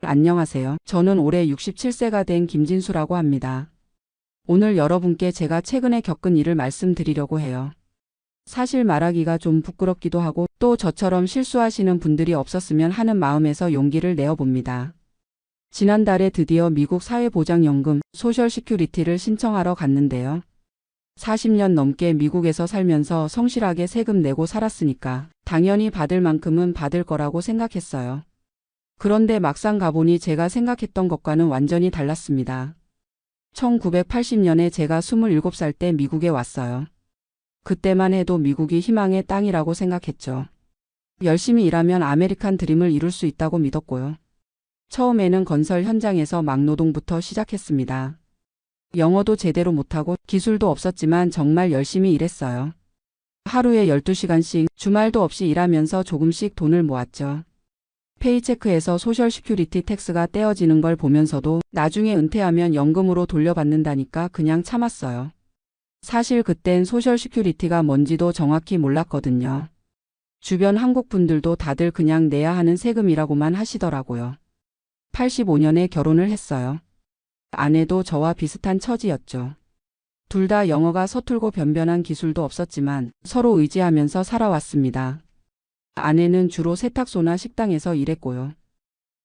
안녕하세요. 저는 올해 67세가 된 김진수라고 합니다. 오늘 여러분께 제가 최근에 겪은 일을 말씀드리려고 해요. 사실 말하기가 좀 부끄럽기도 하고 또 저처럼 실수하시는 분들이 없었으면 하는 마음에서 용기를 내어봅니다. 지난달에 드디어 미국 사회보장연금 소셜 시큐리티를 신청하러 갔는데요. 40년 넘게 미국에서 살면서 성실하게 세금 내고 살았으니까 당연히 받을 만큼은 받을 거라고 생각했어요. 그런데 막상 가보니 제가 생각했던 것과는 완전히 달랐습니다. 1980년에 제가 27살 때 미국에 왔어요. 그때만 해도 미국이 희망의 땅이라고 생각했죠. 열심히 일하면 아메리칸 드림을 이룰 수 있다고 믿었고요. 처음에는 건설 현장에서 막노동부터 시작했습니다. 영어도 제대로 못하고 기술도 없었지만 정말 열심히 일했어요. 하루에 12시간씩 주말도 없이 일하면서 조금씩 돈을 모았죠. 페이체크에서 소셜 시큐리티 텍스가 떼어지는 걸 보면서도 나중에 은퇴하면 연금으로 돌려받는다니까 그냥 참았어요. 사실 그땐 소셜 시큐리티가 뭔지도 정확히 몰랐거든요. 주변 한국 분들도 다들 그냥 내야 하는 세금이라고만 하시더라고요. 85년에 결혼을 했어요. 아내도 저와 비슷한 처지였죠. 둘 다 영어가 서툴고 변변한 기술도 없었지만 서로 의지하면서 살아왔습니다. 아내는 주로 세탁소나 식당에서 일했고요.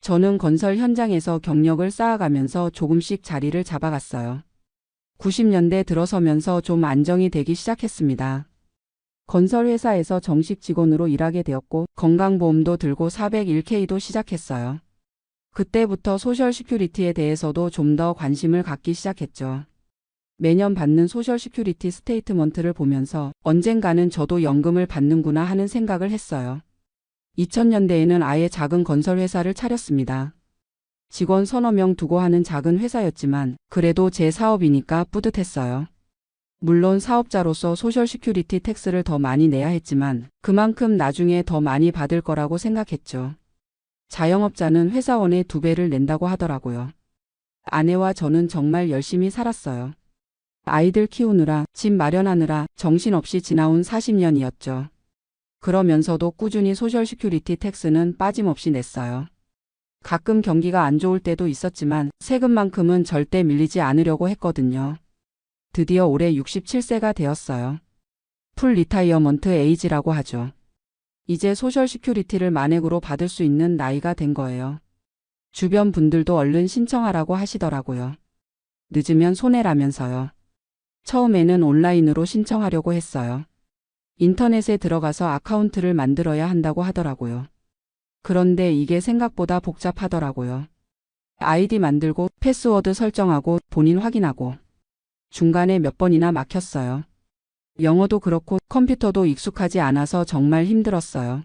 저는 건설 현장에서 경력을 쌓아가면서 조금씩 자리를 잡아갔어요. 90년대 들어서면서 좀 안정이 되기 시작했습니다. 건설 회사에서 정식 직원으로 일하게 되었고 건강보험도 들고 401k도 시작했어요. 그때부터 소셜 시큐리티에 대해서도 좀 더 관심을 갖기 시작했죠. 매년 받는 소셜 시큐리티 스테이트먼트를 보면서 언젠가는 저도 연금을 받는구나 하는 생각을 했어요. 2000년대에는 아예 작은 건설 회사를 차렸습니다. 직원 서너 명 두고 하는 작은 회사였지만 그래도 제 사업이니까 뿌듯했어요. 물론 사업자로서 소셜 시큐리티 텍스를 더 많이 내야 했지만 그만큼 나중에 더 많이 받을 거라고 생각했죠. 자영업자는 회사원의 2배를 낸다고 하더라고요. 아내와 저는 정말 열심히 살았어요. 아이들 키우느라, 집 마련하느라 정신없이 지나온 40년이었죠. 그러면서도 꾸준히 소셜 시큐리티 텍스는 빠짐없이 냈어요. 가끔 경기가 안 좋을 때도 있었지만 세금만큼은 절대 밀리지 않으려고 했거든요. 드디어 올해 67세가 되었어요. 풀 리타이어먼트 에이지라고 하죠. 이제 소셜 시큐리티를 만액으로 받을 수 있는 나이가 된 거예요. 주변 분들도 얼른 신청하라고 하시더라고요. 늦으면 손해라면서요. 처음에는 온라인으로 신청하려고 했어요. 인터넷에 들어가서 아카운트를 만들어야 한다고 하더라고요. 그런데 이게 생각보다 복잡하더라고요. 아이디 만들고 패스워드 설정하고 본인 확인하고 중간에 몇 번이나 막혔어요. 영어도 그렇고 컴퓨터도 익숙하지 않아서 정말 힘들었어요.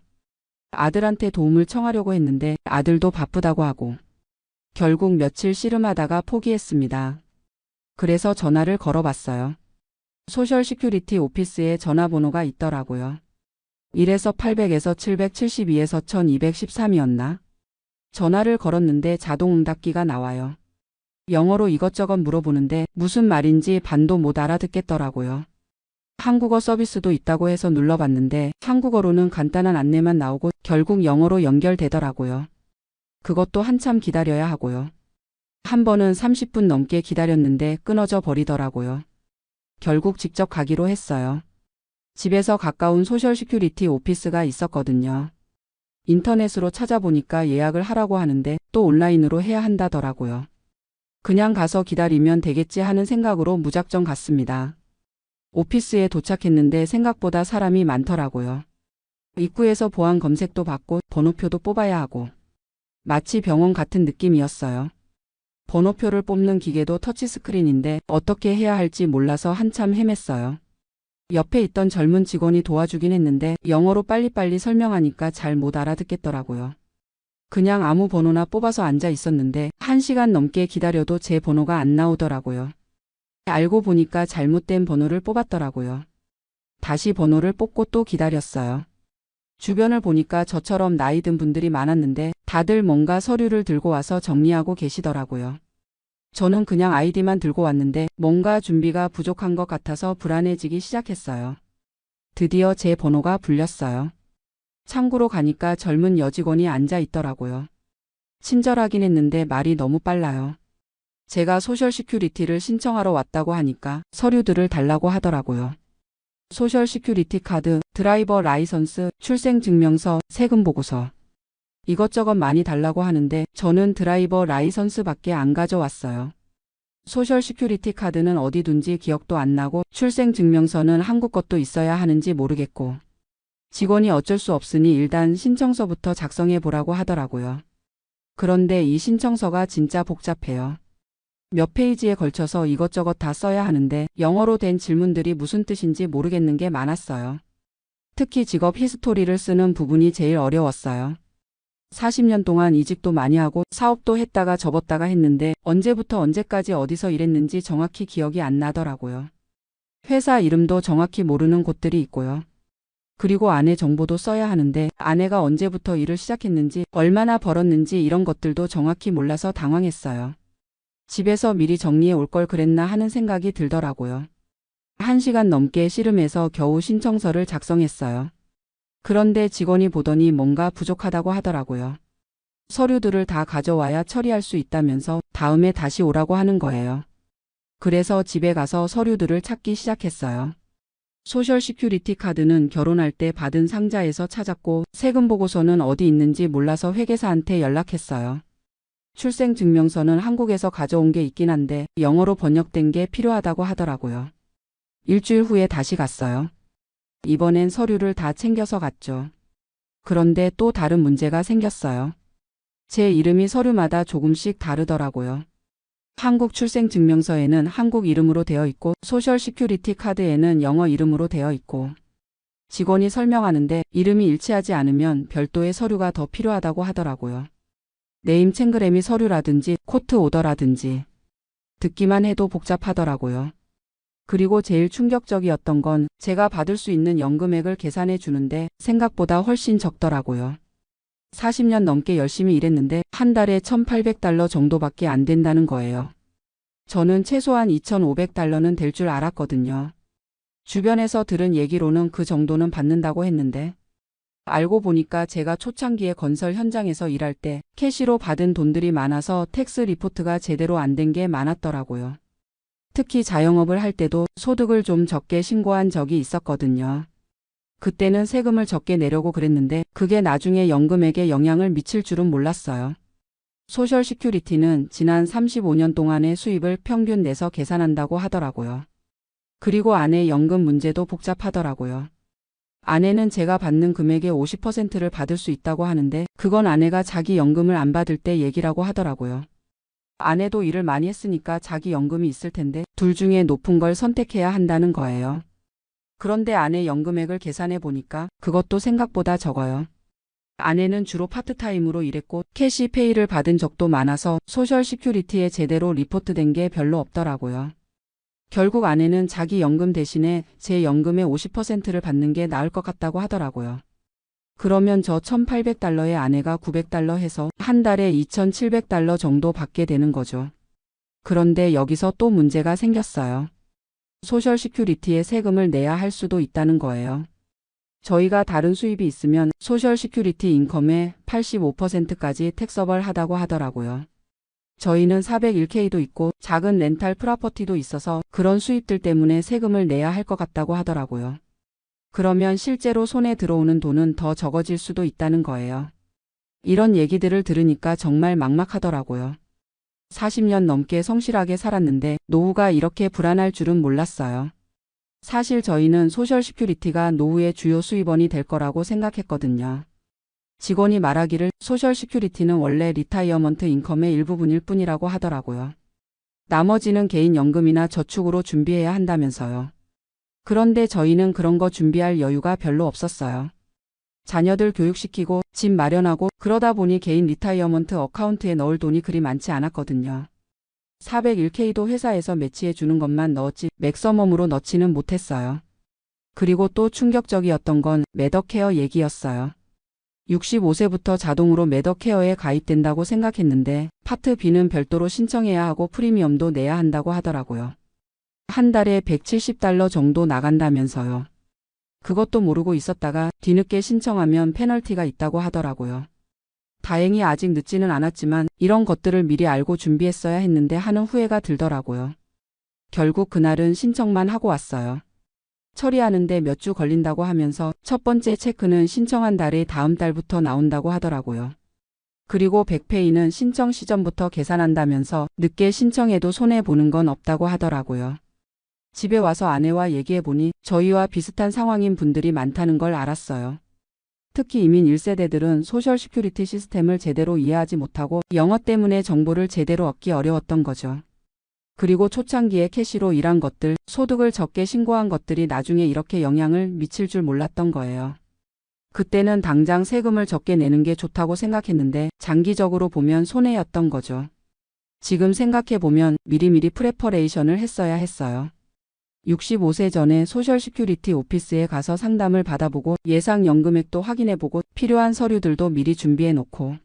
아들한테 도움을 청하려고 했는데 아들도 바쁘다고 하고 결국 며칠 씨름하다가 포기했습니다. 그래서 전화를 걸어봤어요. 소셜 시큐리티 오피스에 전화번호가 있더라고요. 1에서 800에서 772에서 1213이었나? 전화를 걸었는데 자동응답기가 나와요. 영어로 이것저것 물어보는데 무슨 말인지 반도 못 알아듣겠더라고요. 한국어 서비스도 있다고 해서 눌러봤는데 한국어로는 간단한 안내만 나오고 결국 영어로 연결되더라고요. 그것도 한참 기다려야 하고요. 한 번은 30분 넘게 기다렸는데 끊어져 버리더라고요. 결국 직접 가기로 했어요. 집에서 가까운 소셜 시큐리티 오피스가 있었거든요. 인터넷으로 찾아보니까 예약을 하라고 하는데 또 온라인으로 해야 한다더라고요. 그냥 가서 기다리면 되겠지 하는 생각으로 무작정 갔습니다. 오피스에 도착했는데 생각보다 사람이 많더라고요. 입구에서 보안 검색도 받고 번호표도 뽑아야 하고 마치 병원 같은 느낌이었어요. 번호표를 뽑는 기계도 터치스크린인데 어떻게 해야 할지 몰라서 한참 헤맸어요. 옆에 있던 젊은 직원이 도와주긴 했는데 영어로 빨리빨리 설명하니까 잘 못 알아듣겠더라고요. 그냥 아무 번호나 뽑아서 앉아 있었는데 1시간 넘게 기다려도 제 번호가 안 나오더라고요. 알고 보니까 잘못된 번호를 뽑았더라고요. 다시 번호를 뽑고 또 기다렸어요. 주변을 보니까 저처럼 나이 든 분들이 많았는데 다들 뭔가 서류를 들고 와서 정리하고 계시더라고요. 저는 그냥 아이디만 들고 왔는데 뭔가 준비가 부족한 것 같아서 불안해지기 시작했어요. 드디어 제 번호가 불렸어요. 창구로 가니까 젊은 여직원이 앉아 있더라고요. 친절하긴 했는데 말이 너무 빨라요. 제가 소셜 시큐리티를 신청하러 왔다고 하니까 서류들을 달라고 하더라고요. 소셜 시큐리티 카드, 드라이버 라이선스, 출생증명서, 세금 보고서. 이것저것 많이 달라고 하는데 저는 드라이버 라이선스밖에 안 가져왔어요. 소셜 시큐리티 카드는 어디 둔지 기억도 안 나고 출생증명서는 한국 것도 있어야 하는지 모르겠고 직원이 어쩔 수 없으니 일단 신청서부터 작성해 보라고 하더라고요. 그런데 이 신청서가 진짜 복잡해요. 몇 페이지에 걸쳐서 이것저것 다 써야 하는데 영어로 된 질문들이 무슨 뜻인지 모르겠는 게 많았어요. 특히 직업 히스토리를 쓰는 부분이 제일 어려웠어요. 40년 동안 이직도 많이 하고 사업도 했다가 접었다가 했는데 언제부터 언제까지 어디서 일했는지 정확히 기억이 안 나더라고요. 회사 이름도 정확히 모르는 곳들이 있고요. 그리고 아내 정보도 써야 하는데 아내가 언제부터 일을 시작했는지 얼마나 벌었는지 이런 것들도 정확히 몰라서 당황했어요. 집에서 미리 정리해 올 걸 그랬나 하는 생각이 들더라고요. 1시간 넘게 씨름해서 겨우 신청서를 작성했어요. 그런데 직원이 보더니 뭔가 부족하다고 하더라고요. 서류들을 다 가져와야 처리할 수 있다면서 다음에 다시 오라고 하는 거예요. 그래서 집에 가서 서류들을 찾기 시작했어요. 소셜 시큐리티 카드는 결혼할 때 받은 상자에서 찾았고 세금 보고서는 어디 있는지 몰라서 회계사한테 연락했어요. 출생증명서는 한국에서 가져온 게 있긴 한데 영어로 번역된 게 필요하다고 하더라고요. 일주일 후에 다시 갔어요. 이번엔 서류를 다 챙겨서 갔죠. 그런데 또 다른 문제가 생겼어요. 제 이름이 서류마다 조금씩 다르더라고요. 한국 출생증명서에는 한국 이름으로 되어 있고 소셜 시큐리티 카드에는 영어 이름으로 되어 있고 직원이 설명하는데 이름이 일치하지 않으면 별도의 서류가 더 필요하다고 하더라고요. 네임 챙그래미 서류라든지 코트 오더라든지 듣기만 해도 복잡하더라고요. 그리고 제일 충격적이었던 건 제가 받을 수 있는 연금액을 계산해 주는데 생각보다 훨씬 적더라고요. 40년 넘게 열심히 일했는데 한 달에 $1,800 정도밖에 안 된다는 거예요. 저는 최소한 $2,500는 될 줄 알았거든요. 주변에서 들은 얘기로는 그 정도는 받는다고 했는데 알고 보니까 제가 초창기에 건설 현장에서 일할 때 캐시로 받은 돈들이 많아서 텍스 리포트가 제대로 안 된 게 많았더라고요. 특히 자영업을 할 때도 소득을 좀 적게 신고한 적이 있었거든요. 그때는 세금을 적게 내려고 그랬는데 그게 나중에 연금액에 영향을 미칠 줄은 몰랐어요. 소셜 시큐리티는 지난 35년 동안의 수입을 평균 내서 계산한다고 하더라고요. 그리고 아내 연금 문제도 복잡하더라고요. 아내는 제가 받는 금액의 50%를 받을 수 있다고 하는데 그건 아내가 자기 연금을 안 받을 때 얘기라고 하더라고요. 아내도 일을 많이 했으니까 자기 연금이 있을 텐데 둘 중에 높은 걸 선택해야 한다는 거예요. 그런데 아내 연금액을 계산해 보니까 그것도 생각보다 적어요. 아내는 주로 파트타임으로 일했고 캐시페이를 받은 적도 많아서 소셜 시큐리티에 제대로 리포트된 게 별로 없더라고요. 결국 아내는 자기 연금 대신에 제 연금의 50%를 받는 게 나을 것 같다고 하더라고요. 그러면 저 $1,800에 아내가 $900 해서 한 달에 $2,700 정도 받게 되는 거죠. 그런데 여기서 또 문제가 생겼어요. 소셜 시큐리티에 세금을 내야 할 수도 있다는 거예요. 저희가 다른 수입이 있으면 소셜 시큐리티 인컴의 85%까지 텍서블 하다고 하더라고요. 저희는 401k도 있고 작은 렌탈 프로퍼티도 있어서 그런 수입들 때문에 세금을 내야 할 것 같다고 하더라고요. 그러면 실제로 손에 들어오는 돈은 더 적어질 수도 있다는 거예요. 이런 얘기들을 들으니까 정말 막막하더라고요. 40년 넘게 성실하게 살았는데 노후가 이렇게 불안할 줄은 몰랐어요. 사실 저희는 소셜 시큐리티가 노후의 주요 수입원이 될 거라고 생각했거든요. 직원이 말하기를 소셜 시큐리티는 원래 리타이어먼트 인컴의 일부분일 뿐이라고 하더라고요. 나머지는 개인 연금이나 저축으로 준비해야 한다면서요. 그런데 저희는 그런 거 준비할 여유가 별로 없었어요. 자녀들 교육시키고 집 마련하고 그러다 보니 개인 리타이어먼트 어카운트에 넣을 돈이 그리 많지 않았거든요. 401k도 회사에서 매치해 주는 것만 넣었지 맥서멈으로 넣지는 못했어요. 그리고 또 충격적이었던 건 매더케어 얘기였어요. 65세부터 자동으로 매더케어에 가입된다고 생각했는데 파트 B는 별도로 신청해야 하고 프리미엄도 내야 한다고 하더라고요. 한 달에 $170 정도 나간다면서요. 그것도 모르고 있었다가 뒤늦게 신청하면 페널티가 있다고 하더라고요. 다행히 아직 늦지는 않았지만 이런 것들을 미리 알고 준비했어야 했는데 하는 후회가 들더라고요. 결국 그날은 신청만 하고 왔어요. 처리하는데 몇 주 걸린다고 하면서 첫 번째 체크는 신청한 달의 다음 달부터 나온다고 하더라고요. 그리고 백페이는 신청 시점부터 계산한다면서 늦게 신청해도 손해보는 건 없다고 하더라고요. 집에 와서 아내와 얘기해보니 저희와 비슷한 상황인 분들이 많다는 걸 알았어요. 특히 이민 1세대들은 소셜 시큐리티 시스템을 제대로 이해하지 못하고 영어 때문에 정보를 제대로 얻기 어려웠던 거죠. 그리고 초창기에 캐시로 일한 것들, 소득을 적게 신고한 것들이 나중에 이렇게 영향을 미칠 줄 몰랐던 거예요. 그때는 당장 세금을 적게 내는 게 좋다고 생각했는데 장기적으로 보면 손해였던 거죠. 지금 생각해보면 미리미리 프레퍼레이션을 했어야 했어요. 65세 전에 소셜 시큐리티 오피스에 가서 상담을 받아보고 예상 연금액도 확인해보고 필요한 서류들도 미리 준비해놓고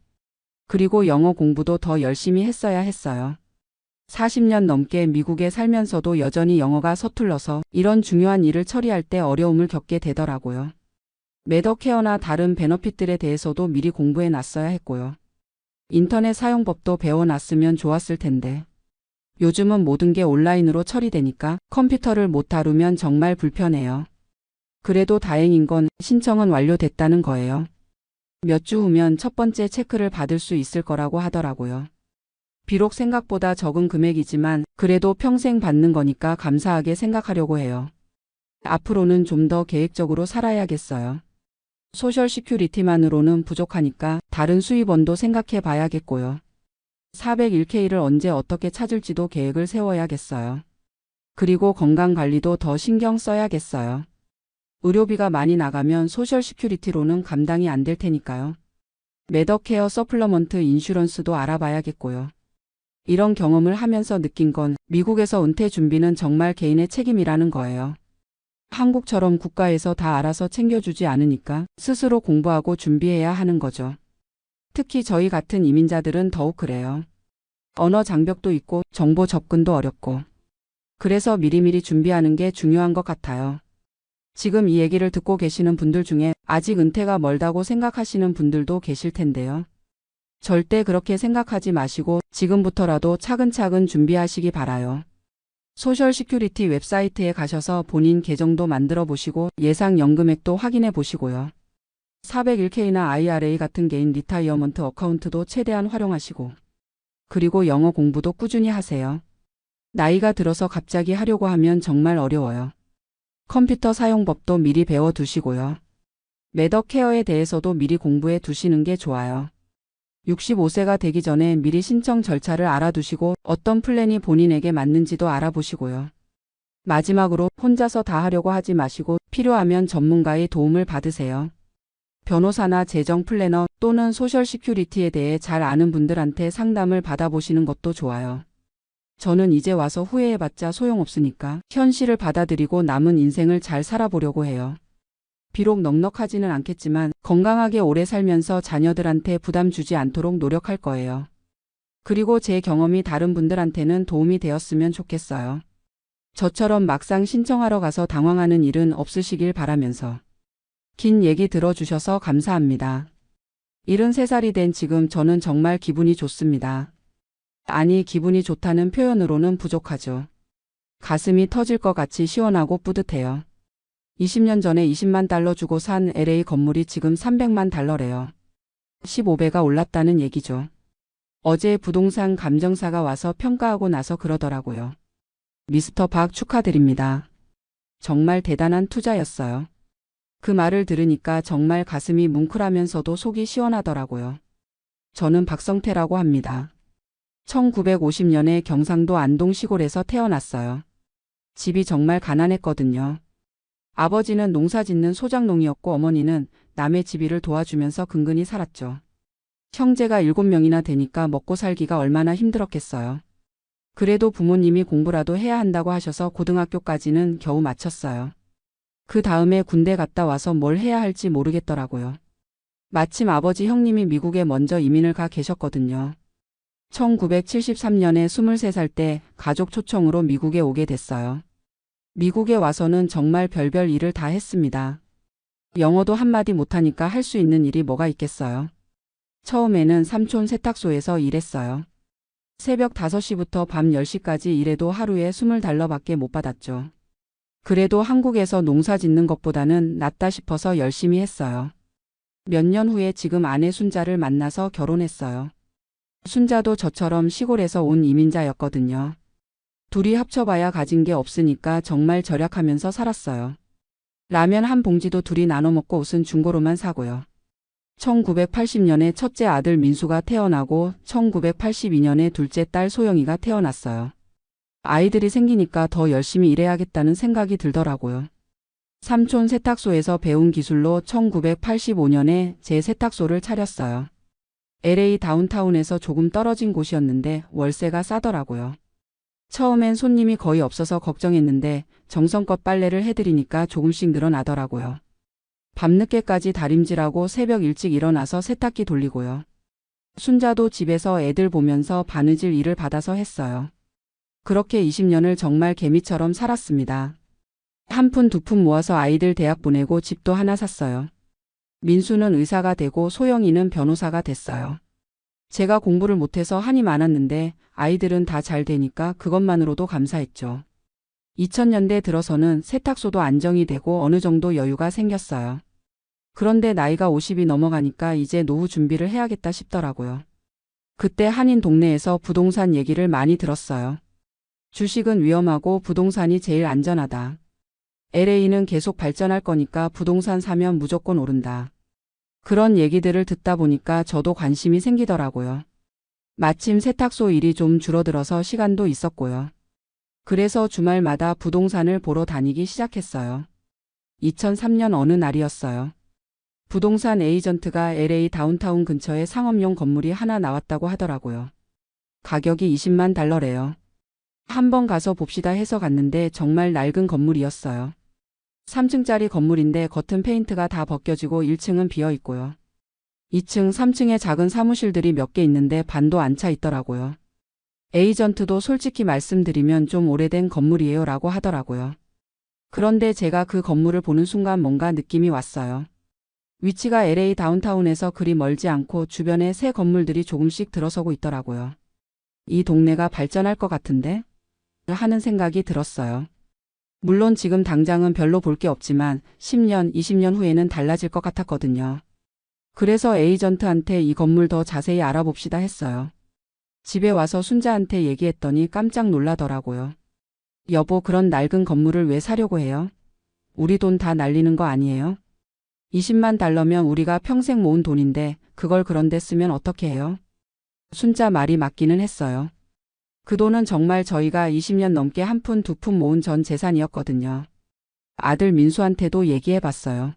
그리고 영어 공부도 더 열심히 했어야 했어요. 40년 넘게 미국에 살면서도 여전히 영어가 서툴러서 이런 중요한 일을 처리할 때 어려움을 겪게 되더라고요. 메더케어나 다른 베너핏들에 대해서도 미리 공부해 놨어야 했고요. 인터넷 사용법도 배워놨으면 좋았을 텐데. 요즘은 모든 게 온라인으로 처리되니까 컴퓨터를 못 다루면 정말 불편해요. 그래도 다행인 건 신청은 완료됐다는 거예요. 몇 주 후면 첫 번째 체크를 받을 수 있을 거라고 하더라고요. 비록 생각보다 적은 금액이지만 그래도 평생 받는 거니까 감사하게 생각하려고 해요. 앞으로는 좀 더 계획적으로 살아야겠어요. 소셜 시큐리티만으로는 부족하니까 다른 수입원도 생각해 봐야겠고요. 401k를 언제 어떻게 찾을지도 계획을 세워야겠어요. 그리고 건강관리도 더 신경 써야겠어요. 의료비가 많이 나가면 소셜 시큐리티로는 감당이 안 될 테니까요. 메더케어 서플러먼트 인슈런스도 알아봐야겠고요. 이런 경험을 하면서 느낀 건 미국에서 은퇴 준비는 정말 개인의 책임이라는 거예요. 한국처럼 국가에서 다 알아서 챙겨주지 않으니까 스스로 공부하고 준비해야 하는 거죠. 특히 저희 같은 이민자들은 더욱 그래요. 언어 장벽도 있고 정보 접근도 어렵고. 그래서 미리미리 준비하는 게 중요한 것 같아요. 지금 이 얘기를 듣고 계시는 분들 중에 아직 은퇴가 멀다고 생각하시는 분들도 계실 텐데요. 절대 그렇게 생각하지 마시고 지금부터라도 차근차근 준비하시기 바라요. 소셜 시큐리티 웹사이트에 가셔서 본인 계정도 만들어 보시고 예상 연금액도 확인해 보시고요. 401k나 IRA 같은 개인 리타이어먼트 어카운트도 최대한 활용하시고 그리고 영어 공부도 꾸준히 하세요. 나이가 들어서 갑자기 하려고 하면 정말 어려워요. 컴퓨터 사용법도 미리 배워 두시고요. 메더케어에 대해서도 미리 공부해 두시는 게 좋아요. 65세가 되기 전에 미리 신청 절차를 알아두시고 어떤 플랜이 본인에게 맞는지도 알아보시고요. 마지막으로 혼자서 다 하려고 하지 마시고 필요하면 전문가의 도움을 받으세요. 변호사나 재정 플래너 또는 소셜 시큐리티에 대해 잘 아는 분들한테 상담을 받아보시는 것도 좋아요. 저는 이제 와서 후회해봤자 소용없으니까 현실을 받아들이고 남은 인생을 잘 살아보려고 해요. 비록 넉넉하지는 않겠지만 건강하게 오래 살면서 자녀들한테 부담 주지 않도록 노력할 거예요. 그리고 제 경험이 다른 분들한테는 도움이 되었으면 좋겠어요. 저처럼 막상 신청하러 가서 당황하는 일은 없으시길 바라면서 긴 얘기 들어주셔서 감사합니다. 73살이 된 지금 저는 정말 기분이 좋습니다. 아니, 기분이 좋다는 표현으로는 부족하죠. 가슴이 터질 것 같이 시원하고 뿌듯해요. 20년 전에 20만 달러 주고 산 LA 건물이 지금 300만 달러래요. 15배가 올랐다는 얘기죠. 어제 부동산 감정사가 와서 평가하고 나서 그러더라고요. 미스터 박 축하드립니다. 정말 대단한 투자였어요. 그 말을 들으니까 정말 가슴이 뭉클하면서도 속이 시원하더라고요. 저는 박성태라고 합니다. 1950년에 경상도 안동 시골에서 태어났어요. 집이 정말 가난했거든요. 아버지는 농사 짓는 소작농이었고 어머니는 남의 집일을 도와주면서 근근히 살았죠. 형제가 7명이나 되니까 먹고 살기가 얼마나 힘들었겠어요. 그래도 부모님이 공부라도 해야 한다고 하셔서 고등학교까지는 겨우 마쳤어요. 그 다음에 군대 갔다 와서 뭘 해야 할지 모르겠더라고요. 마침 아버지 형님이 미국에 먼저 이민을 가 계셨거든요. 1973년에 23살 때 가족 초청으로 미국에 오게 됐어요. 미국에 와서는 정말 별별 일을 다 했습니다. 영어도 한마디 못하니까 할 수 있는 일이 뭐가 있겠어요. 처음에는 삼촌 세탁소에서 일했어요. 새벽 5시부터 밤 10시까지 일해도 하루에 $20밖에 못 받았죠. 그래도 한국에서 농사 짓는 것보다는 낫다 싶어서 열심히 했어요. 몇 년 후에 지금 아내 순자를 만나서 결혼했어요. 순자도 저처럼 시골에서 온 이민자였거든요. 둘이 합쳐봐야 가진 게 없으니까 정말 절약하면서 살았어요. 라면 한 봉지도 둘이 나눠 먹고 옷은 중고로만 사고요. 1980년에 첫째 아들 민수가 태어나고 1982년에 둘째 딸 소영이가 태어났어요. 아이들이 생기니까 더 열심히 일해야겠다는 생각이 들더라고요. 삼촌 세탁소에서 배운 기술로 1985년에 제 세탁소를 차렸어요. LA 다운타운에서 조금 떨어진 곳이었는데 월세가 싸더라고요. 처음엔 손님이 거의 없어서 걱정했는데 정성껏 빨래를 해드리니까 조금씩 늘어나더라고요. 밤늦게까지 다림질하고 새벽 일찍 일어나서 세탁기 돌리고요. 순자도 집에서 애들 보면서 바느질 일을 받아서 했어요. 그렇게 20년을 정말 개미처럼 살았습니다. 한 푼 두 푼 모아서 아이들 대학 보내고 집도 하나 샀어요. 민수는 의사가 되고 소영이는 변호사가 됐어요. 제가 공부를 못해서 한이 많았는데 아이들은 다 잘 되니까 그것만으로도 감사했죠. 2000년대 들어서는 세탁소도 안정이 되고 어느 정도 여유가 생겼어요. 그런데 나이가 50이 넘어가니까 이제 노후 준비를 해야겠다 싶더라고요. 그때 한인 동네에서 부동산 얘기를 많이 들었어요. 주식은 위험하고 부동산이 제일 안전하다. LA는 계속 발전할 거니까 부동산 사면 무조건 오른다. 그런 얘기들을 듣다 보니까 저도 관심이 생기더라고요. 마침 세탁소 일이 좀 줄어들어서 시간도 있었고요. 그래서 주말마다 부동산을 보러 다니기 시작했어요. 2003년 어느 날이었어요. 부동산 에이전트가 LA 다운타운 근처에 상업용 건물이 하나 나왔다고 하더라고요. 가격이 $200,000래요. 한번 가서 봅시다 해서 갔는데 정말 낡은 건물이었어요. 3층짜리 건물인데 겉은 페인트가 다 벗겨지고 1층은 비어 있고요. 2층, 3층에 작은 사무실들이 몇 개 있는데 반도 안 차 있더라고요. 에이전트도 솔직히 말씀드리면 좀 오래된 건물이에요 라고 하더라고요. 그런데 제가 그 건물을 보는 순간 뭔가 느낌이 왔어요. 위치가 LA 다운타운에서 그리 멀지 않고 주변에 새 건물들이 조금씩 들어서고 있더라고요. 이 동네가 발전할 것 같은데? 하는 생각이 들었어요. 물론 지금 당장은 별로 볼 게 없지만 10년, 20년 후에는 달라질 것 같았거든요. 그래서 에이전트한테 이 건물 더 자세히 알아봅시다 했어요. 집에 와서 순자한테 얘기했더니 깜짝 놀라더라고요. 여보, 그런 낡은 건물을 왜 사려고 해요? 우리 돈 다 날리는 거 아니에요? $200,000면 우리가 평생 모은 돈인데 그걸 그런 데 쓰면 어떻게 해요? 순자 말이 맞기는 했어요. 그 돈은 정말 저희가 20년 넘게 한 푼 두 푼 모은 전 재산이었거든요. 아들 민수한테도 얘기해봤어요.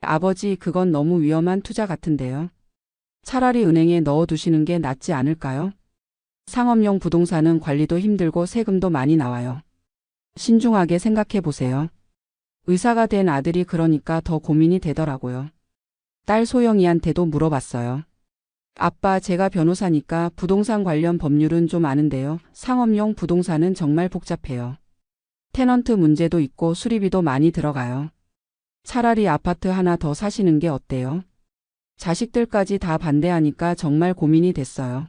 아버지, 그건 너무 위험한 투자 같은데요. 차라리 은행에 넣어두시는 게 낫지 않을까요? 상업용 부동산은 관리도 힘들고 세금도 많이 나와요. 신중하게 생각해보세요. 의사가 된 아들이 그러니까 더 고민이 되더라고요. 딸 소영이한테도 물어봤어요. 아빠, 제가 변호사니까 부동산 관련 법률은 좀 아는데요. 상업용 부동산은 정말 복잡해요. 테넌트 문제도 있고 수리비도 많이 들어가요. 차라리 아파트 하나 더 사시는 게 어때요? 자식들까지 다 반대하니까 정말 고민이 됐어요.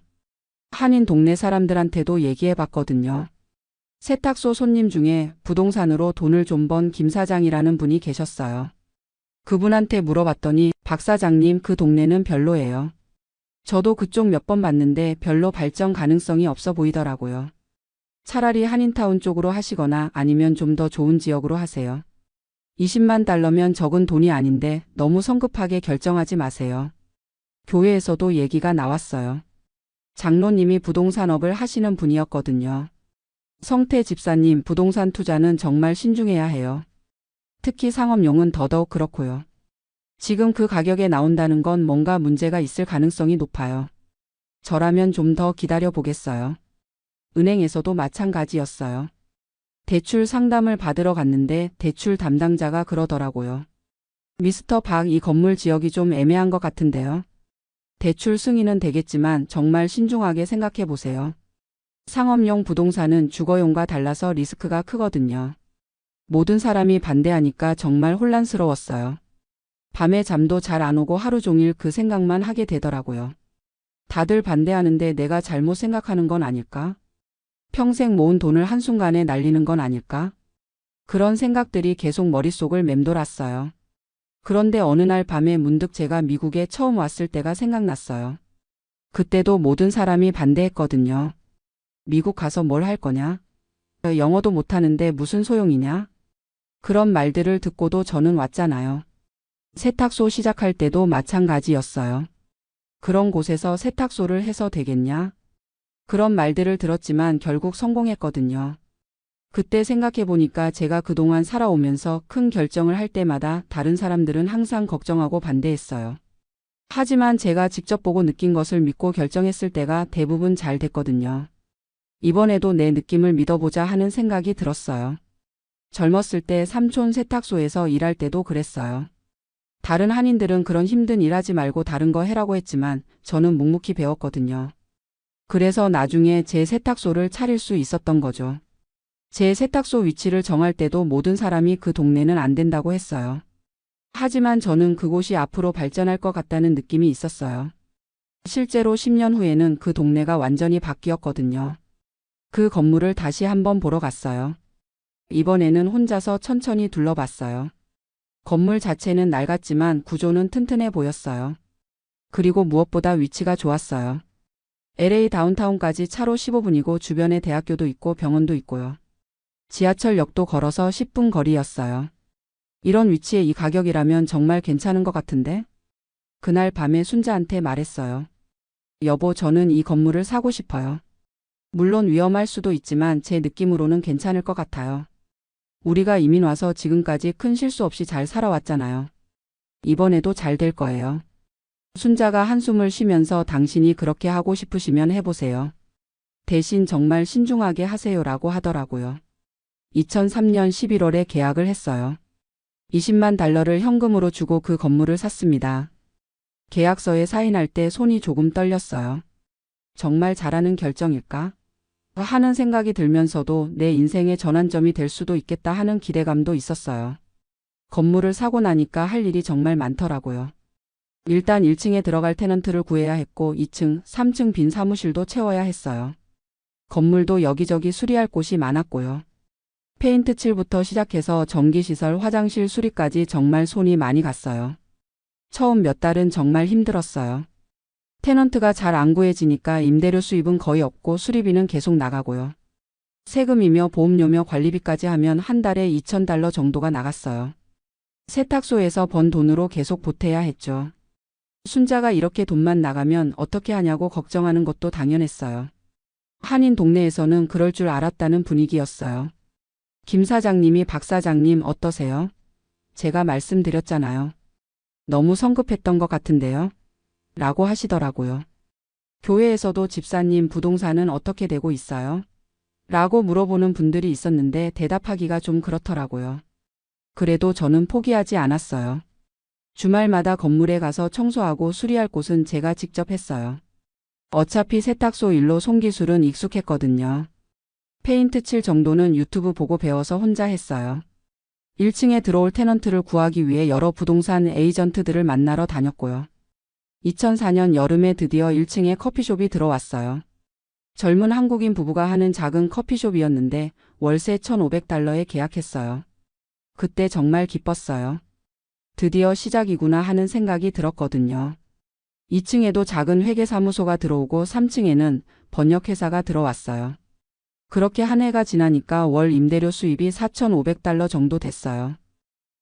한인 동네 사람들한테도 얘기해봤거든요. 세탁소 손님 중에 부동산으로 돈을 좀 번 김 사장이라는 분이 계셨어요. 그분한테 물어봤더니 박 사장님, 그 동네는 별로예요. 저도 그쪽 몇 번 봤는데 별로 발전 가능성이 없어 보이더라고요. 차라리 한인타운 쪽으로 하시거나 아니면 좀 더 좋은 지역으로 하세요. $200,000면 적은 돈이 아닌데 너무 성급하게 결정하지 마세요. 교회에서도 얘기가 나왔어요. 장로님이 부동산업을 하시는 분이었거든요. 성태 집사님, 부동산 투자는 정말 신중해야 해요. 특히 상업용은 더더욱 그렇고요. 지금 그 가격에 나온다는 건 뭔가 문제가 있을 가능성이 높아요. 저라면 좀 더 기다려 보겠어요. 은행에서도 마찬가지였어요. 대출 상담을 받으러 갔는데 대출 담당자가 그러더라고요. 미스터 박, 이 건물 지역이 좀 애매한 것 같은데요. 대출 승인은 되겠지만 정말 신중하게 생각해 보세요. 상업용 부동산은 주거용과 달라서 리스크가 크거든요. 모든 사람이 반대하니까 정말 혼란스러웠어요. 밤에 잠도 잘 안 오고 하루 종일 그 생각만 하게 되더라고요. 다들 반대하는데 내가 잘못 생각하는 건 아닐까? 평생 모은 돈을 한순간에 날리는 건 아닐까? 그런 생각들이 계속 머릿속을 맴돌았어요. 그런데 어느 날 밤에 문득 제가 미국에 처음 왔을 때가 생각났어요. 그때도 모든 사람이 반대했거든요. 미국 가서 뭘 할 거냐? 영어도 못하는데 무슨 소용이냐? 그런 말들을 듣고도 저는 왔잖아요. 세탁소 시작할 때도 마찬가지였어요. 그런 곳에서 세탁소를 해서 되겠냐? 그런 말들을 들었지만 결국 성공했거든요. 그때 생각해보니까 제가 그동안 살아오면서 큰 결정을 할 때마다 다른 사람들은 항상 걱정하고 반대했어요. 하지만 제가 직접 보고 느낀 것을 믿고 결정했을 때가 대부분 잘 됐거든요. 이번에도 내 느낌을 믿어보자 하는 생각이 들었어요. 젊었을 때 삼촌 세탁소에서 일할 때도 그랬어요. 다른 한인들은 그런 힘든 일 하지 말고 다른 거 해라고 했지만 저는 묵묵히 배웠거든요. 그래서 나중에 제 세탁소를 차릴 수 있었던 거죠. 제 세탁소 위치를 정할 때도 모든 사람이 그 동네는 안 된다고 했어요. 하지만 저는 그곳이 앞으로 발전할 것 같다는 느낌이 있었어요. 실제로 10년 후에는 그 동네가 완전히 바뀌었거든요. 그 건물을 다시 한번 보러 갔어요. 이번에는 혼자서 천천히 둘러봤어요. 건물 자체는 낡았지만 구조는 튼튼해 보였어요. 그리고 무엇보다 위치가 좋았어요. LA 다운타운까지 차로 15분이고 주변에 대학교도 있고 병원도 있고요. 지하철역도 걸어서 10분 거리였어요. 이런 위치에 이 가격이라면 정말 괜찮은 것 같은데? 그날 밤에 순자한테 말했어요. 여보, 저는 이 건물을 사고 싶어요. 물론 위험할 수도 있지만 제 느낌으로는 괜찮을 것 같아요. 우리가 이민 와서 지금까지 큰 실수 없이 잘 살아왔잖아요. 이번에도 잘 될 거예요. 순자가 한숨을 쉬면서 당신이 그렇게 하고 싶으시면 해보세요. 대신 정말 신중하게 하세요라고 하더라고요. 2003년 11월에 계약을 했어요. 20만 달러를 현금으로 주고 그 건물을 샀습니다. 계약서에 사인할 때 손이 조금 떨렸어요. 정말 잘하는 결정일까? 하는 생각이 들면서도 내 인생의 전환점이 될 수도 있겠다 하는 기대감도 있었어요. 건물을 사고 나니까 할 일이 정말 많더라고요. 일단 1층에 들어갈 테넌트를 구해야 했고 2층, 3층 빈 사무실도 채워야 했어요. 건물도 여기저기 수리할 곳이 많았고요. 페인트 칠부터 시작해서 전기시설, 화장실 수리까지 정말 손이 많이 갔어요. 처음 몇 달은 정말 힘들었어요. 테넌트가 잘 안 구해지니까 임대료 수입은 거의 없고 수리비는 계속 나가고요. 세금이며 보험료며 관리비까지 하면 한 달에 2,000달러 정도가 나갔어요. 세탁소에서 번 돈으로 계속 보태야 했죠. 순자가 이렇게 돈만 나가면 어떻게 하냐고 걱정하는 것도 당연했어요. 한인 동네에서는 그럴 줄 알았다는 분위기였어요. 김 사장님이 박 사장님 어떠세요? 제가 말씀드렸잖아요. 너무 성급했던 것 같은데요? 라고 하시더라고요. 교회에서도 집사님 부동산은 어떻게 되고 있어요? 라고 물어보는 분들이 있었는데 대답하기가 좀 그렇더라고요. 그래도 저는 포기하지 않았어요. 주말마다 건물에 가서 청소하고 수리할 곳은 제가 직접 했어요. 어차피 세탁소 일로 손기술은 익숙했거든요. 페인트 칠 정도는 유튜브 보고 배워서 혼자 했어요. 1층에 들어올 테넌트를 구하기 위해 여러 부동산 에이전트들을 만나러 다녔고요. 2004년 여름에 드디어 1층에 커피숍이 들어왔어요. 젊은 한국인 부부가 하는 작은 커피숍이었는데 월세 1,500달러에 계약했어요. 그때 정말 기뻤어요. 드디어 시작이구나 하는 생각이 들었거든요. 2층에도 작은 회계사무소가 들어오고 3층에는 번역회사가 들어왔어요. 그렇게 한 해가 지나니까 월 임대료 수입이 4,500달러 정도 됐어요.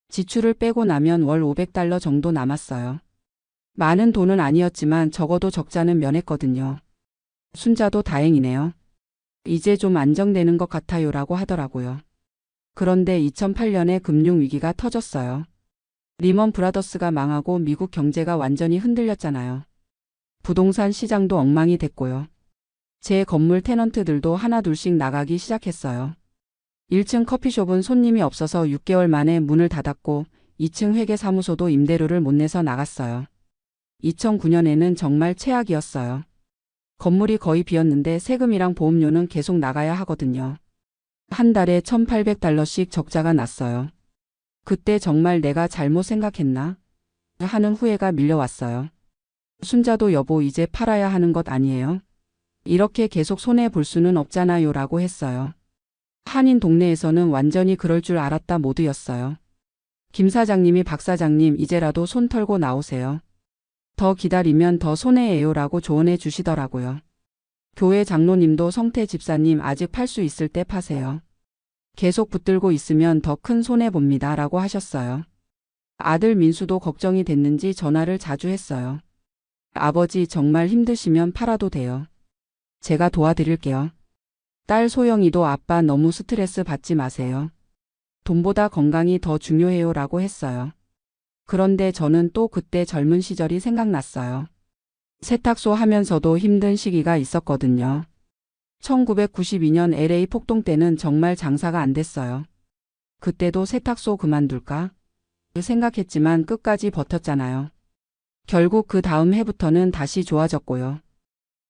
지출을 빼고 나면 월 500달러 정도 남았어요. 많은 돈은 아니었지만 적어도 적자는 면했거든요. 순자도 다행이네요. 이제 좀 안정되는 것 같아요라고 하더라고요. 그런데 2008년에 금융위기가 터졌어요. 리먼 브라더스가 망하고 미국 경제가 완전히 흔들렸잖아요. 부동산 시장도 엉망이 됐고요. 제 건물 테넌트들도 하나둘씩 나가기 시작했어요. 1층 커피숍은 손님이 없어서 6개월 만에 문을 닫았고 2층 회계사무소도 임대료를 못 내서 나갔어요. 2009년에는 정말 최악이었어요. 건물이 거의 비었는데 세금이랑 보험료는 계속 나가야 하거든요. 한 달에 1,800달러씩 적자가 났어요. 그때 정말 내가 잘못 생각했나? 하는 후회가 밀려왔어요. 순자도 여보 이제 팔아야 하는 것 아니에요? 이렇게 계속 손해 볼 수는 없잖아요 라고 했어요. 한인 동네에서는 완전히 그럴 줄 알았다 모두였어요. 김 사장님이 박 사장님 이제라도 손 털고 나오세요. 더 기다리면 더 손해예요 라고 조언해 주시더라고요. 교회 장로님도 성태 집사님 아직 팔 수 있을 때 파세요. 계속 붙들고 있으면 더 큰 손해 봅니다 라고 하셨어요. 아들 민수도 걱정이 됐는지 전화를 자주 했어요. 아버지 정말 힘드시면 팔아도 돼요. 제가 도와드릴게요. 딸 소영이도 아빠 너무 스트레스 받지 마세요. 돈보다 건강이 더 중요해요 라고 했어요. 그런데 저는 또 그때 젊은 시절이 생각났어요. 세탁소 하면서도 힘든 시기가 있었거든요. 1992년 LA 폭동 때는 정말 장사가 안 됐어요. 그때도 세탁소 그만둘까? 생각했지만 끝까지 버텼잖아요. 결국 그 다음 해부터는 다시 좋아졌고요.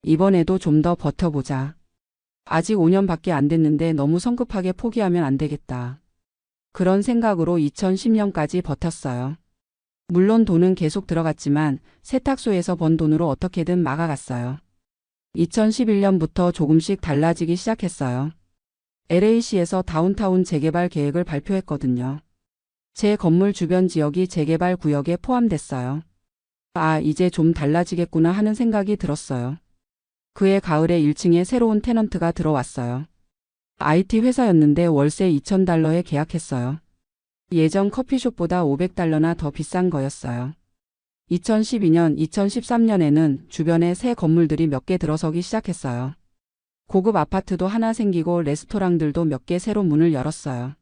이번에도 좀 더 버텨보자. 아직 5년밖에 안 됐는데 너무 성급하게 포기하면 안 되겠다. 그런 생각으로 2010년까지 버텼어요. 물론 돈은 계속 들어갔지만 세탁소에서 번 돈으로 어떻게든 막아갔어요. 2011년부터 조금씩 달라지기 시작했어요. LA시에서 다운타운 재개발 계획을 발표했거든요. 제 건물 주변 지역이 재개발 구역에 포함됐어요. 아, 이제 좀 달라지겠구나 하는 생각이 들었어요. 그해 가을에 1층에 새로운 테넌트가 들어왔어요. IT 회사였는데 월세 $2,000에 계약했어요. 예전 커피숍보다 $500나 더 비싼 거였어요. 2012년, 2013년에는 주변에 새 건물들이 몇 개 들어서기 시작했어요. 고급 아파트도 하나 생기고 레스토랑들도 몇 개 새로 문을 열었어요.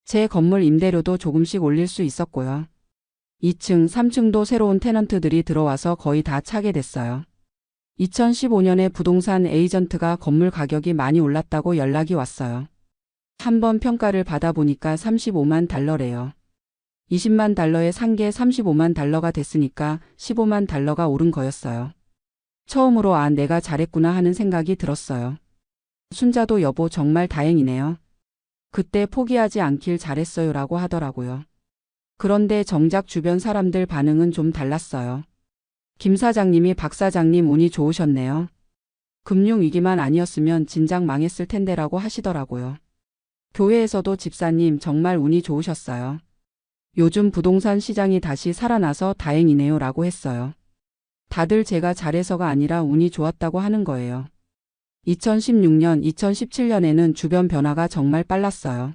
제 건물 임대료도 조금씩 올릴 수 있었고요. 2층, 3층도 새로운 테넌트들이 들어와서 거의 다 차게 됐어요. 2015년에 부동산 에이전트가 건물 가격이 많이 올랐다고 연락이 왔어요. 한번 평가를 받아보니까 $35만. 20만 달러에 산 게 $35만 달러가 됐으니까 $15만 달러가 오른 거였어요. 처음으로 아, 내가 잘했구나 하는 생각이 들었어요. 순자도 여보 정말 다행이네요. 그때 포기하지 않길 잘했어요 라고 하더라고요. 그런데 정작 주변 사람들 반응은 좀 달랐어요. 김 사장님이 박 사장님 운이 좋으셨네요. 금융위기만 아니었으면 진작 망했을 텐데라고 하시더라고요. 교회에서도 집사님 정말 운이 좋으셨어요. 요즘 부동산 시장이 다시 살아나서 다행이네요 라고 했어요. 다들 제가 잘해서가 아니라 운이 좋았다고 하는 거예요. 2016년, 2017년에는 주변 변화가 정말 빨랐어요.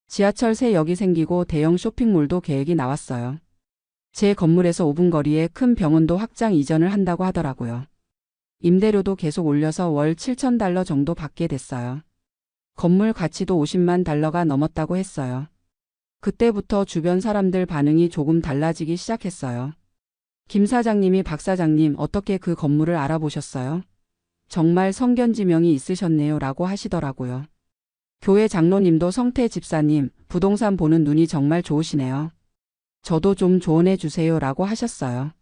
지하철 새 역이 생기고 대형 쇼핑몰도 계획이 나왔어요. 제 건물에서 5분 거리에 큰 병원도 확장 이전을 한다고 하더라고요. 임대료도 계속 올려서 월 $7,000 정도 받게 됐어요. 건물 가치도 $50만 달러가 넘었다고 했어요. 그때부터 주변 사람들 반응이 조금 달라지기 시작했어요. 김 사장님이 박 사장님 어떻게 그 건물을 알아보셨어요? 정말 성견지명이 있으셨네요 라고 하시더라고요. 교회 장로님도 성태 집사님 부동산 보는 눈이 정말 좋으시네요. 저도 좀 조언해 주세요 라고 하셨어요.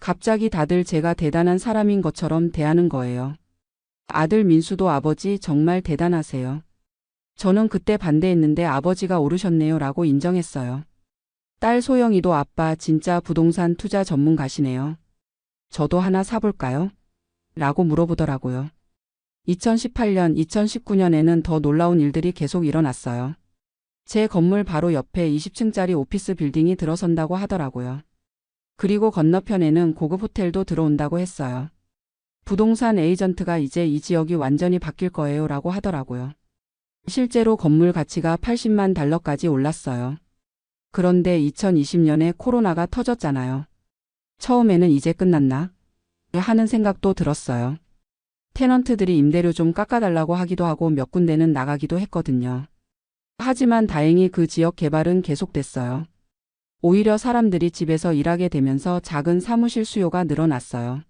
갑자기 다들 제가 대단한 사람인 것처럼 대하는 거예요. 아들 민수도 아버지 정말 대단하세요. 저는 그때 반대했는데 아버지가 오르셨네요 라고 인정했어요. 딸 소영이도 아빠 진짜 부동산 투자 전문가시네요. 저도 하나 사볼까요? 라고 물어보더라고요. 2018년, 2019년에는 더 놀라운 일들이 계속 일어났어요. 제 건물 바로 옆에 20층짜리 오피스 빌딩이 들어선다고 하더라고요. 그리고 건너편에는 고급 호텔도 들어온다고 했어요. 부동산 에이전트가 이제 이 지역이 완전히 바뀔 거예요 라고 하더라고요. 실제로 건물 가치가 $80만 달러까지 올랐어요. 그런데 2020년에 코로나가 터졌잖아요. 처음에는 이제 끝났나? 하는 생각도 들었어요. 테넌트들이 임대료 좀 깎아달라고 하기도 하고 몇 군데는 나가기도 했거든요. 하지만 다행히 그 지역 개발은 계속됐어요. 오히려 사람들이 집에서 일하게 되면서 작은 사무실 수요가 늘어났어요.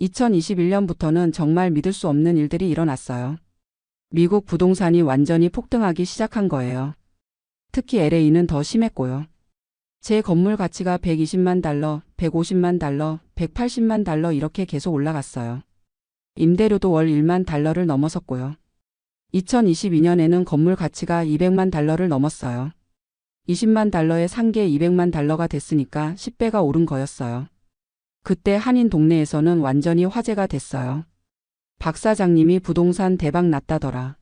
2021년부터는 정말 믿을 수 없는 일들이 일어났어요. 미국 부동산이 완전히 폭등하기 시작한 거예요. 특히 LA는 더 심했고요. 제 건물 가치가 $120만 달러, $150만 달러, $180만 달러 이렇게 계속 올라갔어요. 임대료도 월 $1만 달러를 넘어섰고요. 2022년에는 건물 가치가 $200만 달러를 넘었어요. 20만 달러에 산 게 $200만 달러가 됐으니까 10배가 오른 거였어요. 그때 한인 동네에서는 완전히 화제가 됐어요. 박 사장님이 부동산 대박 났다더라.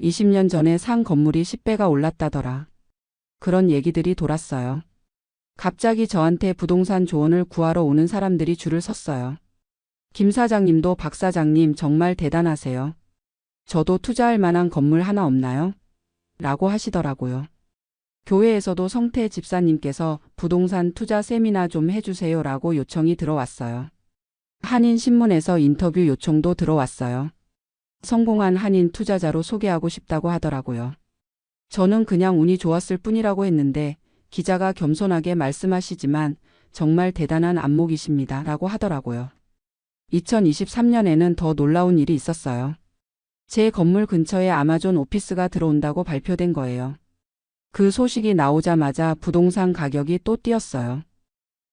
20년 전에 산 건물이 10배가 올랐다더라. 그런 얘기들이 돌았어요. 갑자기 저한테 부동산 조언을 구하러 오는 사람들이 줄을 섰어요. 김 사장님도 박 사장님 정말 대단하세요. 저도 투자할 만한 건물 하나 없나요? 라고 하시더라고요. 교회에서도 성태 집사님께서 부동산 투자 세미나 좀 해주세요 라고 요청이 들어왔어요. 한인신문에서 인터뷰 요청도 들어왔어요. 성공한 한인 투자자로 소개하고 싶다고 하더라고요. 저는 그냥 운이 좋았을 뿐이라고 했는데 기자가 겸손하게 말씀하시지만 정말 대단한 안목이십니다 라고 하더라고요. 2023년에는 더 놀라운 일이 있었어요. 제 건물 근처에 아마존 오피스가 들어온다고 발표된 거예요. 그 소식이 나오자마자 부동산 가격이 또 뛰었어요.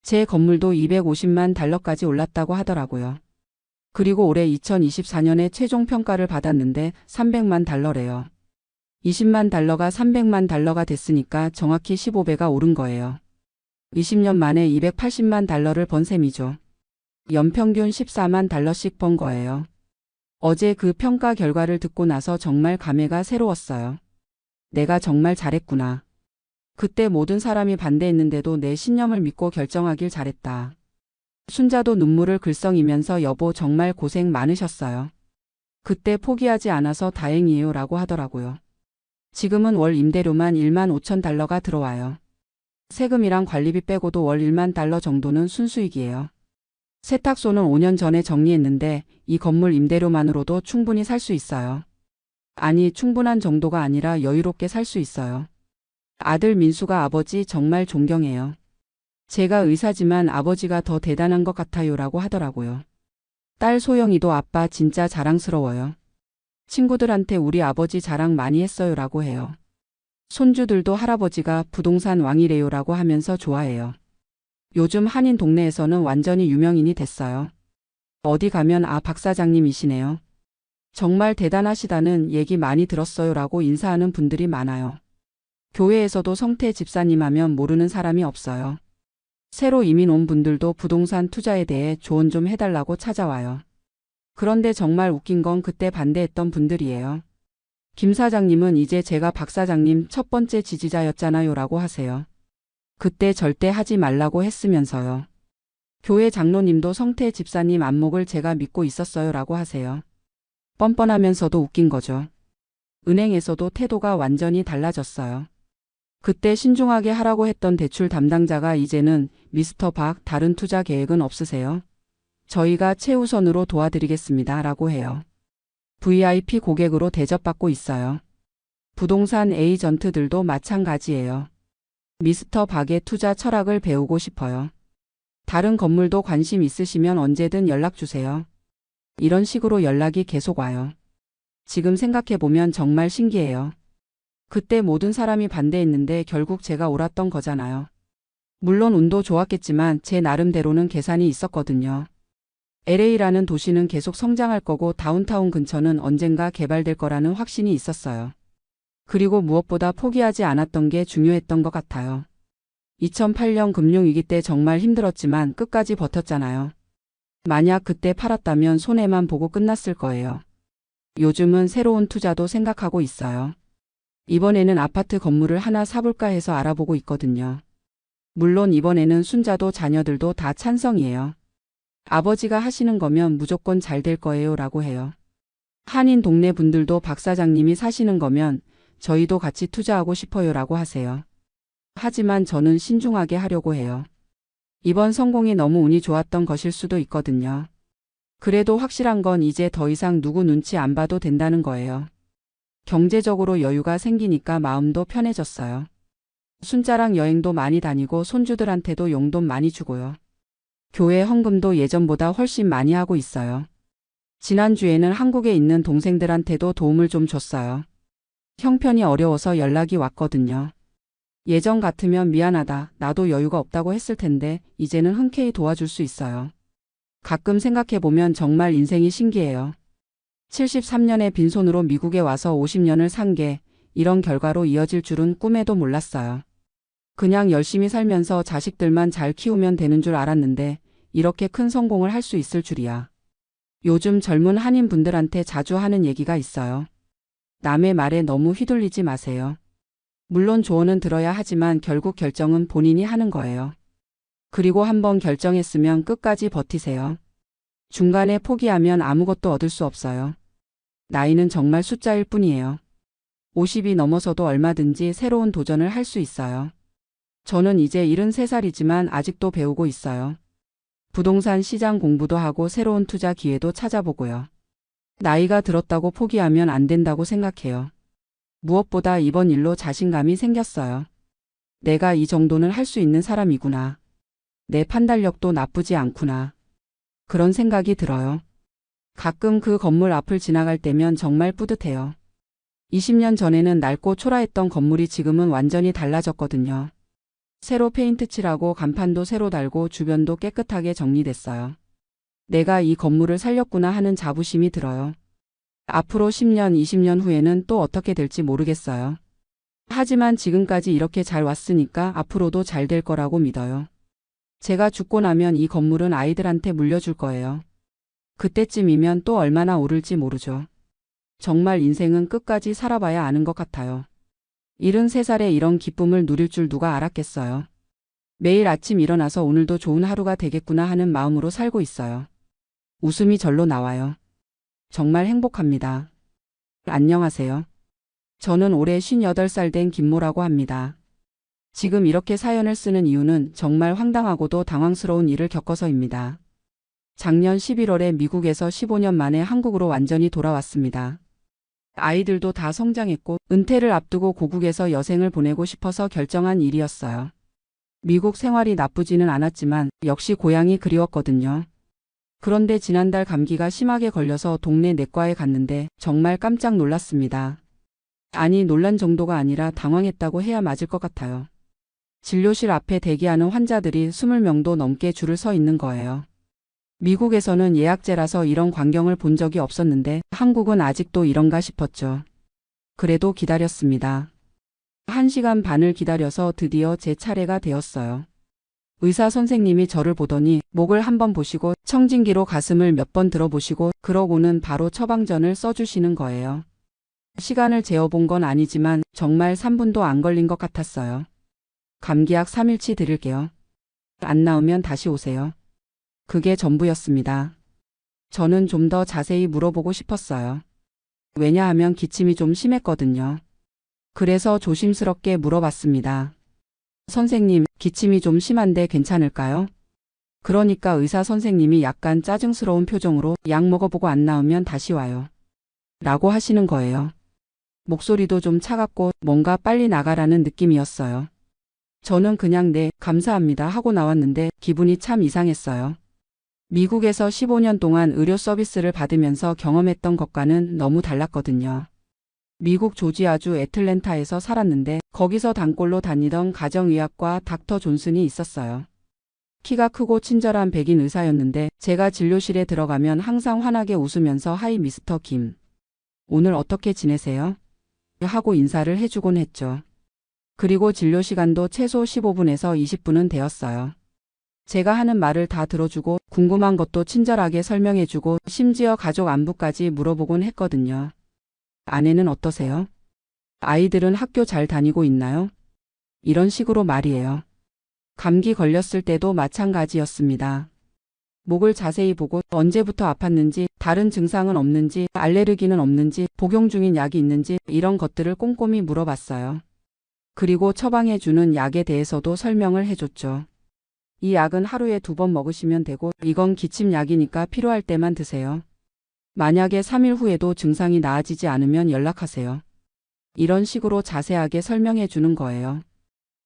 제 건물도 250만 달러까지 올랐다고 하더라고요. 그리고 올해 2024년에 최종 평가를 받았는데 300만 달러래요. 20만 달러가 300만 달러가 됐으니까 정확히 15배가 오른 거예요. 20년 만에 280만 달러를 번 셈이죠. 연평균 14만 달러씩 번 거예요. 어제 그 평가 결과를 듣고 나서 정말 감회가 새로웠어요. 내가 정말 잘했구나. 그때 모든 사람이 반대했는데도 내 신념을 믿고 결정하길 잘했다. 순자도 눈물을 글썽이면서 여보 정말 고생 많으셨어요. 그때 포기하지 않아서 다행이에요 라고 하더라고요. 지금은 월 임대료만 1만 5천 달러가 들어와요. 세금이랑 관리비 빼고도 월 1만 달러 정도는 순수익이에요. 세탁소는 5년 전에 정리했는데 이 건물 임대료만으로도 충분히 살 수 있어요. 아니 충분한 정도가 아니라 여유롭게 살 수 있어요. 아들 민수가 아버지 정말 존경해요. 제가 의사지만 아버지가 더 대단한 것 같아요 라고 하더라고요. 딸 소영이도 아빠 진짜 자랑스러워요. 친구들한테 우리 아버지 자랑 많이 했어요 라고 해요. 손주들도 할아버지가 부동산 왕이래요 라고 하면서 좋아해요. 요즘 한인 동네에서는 완전히 유명인이 됐어요. 어디 가면 아 박 사장님이시네요. 정말 대단하시다는 얘기 많이 들었어요 라고 인사하는 분들이 많아요. 교회에서도 성태 집사님 하면 모르는 사람이 없어요. 새로 이민 온 분들도 부동산 투자에 대해 조언 좀 해달라고 찾아와요. 그런데 정말 웃긴 건 그때 반대했던 분들이에요. 김 사장님은 이제 제가 박 사장님 첫 번째 지지자였잖아요 라고 하세요. 그때 절대 하지 말라고 했으면서요. 교회 장로님도 성태 집사님 안목을 제가 믿고 있었어요 라고 하세요. 뻔뻔하면서도 웃긴 거죠. 은행에서도 태도가 완전히 달라졌어요. 그때 신중하게 하라고 했던 대출 담당자가 이제는 미스터 박 다른 투자 계획은 없으세요? 저희가 최우선으로 도와드리겠습니다 라고 해요. VIP 고객으로 대접받고 있어요. 부동산 에이전트들도 마찬가지예요. 미스터 박의 투자 철학을 배우고 싶어요. 다른 건물도 관심 있으시면 언제든 연락 주세요. 이런 식으로 연락이 계속 와요. 지금 생각해보면 정말 신기해요. 그때 모든 사람이 반대했는데 결국 제가 옳았던 거잖아요. 물론 운도 좋았겠지만 제 나름대로는 계산이 있었거든요. LA라는 도시는 계속 성장할 거고 다운타운 근처는 언젠가 개발될 거라는 확신이 있었어요. 그리고 무엇보다 포기하지 않았던 게 중요했던 것 같아요. 2008년 금융위기 때 정말 힘들었지만 끝까지 버텼잖아요. 만약 그때 팔았다면 손해만 보고 끝났을 거예요. 요즘은 새로운 투자도 생각하고 있어요. 이번에는 아파트 건물을 하나 사볼까 해서 알아보고 있거든요. 물론 이번에는 순자도 자녀들도 다 찬성이에요. 아버지가 하시는 거면 무조건 잘 될 거예요 라고 해요. 한인 동네 분들도 박 사장님이 사시는 거면 저희도 같이 투자하고 싶어요 라고 하세요. 하지만 저는 신중하게 하려고 해요. 이번 성공이 너무 운이 좋았던 것일 수도 있거든요. 그래도 확실한 건 이제 더 이상 누구 눈치 안 봐도 된다는 거예요. 경제적으로 여유가 생기니까 마음도 편해졌어요. 순자랑 여행도 많이 다니고 손주들한테도 용돈 많이 주고요. 교회 헌금도 예전보다 훨씬 많이 하고 있어요. 지난주에는 한국에 있는 동생들한테도 도움을 좀 줬어요. 형편이 어려워서 연락이 왔거든요. 예전 같으면 미안하다, 나도 여유가 없다고 했을 텐데 이제는 흔쾌히 도와줄 수 있어요. 가끔 생각해보면 정말 인생이 신기해요. 73년에 빈손으로 미국에 와서 50년을 산 게 이런 결과로 이어질 줄은 꿈에도 몰랐어요. 그냥 열심히 살면서 자식들만 잘 키우면 되는 줄 알았는데 이렇게 큰 성공을 할 수 있을 줄이야. 요즘 젊은 한인분들한테 자주 하는 얘기가 있어요. 남의 말에 너무 휘둘리지 마세요. 물론 조언은 들어야 하지만 결국 결정은 본인이 하는 거예요. 그리고 한번 결정했으면 끝까지 버티세요. 중간에 포기하면 아무것도 얻을 수 없어요. 나이는 정말 숫자일 뿐이에요. 50이 넘어서도 얼마든지 새로운 도전을 할 수 있어요. 저는 이제 73살이지만 아직도 배우고 있어요. 부동산 시장 공부도 하고 새로운 투자 기회도 찾아보고요. 나이가 들었다고 포기하면 안 된다고 생각해요. 무엇보다 이번 일로 자신감이 생겼어요. 내가 이 정도는 할 수 있는 사람이구나. 내 판단력도 나쁘지 않구나. 그런 생각이 들어요. 가끔 그 건물 앞을 지나갈 때면 정말 뿌듯해요. 20년 전에는 낡고 초라했던 건물이 지금은 완전히 달라졌거든요. 새로 페인트 칠하고 간판도 새로 달고 주변도 깨끗하게 정리됐어요. 내가 이 건물을 살렸구나 하는 자부심이 들어요. 앞으로 10년, 20년 후에는 또 어떻게 될지 모르겠어요. 하지만 지금까지 이렇게 잘 왔으니까 앞으로도 잘 될 거라고 믿어요. 제가 죽고 나면 이 건물은 아이들한테 물려줄 거예요. 그때쯤이면 또 얼마나 오를지 모르죠. 정말 인생은 끝까지 살아봐야 아는 것 같아요. 73살에 이런 기쁨을 누릴 줄 누가 알았겠어요. 매일 아침 일어나서 오늘도 좋은 하루가 되겠구나 하는 마음으로 살고 있어요. 웃음이 절로 나와요. 정말 행복합니다. 안녕하세요. 저는 올해 58살 된 김모라고 합니다. 지금 이렇게 사연을 쓰는 이유는 정말 황당하고도 당황스러운 일을 겪어서입니다. 작년 11월에 미국에서 15년 만에 한국으로 완전히 돌아왔습니다. 아이들도 다 성장했고 은퇴를 앞두고 고국에서 여생을 보내고 싶어서 결정한 일이었어요. 미국 생활이 나쁘지는 않았지만 역시 고향이 그리웠거든요. 그런데 지난달 감기가 심하게 걸려서 동네 내과에 갔는데 정말 깜짝 놀랐습니다. 아니, 놀란 정도가 아니라 당황했다고 해야 맞을 것 같아요. 진료실 앞에 대기하는 환자들이 20명도 넘게 줄을 서 있는 거예요. 미국에서는 예약제라서 이런 광경을 본 적이 없었는데 한국은 아직도 이런가 싶었죠. 그래도 기다렸습니다. 1시간 반을 기다려서 드디어 제 차례가 되었어요. 의사 선생님이 저를 보더니 목을 한번 보시고 청진기로 가슴을 몇 번 들어보시고 그러고는 바로 처방전을 써주시는 거예요. 시간을 재어본 건 아니지만 정말 3분도 안 걸린 것 같았어요. 감기약 3일치 드릴게요. 안 나으면 다시 오세요. 그게 전부였습니다. 저는 좀 더 자세히 물어보고 싶었어요. 왜냐하면 기침이 좀 심했거든요. 그래서 조심스럽게 물어봤습니다. 선생님, 기침이 좀 심한데 괜찮을까요? 그러니까 의사 선생님이 약간 짜증스러운 표정으로 약 먹어보고 안 나으면 다시 와요. 라고 하시는 거예요. 목소리도 좀 차갑고 뭔가 빨리 나가라는 느낌이었어요. 저는 그냥 네, 감사합니다 하고 나왔는데 기분이 참 이상했어요. 미국에서 15년 동안 의료 서비스를 받으면서 경험했던 것과는 너무 달랐거든요. 미국 조지아주 애틀랜타에서 살았는데 거기서 단골로 다니던 가정의학과 닥터 존슨이 있었어요. 키가 크고 친절한 백인 의사였는데 제가 진료실에 들어가면 항상 환하게 웃으면서 하이 미스터 김. 오늘 어떻게 지내세요? 하고 인사를 해주곤 했죠. 그리고 진료 시간도 최소 15분에서 20분은 되었어요. 제가 하는 말을 다 들어주고 궁금한 것도 친절하게 설명해주고 심지어 가족 안부까지 물어보곤 했거든요. 아내는 어떠세요? 아이들은 학교 잘 다니고 있나요? 이런 식으로 말이에요. 감기 걸렸을 때도 마찬가지였습니다. 목을 자세히 보고 언제부터 아팠는지, 다른 증상은 없는지, 알레르기는 없는지, 복용 중인 약이 있는지 이런 것들을 꼼꼼히 물어봤어요. 그리고 처방해주는 약에 대해서도 설명을 해줬죠. 이 약은 하루에 2번 먹으시면 되고 이건 기침약이니까 필요할 때만 드세요. 만약에 3일 후에도 증상이 나아지지 않으면 연락하세요. 이런 식으로 자세하게 설명해 주는 거예요.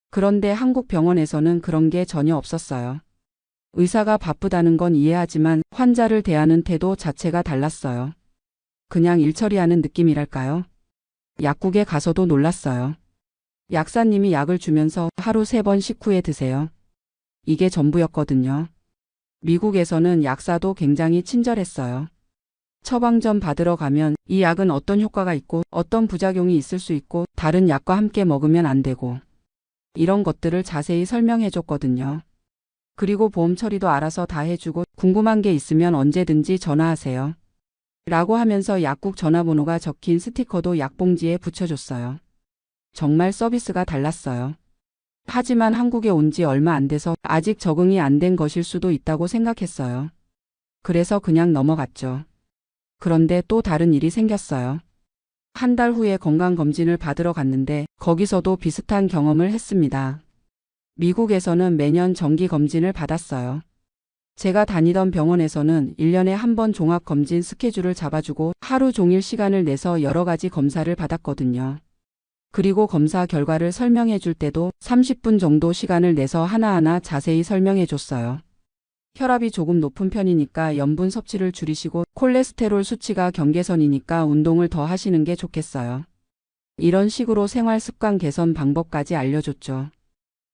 그런데 한국 병원에서는 그런 게 전혀 없었어요. 의사가 바쁘다는 건 이해하지만 환자를 대하는 태도 자체가 달랐어요. 그냥 일 처리하는 느낌이랄까요? 약국에 가서도 놀랐어요. 약사님이 약을 주면서 하루 3번 식후에 드세요. 이게 전부였거든요. 미국에서는 약사도 굉장히 친절했어요. 처방전 받으러 가면 이 약은 어떤 효과가 있고 어떤 부작용이 있을 수 있고 다른 약과 함께 먹으면 안 되고 이런 것들을 자세히 설명해 줬거든요. 그리고 보험 처리도 알아서 다 해주고 궁금한 게 있으면 언제든지 전화하세요. 라고 하면서 약국 전화번호가 적힌 스티커도 약봉지에 붙여줬어요. 정말 서비스가 달랐어요. 하지만 한국에 온 지 얼마 안 돼서 아직 적응이 안 된 것일 수도 있다고 생각했어요. 그래서 그냥 넘어갔죠. 그런데 또 다른 일이 생겼어요. 한 달 후에 건강검진을 받으러 갔는데 거기서도 비슷한 경험을 했습니다. 미국에서는 매년 정기검진을 받았어요. 제가 다니던 병원에서는 1년에 한 번 종합검진 스케줄을 잡아주고 하루 종일 시간을 내서 여러 가지 검사를 받았거든요. 그리고 검사 결과를 설명해 줄 때도 30분 정도 시간을 내서 하나하나 자세히 설명해 줬어요. 혈압이 조금 높은 편이니까 염분 섭취를 줄이시고 콜레스테롤 수치가 경계선이니까 운동을 더 하시는 게 좋겠어요. 이런 식으로 생활 습관 개선 방법까지 알려줬죠.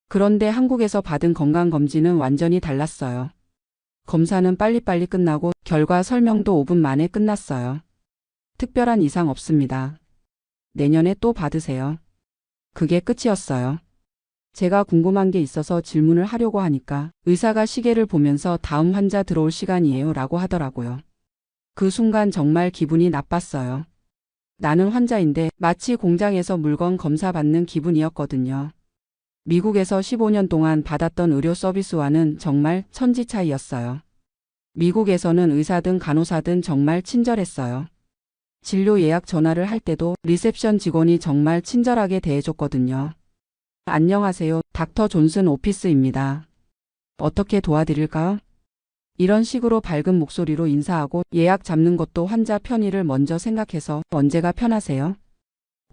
그런데 한국에서 받은 건강검진은 완전히 달랐어요. 검사는 빨리빨리 끝나고 결과 설명도 5분 만에 끝났어요. 특별한 이상 없습니다. 내년에 또 받으세요. 그게 끝이었어요. 제가 궁금한 게 있어서 질문을 하려고 하니까 의사가 시계를 보면서 다음 환자 들어올 시간이에요 라고 하더라고요. 그 순간 정말 기분이 나빴어요. 나는 환자인데 마치 공장에서 물건 검사받는 기분이었거든요. 미국에서 15년 동안 받았던 의료 서비스와는 정말 천지 차이였어요. 미국에서는 의사든 간호사든 정말 친절했어요. 진료 예약 전화를 할 때도 리셉션 직원이 정말 친절하게 대해줬거든요. 안녕하세요. 닥터 존슨 오피스입니다. 어떻게 도와드릴까요? 이런 식으로 밝은 목소리로 인사하고 예약 잡는 것도 환자 편의를 먼저 생각해서 언제가 편하세요?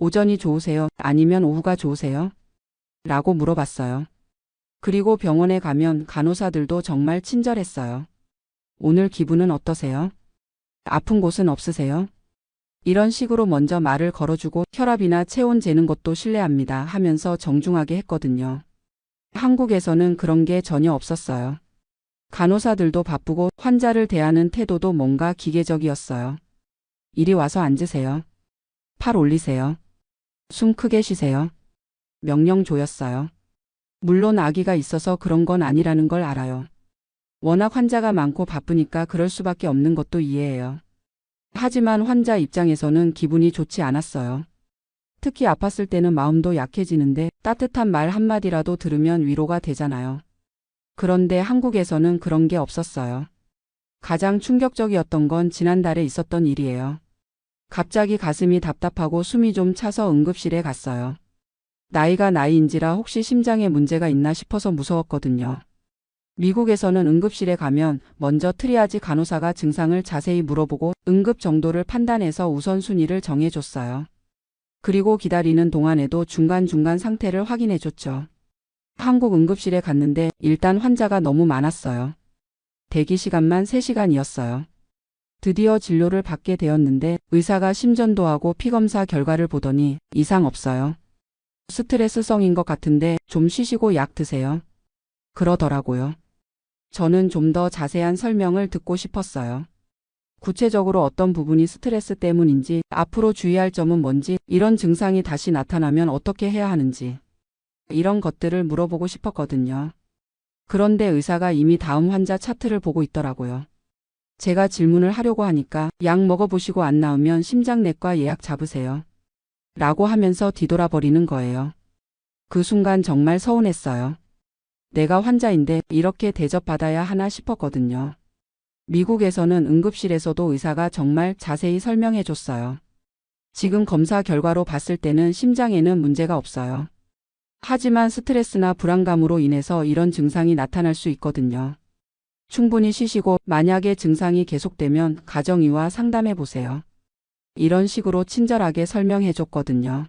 오전이 좋으세요? 아니면 오후가 좋으세요? 라고 물어봤어요. 그리고 병원에 가면 간호사들도 정말 친절했어요. 오늘 기분은 어떠세요? 아픈 곳은 없으세요? 이런 식으로 먼저 말을 걸어주고 혈압이나 체온 재는 것도 실례합니다 하면서 정중하게 했거든요. 한국에서는 그런 게 전혀 없었어요. 간호사들도 바쁘고 환자를 대하는 태도도 뭔가 기계적이었어요. 이리 와서 앉으세요. 팔 올리세요. 숨 크게 쉬세요. 명령조였어요. 물론 아기가 있어서 그런 건 아니라는 걸 알아요. 워낙 환자가 많고 바쁘니까 그럴 수밖에 없는 것도 이해해요. 하지만 환자 입장에서는 기분이 좋지 않았어요. 특히 아팠을 때는 마음도 약해지는데 따뜻한 말 한마디라도 들으면 위로가 되잖아요. 그런데 한국에서는 그런 게 없었어요. 가장 충격적이었던 건 지난달에 있었던 일이에요. 갑자기 가슴이 답답하고 숨이 좀 차서 응급실에 갔어요. 나이가 나이인지라 혹시 심장에 문제가 있나 싶어서 무서웠거든요. 미국에서는 응급실에 가면 먼저 트리아지 간호사가 증상을 자세히 물어보고 응급 정도를 판단해서 우선순위를 정해줬어요. 그리고 기다리는 동안에도 중간중간 상태를 확인해줬죠. 한국 응급실에 갔는데 일단 환자가 너무 많았어요. 대기 시간만 3시간이었어요. 드디어 진료를 받게 되었는데 의사가 심전도하고 피검사 결과를 보더니 이상 없어요. 스트레스성인 것 같은데 좀 쉬시고 약 드세요. 그러더라고요. 저는 좀 더 자세한 설명을 듣고 싶었어요. 구체적으로 어떤 부분이 스트레스 때문인지, 앞으로 주의할 점은 뭔지, 이런 증상이 다시 나타나면 어떻게 해야 하는지, 이런 것들을 물어보고 싶었거든요. 그런데 의사가 이미 다음 환자 차트를 보고 있더라고요. 제가 질문을 하려고 하니까 약 먹어보시고 안 나으면 심장내과 예약 잡으세요. 라고 하면서 뒤돌아버리는 거예요. 그 순간 정말 서운했어요. 내가 환자인데 이렇게 대접받아야 하나 싶었거든요. 미국에서는 응급실에서도 의사가 정말 자세히 설명해 줬어요. 지금 검사 결과로 봤을 때는 심장에는 문제가 없어요. 하지만 스트레스나 불안감으로 인해서 이런 증상이 나타날 수 있거든요. 충분히 쉬시고 만약에 증상이 계속되면 가정의와 상담해 보세요. 이런 식으로 친절하게 설명해 줬거든요.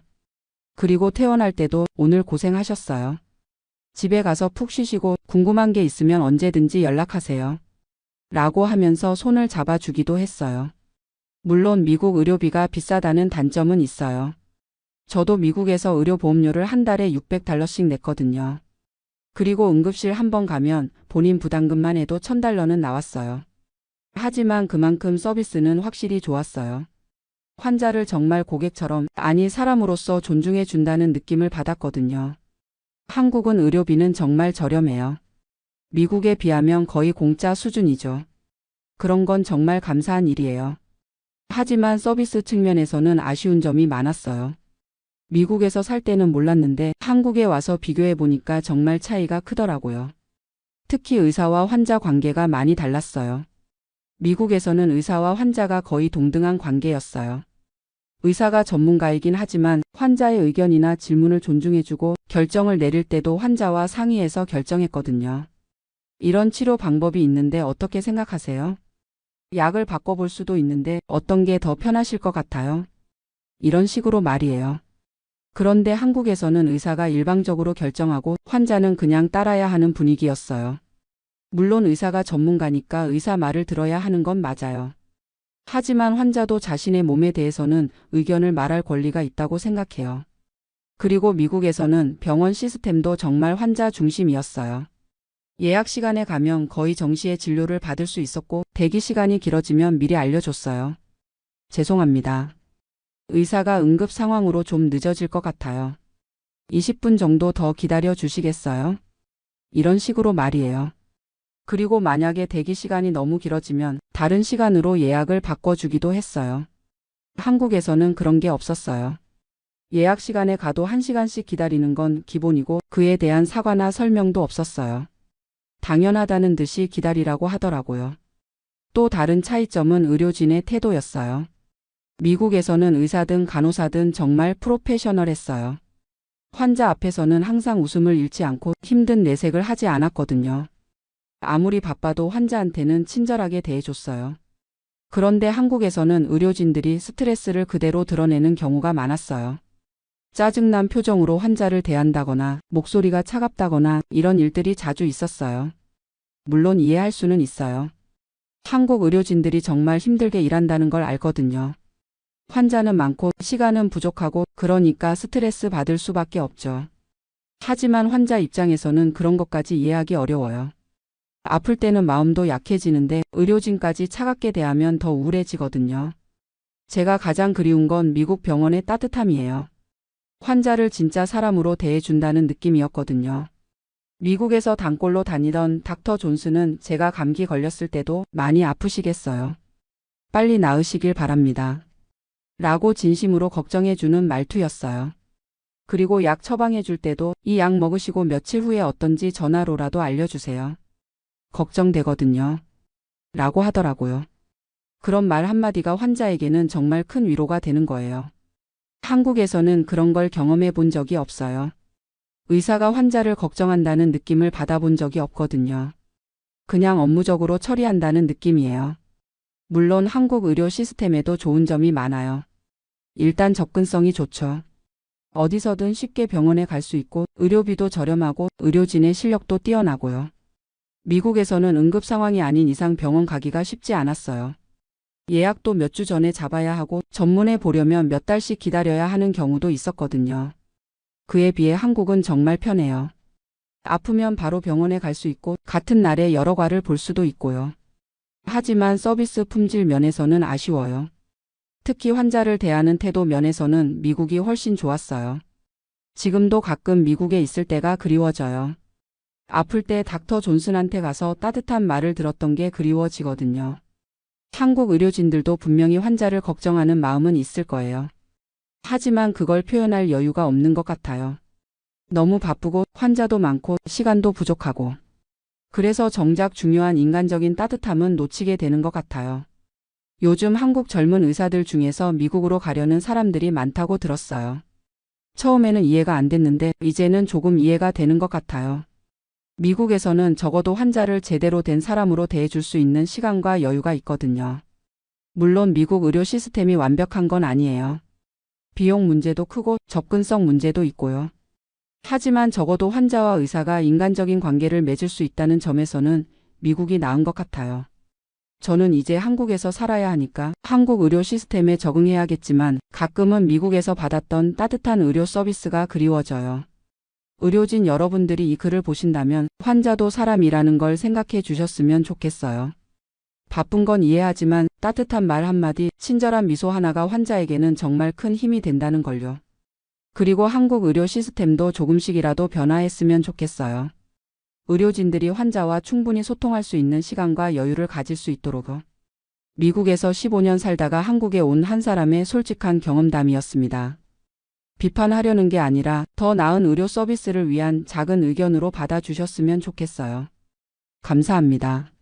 그리고 퇴원할 때도 오늘 고생하셨어요. 집에 가서 푹 쉬시고 궁금한 게 있으면 언제든지 연락하세요. 라고 하면서 손을 잡아주기도 했어요. 물론 미국 의료비가 비싸다는 단점은 있어요. 저도 미국에서 의료보험료를 한 달에 $600씩 냈거든요. 그리고 응급실 한 번 가면 본인 부담금만 해도 $1000는 나왔어요. 하지만 그만큼 서비스는 확실히 좋았어요. 환자를 정말 고객처럼, 아니 사람으로서 존중해 준다는 느낌을 받았거든요. 한국은 의료비는 정말 저렴해요. 미국에 비하면 거의 공짜 수준이죠. 그런 건 정말 감사한 일이에요. 하지만 서비스 측면에서는 아쉬운 점이 많았어요. 미국에서 살 때는 몰랐는데 한국에 와서 비교해 보니까 정말 차이가 크더라고요. 특히 의사와 환자 관계가 많이 달랐어요. 미국에서는 의사와 환자가 거의 동등한 관계였어요. 의사가 전문가이긴 하지만 환자의 의견이나 질문을 존중해주고 결정을 내릴 때도 환자와 상의해서 결정했거든요. 이런 치료 방법이 있는데 어떻게 생각하세요? 약을 바꿔볼 수도 있는데 어떤 게 더 편하실 것 같아요? 이런 식으로 말이에요. 그런데 한국에서는 의사가 일방적으로 결정하고 환자는 그냥 따라야 하는 분위기였어요. 물론 의사가 전문가니까 의사 말을 들어야 하는 건 맞아요. 하지만 환자도 자신의 몸에 대해서는 의견을 말할 권리가 있다고 생각해요. 그리고 미국에서는 병원 시스템도 정말 환자 중심이었어요. 예약 시간에 가면 거의 정시에 진료를 받을 수 있었고 대기 시간이 길어지면 미리 알려줬어요. 죄송합니다. 의사가 응급 상황으로 좀 늦어질 것 같아요. 20분 정도 더 기다려 주시겠어요? 이런 식으로 말이에요. 그리고 만약에 대기 시간이 너무 길어지면 다른 시간으로 예약을 바꿔주기도 했어요. 한국에서는 그런 게 없었어요. 예약 시간에 가도 1시간씩 기다리는 건 기본이고 그에 대한 사과나 설명도 없었어요. 당연하다는 듯이 기다리라고 하더라고요. 또 다른 차이점은 의료진의 태도였어요. 미국에서는 의사든 간호사든 정말 프로페셔널했어요. 환자 앞에서는 항상 웃음을 잃지 않고 힘든 내색을 하지 않았거든요. 아무리 바빠도 환자한테는 친절하게 대해줬어요. 그런데 한국에서는 의료진들이 스트레스를 그대로 드러내는 경우가 많았어요. 짜증난 표정으로 환자를 대한다거나 목소리가 차갑다거나 이런 일들이 자주 있었어요. 물론 이해할 수는 있어요. 한국 의료진들이 정말 힘들게 일한다는 걸 알거든요. 환자는 많고 시간은 부족하고 그러니까 스트레스 받을 수밖에 없죠. 하지만 환자 입장에서는 그런 것까지 이해하기 어려워요. 아플 때는 마음도 약해지는데 의료진까지 차갑게 대하면 더 우울해지거든요. 제가 가장 그리운 건 미국 병원의 따뜻함이에요. 환자를 진짜 사람으로 대해준다는 느낌이었거든요. 미국에서 단골로 다니던 닥터 존스는 제가 감기 걸렸을 때도 많이 아프시겠어요. 빨리 나으시길 바랍니다. 라고 진심으로 걱정해주는 말투였어요. 그리고 약 처방해줄 때도 이 약 먹으시고 며칠 후에 어떤지 전화로라도 알려주세요. 걱정되거든요. 라고 하더라고요. 그런 말 한마디가 환자에게는 정말 큰 위로가 되는 거예요. 한국에서는 그런 걸 경험해 본 적이 없어요. 의사가 환자를 걱정한다는 느낌을 받아본 적이 없거든요. 그냥 업무적으로 처리한다는 느낌이에요. 물론 한국 의료 시스템에도 좋은 점이 많아요. 일단 접근성이 좋죠. 어디서든 쉽게 병원에 갈 수 있고 의료비도 저렴하고 의료진의 실력도 뛰어나고요. 미국에서는 응급 상황이 아닌 이상 병원 가기가 쉽지 않았어요. 예약도 몇 주 전에 잡아야 하고 전문에 보려면 몇 달씩 기다려야 하는 경우도 있었거든요. 그에 비해 한국은 정말 편해요. 아프면 바로 병원에 갈 수 있고 같은 날에 여러 과를 볼 수도 있고요. 하지만 서비스 품질 면에서는 아쉬워요. 특히 환자를 대하는 태도 면에서는 미국이 훨씬 좋았어요. 지금도 가끔 미국에 있을 때가 그리워져요. 아플 때 닥터 존슨한테 가서 따뜻한 말을 들었던 게 그리워지거든요. 한국 의료진들도 분명히 환자를 걱정하는 마음은 있을 거예요. 하지만 그걸 표현할 여유가 없는 것 같아요. 너무 바쁘고 환자도 많고 시간도 부족하고. 그래서 정작 중요한 인간적인 따뜻함은 놓치게 되는 것 같아요. 요즘 한국 젊은 의사들 중에서 미국으로 가려는 사람들이 많다고 들었어요. 처음에는 이해가 안 됐는데 이제는 조금 이해가 되는 것 같아요. 미국에서는 적어도 환자를 제대로 된 사람으로 대해줄 수 있는 시간과 여유가 있거든요. 물론 미국 의료 시스템이 완벽한 건 아니에요. 비용 문제도 크고 접근성 문제도 있고요. 하지만 적어도 환자와 의사가 인간적인 관계를 맺을 수 있다는 점에서는 미국이 나은 것 같아요. 저는 이제 한국에서 살아야 하니까 한국 의료 시스템에 적응해야겠지만 가끔은 미국에서 받았던 따뜻한 의료 서비스가 그리워져요. 의료진 여러분들이 이 글을 보신다면 환자도 사람이라는 걸 생각해 주셨으면 좋겠어요. 바쁜 건 이해하지만 따뜻한 말 한마디, 친절한 미소 하나가 환자에게는 정말 큰 힘이 된다는 걸요. 그리고 한국 의료 시스템도 조금씩이라도 변화했으면 좋겠어요. 의료진들이 환자와 충분히 소통할 수 있는 시간과 여유를 가질 수 있도록. 미국에서 15년 살다가 한국에 온 한 사람의 솔직한 경험담이었습니다. 비판하려는 게 아니라 더 나은 의료 서비스를 위한 작은 의견으로 받아주셨으면 좋겠어요. 감사합니다.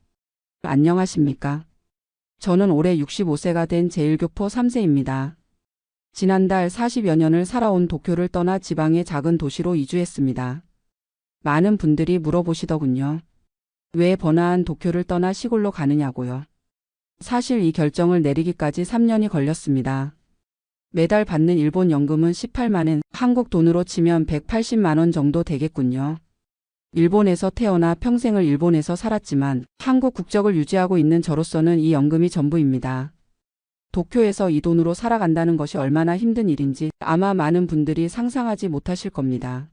안녕하십니까? 저는 올해 65세가 된 제1교포 3세입니다. 지난달 40여 년을 살아온 도쿄를 떠나 지방의 작은 도시로 이주했습니다. 많은 분들이 물어보시더군요. 왜 번화한 도쿄를 떠나 시골로 가느냐고요. 사실 이 결정을 내리기까지 3년이 걸렸습니다. 매달 받는 일본 연금은 18만엔, 한국 돈으로 치면 180만 원 정도 되겠군요. 일본에서 태어나 평생을 일본에서 살았지만 한국 국적을 유지하고 있는 저로서는 이 연금이 전부입니다. 도쿄에서 이 돈으로 살아간다는 것이 얼마나 힘든 일인지 아마 많은 분들이 상상하지 못하실 겁니다.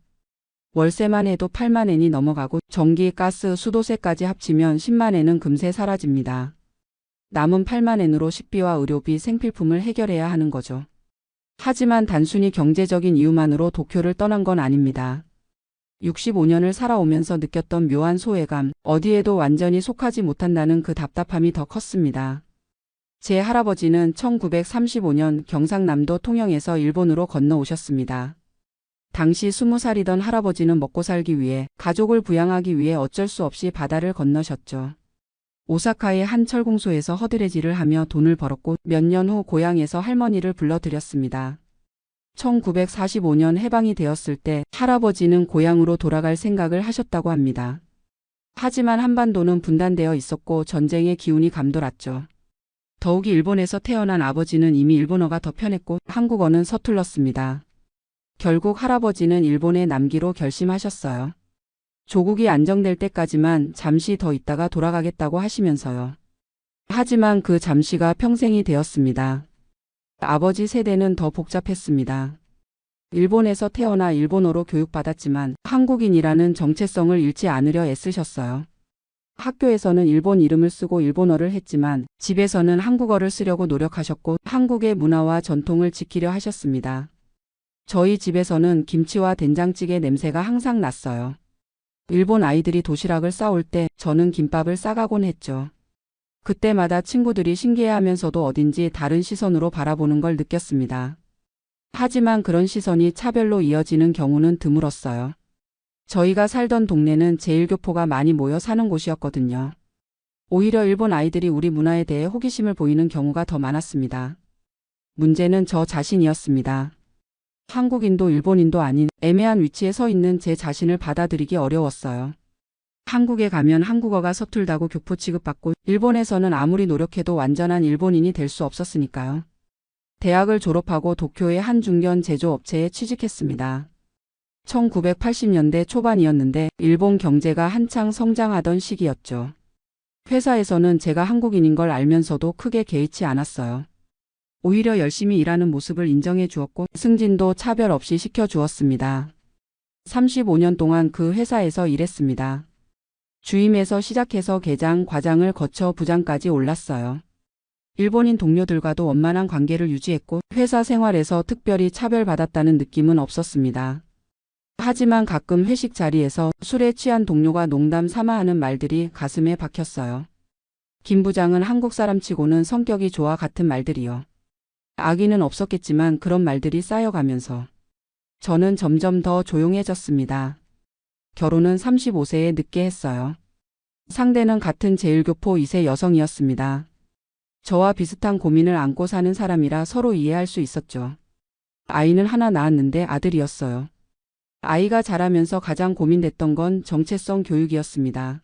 월세만 해도 8만엔이 넘어가고 전기, 가스, 수도세까지 합치면 10만엔은 금세 사라집니다. 남은 8만엔으로 식비와 의료비, 생필품을 해결해야 하는 거죠. 하지만 단순히 경제적인 이유만으로 도쿄를 떠난 건 아닙니다. 65년을 살아오면서 느꼈던 묘한 소외감, 어디에도 완전히 속하지 못한다는 그 답답함이 더 컸습니다. 제 할아버지는 1935년 경상남도 통영에서 일본으로 건너오셨습니다. 당시 20살이던 할아버지는 먹고 살기 위해, 가족을 부양하기 위해 어쩔 수 없이 바다를 건너셨죠. 오사카의 한 철공소에서 허드레질을 하며 돈을 벌었고 몇 년 후 고향에서 할머니를 불러들였습니다. 1945년 해방이 되었을 때 할아버지는 고향으로 돌아갈 생각을 하셨다고 합니다. 하지만 한반도는 분단되어 있었고 전쟁의 기운이 감돌았죠. 더욱이 일본에서 태어난 아버지는 이미 일본어가 더 편했고 한국어는 서툴렀습니다. 결국 할아버지는 일본에 남기로 결심하셨어요. 조국이 안정될 때까지만 잠시 더 있다가 돌아가겠다고 하시면서요. 하지만 그 잠시가 평생이 되었습니다. 아버지 세대는 더 복잡했습니다. 일본에서 태어나 일본어로 교육받았지만 한국인이라는 정체성을 잃지 않으려 애쓰셨어요. 학교에서는 일본 이름을 쓰고 일본어를 했지만 집에서는 한국어를 쓰려고 노력하셨고 한국의 문화와 전통을 지키려 하셨습니다. 저희 집에서는 김치와 된장찌개 냄새가 항상 났어요. 일본 아이들이 도시락을 싸올 때 저는 김밥을 싸가곤 했죠. 그때마다 친구들이 신기해하면서도 어딘지 다른 시선으로 바라보는 걸 느꼈습니다. 하지만 그런 시선이 차별로 이어지는 경우는 드물었어요. 저희가 살던 동네는 제1교포가 많이 모여 사는 곳이었거든요. 오히려 일본 아이들이 우리 문화에 대해 호기심을 보이는 경우가 더 많았습니다. 문제는 저 자신이었습니다. 한국인도 일본인도 아닌 애매한 위치에 서 있는 제 자신을 받아들이기 어려웠어요. 한국에 가면 한국어가 서툴다고 교포 취급받고 일본에서는 아무리 노력해도 완전한 일본인이 될 수 없었으니까요. 대학을 졸업하고 도쿄의 한 중견 제조업체에 취직했습니다. 1980년대 초반이었는데 일본 경제가 한창 성장하던 시기였죠. 회사에서는 제가 한국인인 걸 알면서도 크게 개의치 않았어요. 오히려 열심히 일하는 모습을 인정해 주었고 승진도 차별 없이 시켜주었습니다. 35년 동안 그 회사에서 일했습니다. 주임에서 시작해서 계장, 과장을 거쳐 부장까지 올랐어요. 일본인 동료들과도 원만한 관계를 유지했고 회사 생활에서 특별히 차별받았다는 느낌은 없었습니다. 하지만 가끔 회식 자리에서 술에 취한 동료가 농담 삼아 하는 말들이 가슴에 박혔어요. 김 부장은 한국 사람치고는 성격이 좋아 같은 말들이요. 악의는 없었겠지만 그런 말들이 쌓여가면서 저는 점점 더 조용해졌습니다. 결혼은 35세에 늦게 했어요. 상대는 같은 제1교포 2세 여성이었습니다. 저와 비슷한 고민을 안고 사는 사람이라 서로 이해할 수 있었죠. 아이는 하나 낳았는데 아들이었어요. 아이가 자라면서 가장 고민됐던 건 정체성 교육이었습니다.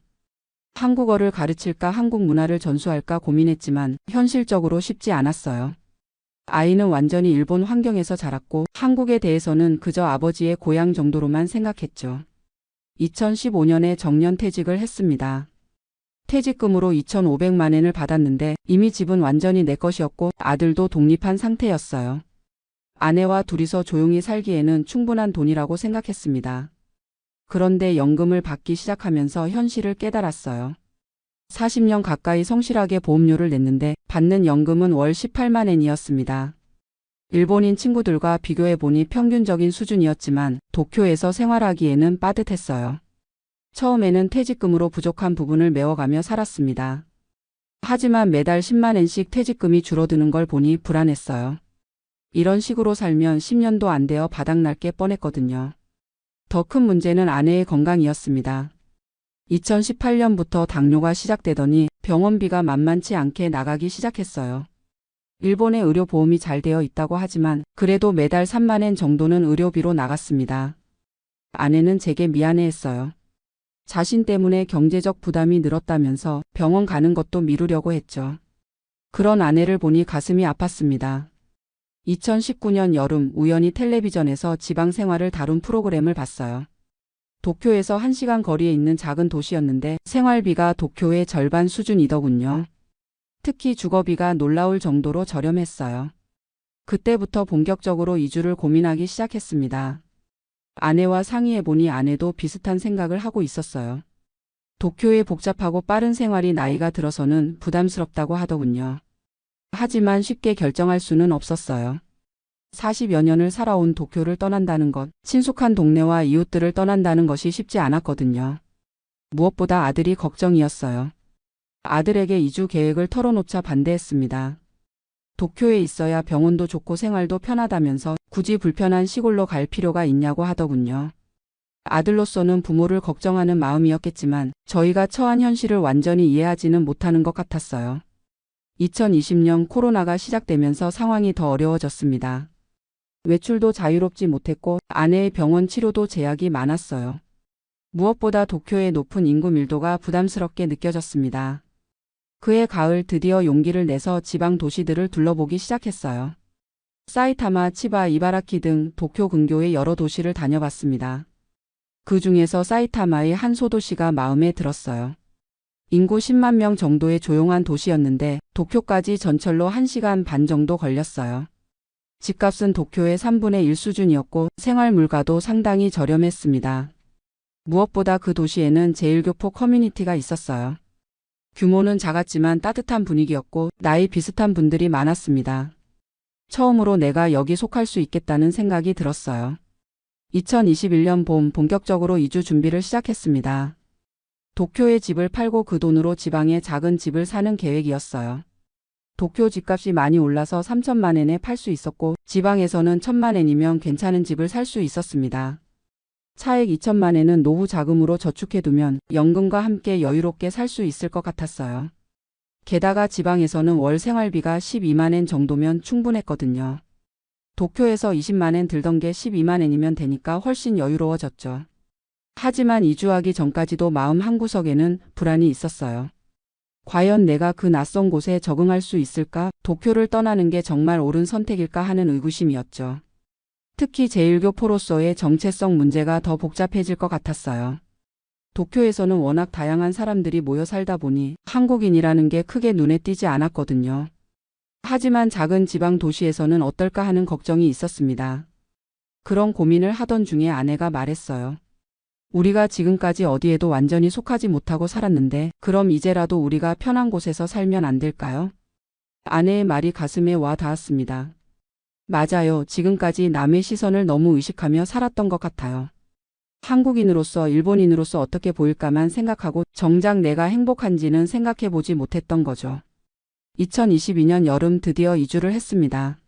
한국어를 가르칠까 한국 문화를 전수할까 고민했지만 현실적으로 쉽지 않았어요. 아이는 완전히 일본 환경에서 자랐고 한국에 대해서는 그저 아버지의 고향 정도로만 생각했죠. 2015년에 정년퇴직을 했습니다. 퇴직금으로 2,500만 엔을 받았는데 이미 집은 완전히 내 것이었고 아들도 독립한 상태였어요. 아내와 둘이서 조용히 살기에는 충분한 돈이라고 생각했습니다. 그런데 연금을 받기 시작하면서 현실을 깨달았어요. 40년 가까이 성실하게 보험료를 냈는데 받는 연금은 월 18만 엔이었습니다. 일본인 친구들과 비교해보니 평균적인 수준이었지만 도쿄에서 생활하기에는 빠듯했어요. 처음에는 퇴직금으로 부족한 부분을 메워가며 살았습니다. 하지만 매달 10만 엔씩 퇴직금이 줄어드는 걸 보니 불안했어요. 이런 식으로 살면 10년도 안 되어 바닥날 게 뻔했거든요. 더 큰 문제는 아내의 건강이었습니다. 2018년부터 당뇨가 시작되더니 병원비가 만만치 않게 나가기 시작했어요. 일본의 의료보험이 잘 되어 있다고 하지만 그래도 매달 3만 엔 정도는 의료비로 나갔습니다. 아내는 제게 미안해했어요. 자신 때문에 경제적 부담이 늘었다면서 병원 가는 것도 미루려고 했죠. 그런 아내를 보니 가슴이 아팠습니다. 2019년 여름 우연히 텔레비전에서 지방 생활을 다룬 프로그램을 봤어요. 도쿄에서 1시간 거리에 있는 작은 도시였는데 생활비가 도쿄의 절반 수준이더군요. 특히 주거비가 놀라울 정도로 저렴했어요. 그때부터 본격적으로 이주를 고민하기 시작했습니다. 아내와 상의해보니 아내도 비슷한 생각을 하고 있었어요. 도쿄의 복잡하고 빠른 생활이 나이가 들어서는 부담스럽다고 하더군요. 하지만 쉽게 결정할 수는 없었어요. 40여 년을 살아온 도쿄를 떠난다는 것, 친숙한 동네와 이웃들을 떠난다는 것이 쉽지 않았거든요. 무엇보다 아들이 걱정이었어요. 아들에게 이주 계획을 털어놓자 반대했습니다. 도쿄에 있어야 병원도 좋고 생활도 편하다면서 굳이 불편한 시골로 갈 필요가 있냐고 하더군요. 아들로서는 부모를 걱정하는 마음이었겠지만 저희가 처한 현실을 완전히 이해하지는 못하는 것 같았어요. 2020년 코로나가 시작되면서 상황이 더 어려워졌습니다. 외출도 자유롭지 못했고 아내의 병원 치료도 제약이 많았어요. 무엇보다 도쿄의 높은 인구 밀도가 부담스럽게 느껴졌습니다. 그해 가을 드디어 용기를 내서 지방 도시들을 둘러보기 시작했어요. 사이타마, 치바, 이바라키 등 도쿄 근교의 여러 도시를 다녀봤습니다. 그 중에서 사이타마의 한 소도시가 마음에 들었어요. 인구 10만 명 정도의 조용한 도시였는데 도쿄까지 전철로 1시간 반 정도 걸렸어요. 집값은 도쿄의 3분의 1 수준이었고 생활 물가도 상당히 저렴했습니다. 무엇보다 그 도시에는 제1교포 커뮤니티가 있었어요. 규모는 작았지만 따뜻한 분위기였고 나이 비슷한 분들이 많았습니다. 처음으로 내가 여기 속할 수 있겠다는 생각이 들었어요. 2021년 봄 본격적으로 이주 준비를 시작했습니다. 도쿄에 집을 팔고 그 돈으로 지방에 작은 집을 사는 계획이었어요. 도쿄 집값이 많이 올라서 3천만 엔에 팔 수 있었고 지방에서는 1천만 엔이면 괜찮은 집을 살 수 있었습니다. 차액 2천만 엔은 노후 자금으로 저축해두면 연금과 함께 여유롭게 살 수 있을 것 같았어요. 게다가 지방에서는 월 생활비가 12만 엔 정도면 충분했거든요. 도쿄에서 20만 엔 들던 게 12만 엔이면 되니까 훨씬 여유로워졌죠. 하지만 이주하기 전까지도 마음 한구석에는 불안이 있었어요. 과연 내가 그 낯선 곳에 적응할 수 있을까? 도쿄를 떠나는 게 정말 옳은 선택일까 하는 의구심이었죠. 특히 제1교포로서의 정체성 문제가 더 복잡해질 것 같았어요. 도쿄에서는 워낙 다양한 사람들이 모여 살다 보니 한국인이라는 게 크게 눈에 띄지 않았거든요. 하지만 작은 지방 도시에서는 어떨까 하는 걱정이 있었습니다. 그런 고민을 하던 중에 아내가 말했어요. 우리가 지금까지 어디에도 완전히 속하지 못하고 살았는데 그럼 이제라도 우리가 편한 곳에서 살면 안 될까요? 아내의 말이 가슴에 와 닿았습니다. 맞아요. 지금까지 남의 시선을 너무 의식하며 살았던 것 같아요. 한국인으로서 일본인으로서 어떻게 보일까만 생각하고 정작 내가 행복한지는 생각해 보지 못했던 거죠. 2022년 여름 드디어 이주를 했습니다.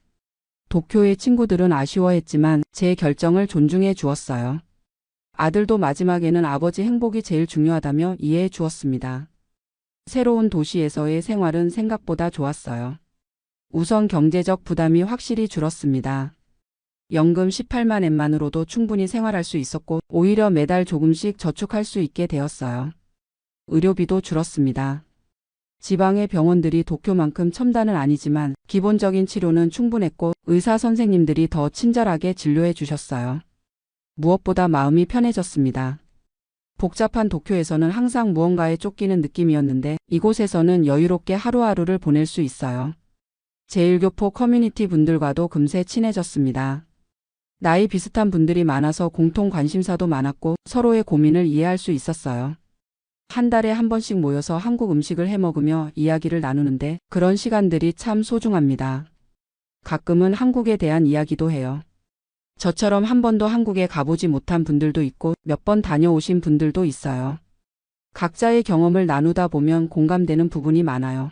도쿄의 친구들은 아쉬워했지만 제 결정을 존중해 주었어요. 아들도 마지막에는 아버지 행복이 제일 중요하다며 이해해 주었습니다. 새로운 도시에서의 생활은 생각보다 좋았어요. 우선 경제적 부담이 확실히 줄었습니다. 연금 18만 엔만으로도 충분히 생활할 수 있었고 오히려 매달 조금씩 저축할 수 있게 되었어요. 의료비도 줄었습니다. 지방의 병원들이 도쿄만큼 첨단은 아니지만 기본적인 치료는 충분했고 의사 선생님들이 더 친절하게 진료해 주셨어요. 무엇보다 마음이 편해졌습니다. 복잡한 도쿄에서는 항상 무언가에 쫓기는 느낌이었는데 이곳에서는 여유롭게 하루하루를 보낼 수 있어요. 제1교포 커뮤니티 분들과도 금세 친해졌습니다. 나이 비슷한 분들이 많아서 공통 관심사도 많았고 서로의 고민을 이해할 수 있었어요. 한 달에 한 번씩 모여서 한국 음식을 해 먹으며 이야기를 나누는데 그런 시간들이 참 소중합니다. 가끔은 한국에 대한 이야기도 해요. 저처럼 한 번도 한국에 가보지 못한 분들도 있고 몇 번 다녀오신 분들도 있어요. 각자의 경험을 나누다 보면 공감되는 부분이 많아요.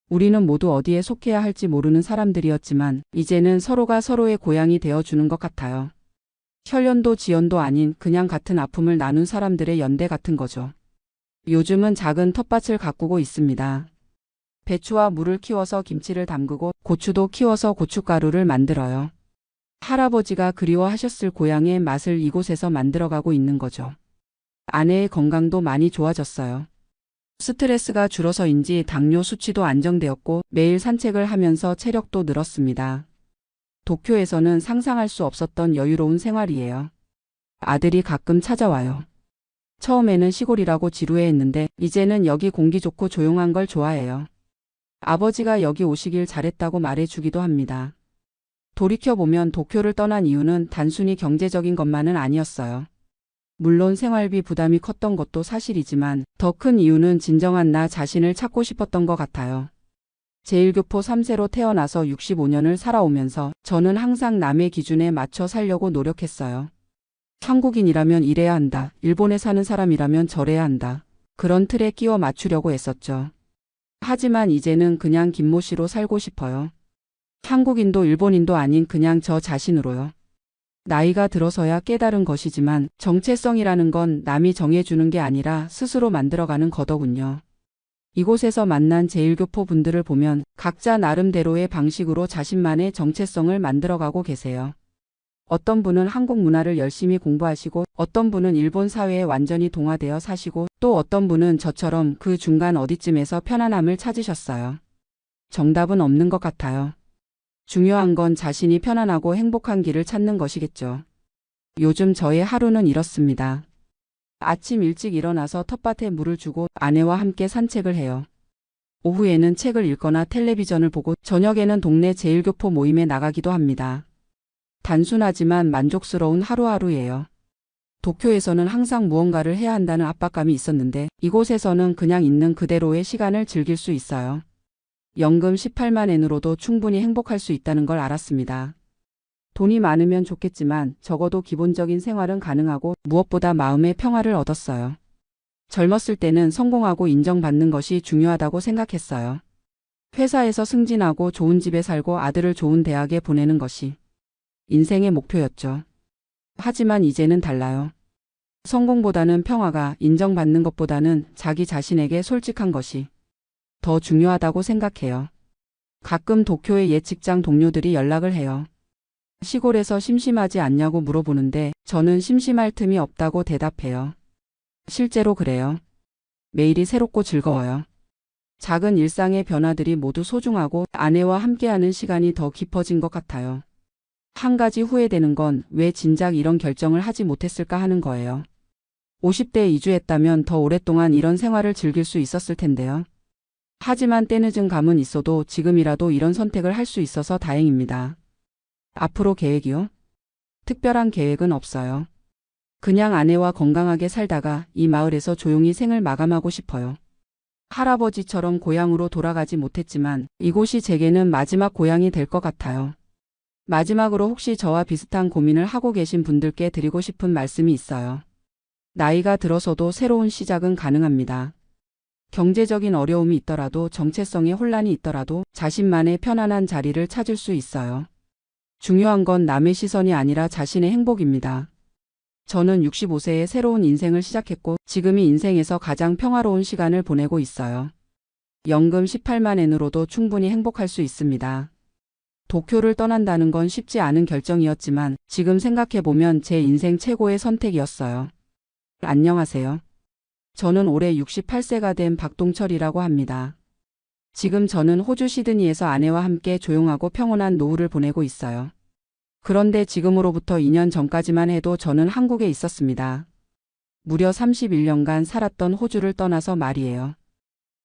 우리는 모두 어디에 속해야 할지 모르는 사람들이었지만 이제는 서로가 서로의 고향이 되어주는 것 같아요. 혈연도 지연도 아닌 그냥 같은 아픔을 나눈 사람들의 연대 같은 거죠. 요즘은 작은 텃밭을 가꾸고 있습니다. 배추와 물을 키워서 김치를 담그고 고추도 키워서 고춧가루를 만들어요. 할아버지가 그리워하셨을 고향의 맛을 이곳에서 만들어가고 있는 거죠. 아내의 건강도 많이 좋아졌어요. 스트레스가 줄어서인지 당뇨 수치도 안정되었고 매일 산책을 하면서 체력도 늘었습니다. 도쿄에서는 상상할 수 없었던 여유로운 생활이에요. 아들이 가끔 찾아와요. 처음에는 시골이라고 지루해했는데 이제는 여기 공기 좋고 조용한 걸 좋아해요. 아버지가 여기 오시길 잘했다고 말해주기도 합니다. 돌이켜보면 도쿄를 떠난 이유는 단순히 경제적인 것만은 아니었어요. 물론 생활비 부담이 컸던 것도 사실이지만 더 큰 이유는 진정한 나 자신을 찾고 싶었던 것 같아요. 제1교포 3세로 태어나서 65년을 살아오면서 저는 항상 남의 기준에 맞춰 살려고 노력했어요. 한국인이라면 이래야 한다. 일본에 사는 사람이라면 저래야 한다. 그런 틀에 끼워 맞추려고 했었죠. 하지만 이제는 그냥 김모 씨로 살고 싶어요. 한국인도 일본인도 아닌 그냥 저 자신으로요. 나이가 들어서야 깨달은 것이지만 정체성이라는 건 남이 정해주는 게 아니라 스스로 만들어가는 거더군요. 이곳에서 만난 제1교포 분들을 보면 각자 나름대로의 방식으로 자신만의 정체성을 만들어가고 계세요. 어떤 분은 한국 문화를 열심히 공부하시고 어떤 분은 일본 사회에 완전히 동화되어 사시고 또 어떤 분은 저처럼 그 중간 어디쯤에서 편안함을 찾으셨어요. 정답은 없는 것 같아요. 중요한 건 자신이 편안하고 행복한 길을 찾는 것이겠죠. 요즘 저의 하루는 이렇습니다. 아침 일찍 일어나서 텃밭에 물을 주고 아내와 함께 산책을 해요. 오후에는 책을 읽거나 텔레비전을 보고 저녁에는 동네 제1교포 모임에 나가기도 합니다. 단순하지만 만족스러운 하루하루예요. 도쿄에서는 항상 무언가를 해야 한다는 압박감이 있었는데 이곳에서는 그냥 있는 그대로의 시간을 즐길 수 있어요. 연금 18만 엔으로도 충분히 행복할 수 있다는 걸 알았습니다. 돈이 많으면 좋겠지만 적어도 기본적인 생활은 가능하고 무엇보다 마음의 평화를 얻었어요. 젊었을 때는 성공하고 인정받는 것이 중요하다고 생각했어요. 회사에서 승진하고 좋은 집에 살고 아들을 좋은 대학에 보내는 것이 인생의 목표였죠. 하지만 이제는 달라요. 성공보다는 평화가, 인정받는 것보다는 자기 자신에게 솔직한 것이 더 중요하다고 생각해요. 가끔 도쿄의 옛 직장 동료들이 연락을 해요. 시골에서 심심하지 않냐고 물어보는데 저는 심심할 틈이 없다고 대답해요. 실제로 그래요. 매일이 새롭고 즐거워요. 작은 일상의 변화들이 모두 소중하고 아내와 함께하는 시간이 더 깊어진 것 같아요. 한 가지 후회되는 건 왜 진작 이런 결정을 하지 못했을까 하는 거예요. 50대에 이주했다면 더 오랫동안 이런 생활을 즐길 수 있었을 텐데요. 하지만 때늦은 감은 있어도 지금이라도 이런 선택을 할 수 있어서 다행입니다. 앞으로 계획이요? 특별한 계획은 없어요. 그냥 아내와 건강하게 살다가 이 마을에서 조용히 생을 마감하고 싶어요. 할아버지처럼 고향으로 돌아가지 못했지만 이곳이 제게는 마지막 고향이 될 것 같아요. 마지막으로 혹시 저와 비슷한 고민을 하고 계신 분들께 드리고 싶은 말씀이 있어요. 나이가 들어서도 새로운 시작은 가능합니다. 경제적인 어려움이 있더라도 정체성의 혼란이 있더라도 자신만의 편안한 자리를 찾을 수 있어요. 중요한 건 남의 시선이 아니라 자신의 행복입니다. 저는 65세에 새로운 인생을 시작했고 지금이 인생에서 가장 평화로운 시간을 보내고 있어요. 연금 18만 엔으로도 충분히 행복할 수 있습니다. 도쿄를 떠난다는 건 쉽지 않은 결정이었지만 지금 생각해보면 제 인생 최고의 선택이었어요. 안녕하세요. 저는 올해 68세가 된 박동철이라고 합니다. 지금 저는 호주 시드니에서 아내와 함께 조용하고 평온한 노후를 보내고 있어요. 그런데 지금으로부터 2년 전까지만 해도 저는 한국에 있었습니다. 무려 31년간 살았던 호주를 떠나서 말이에요.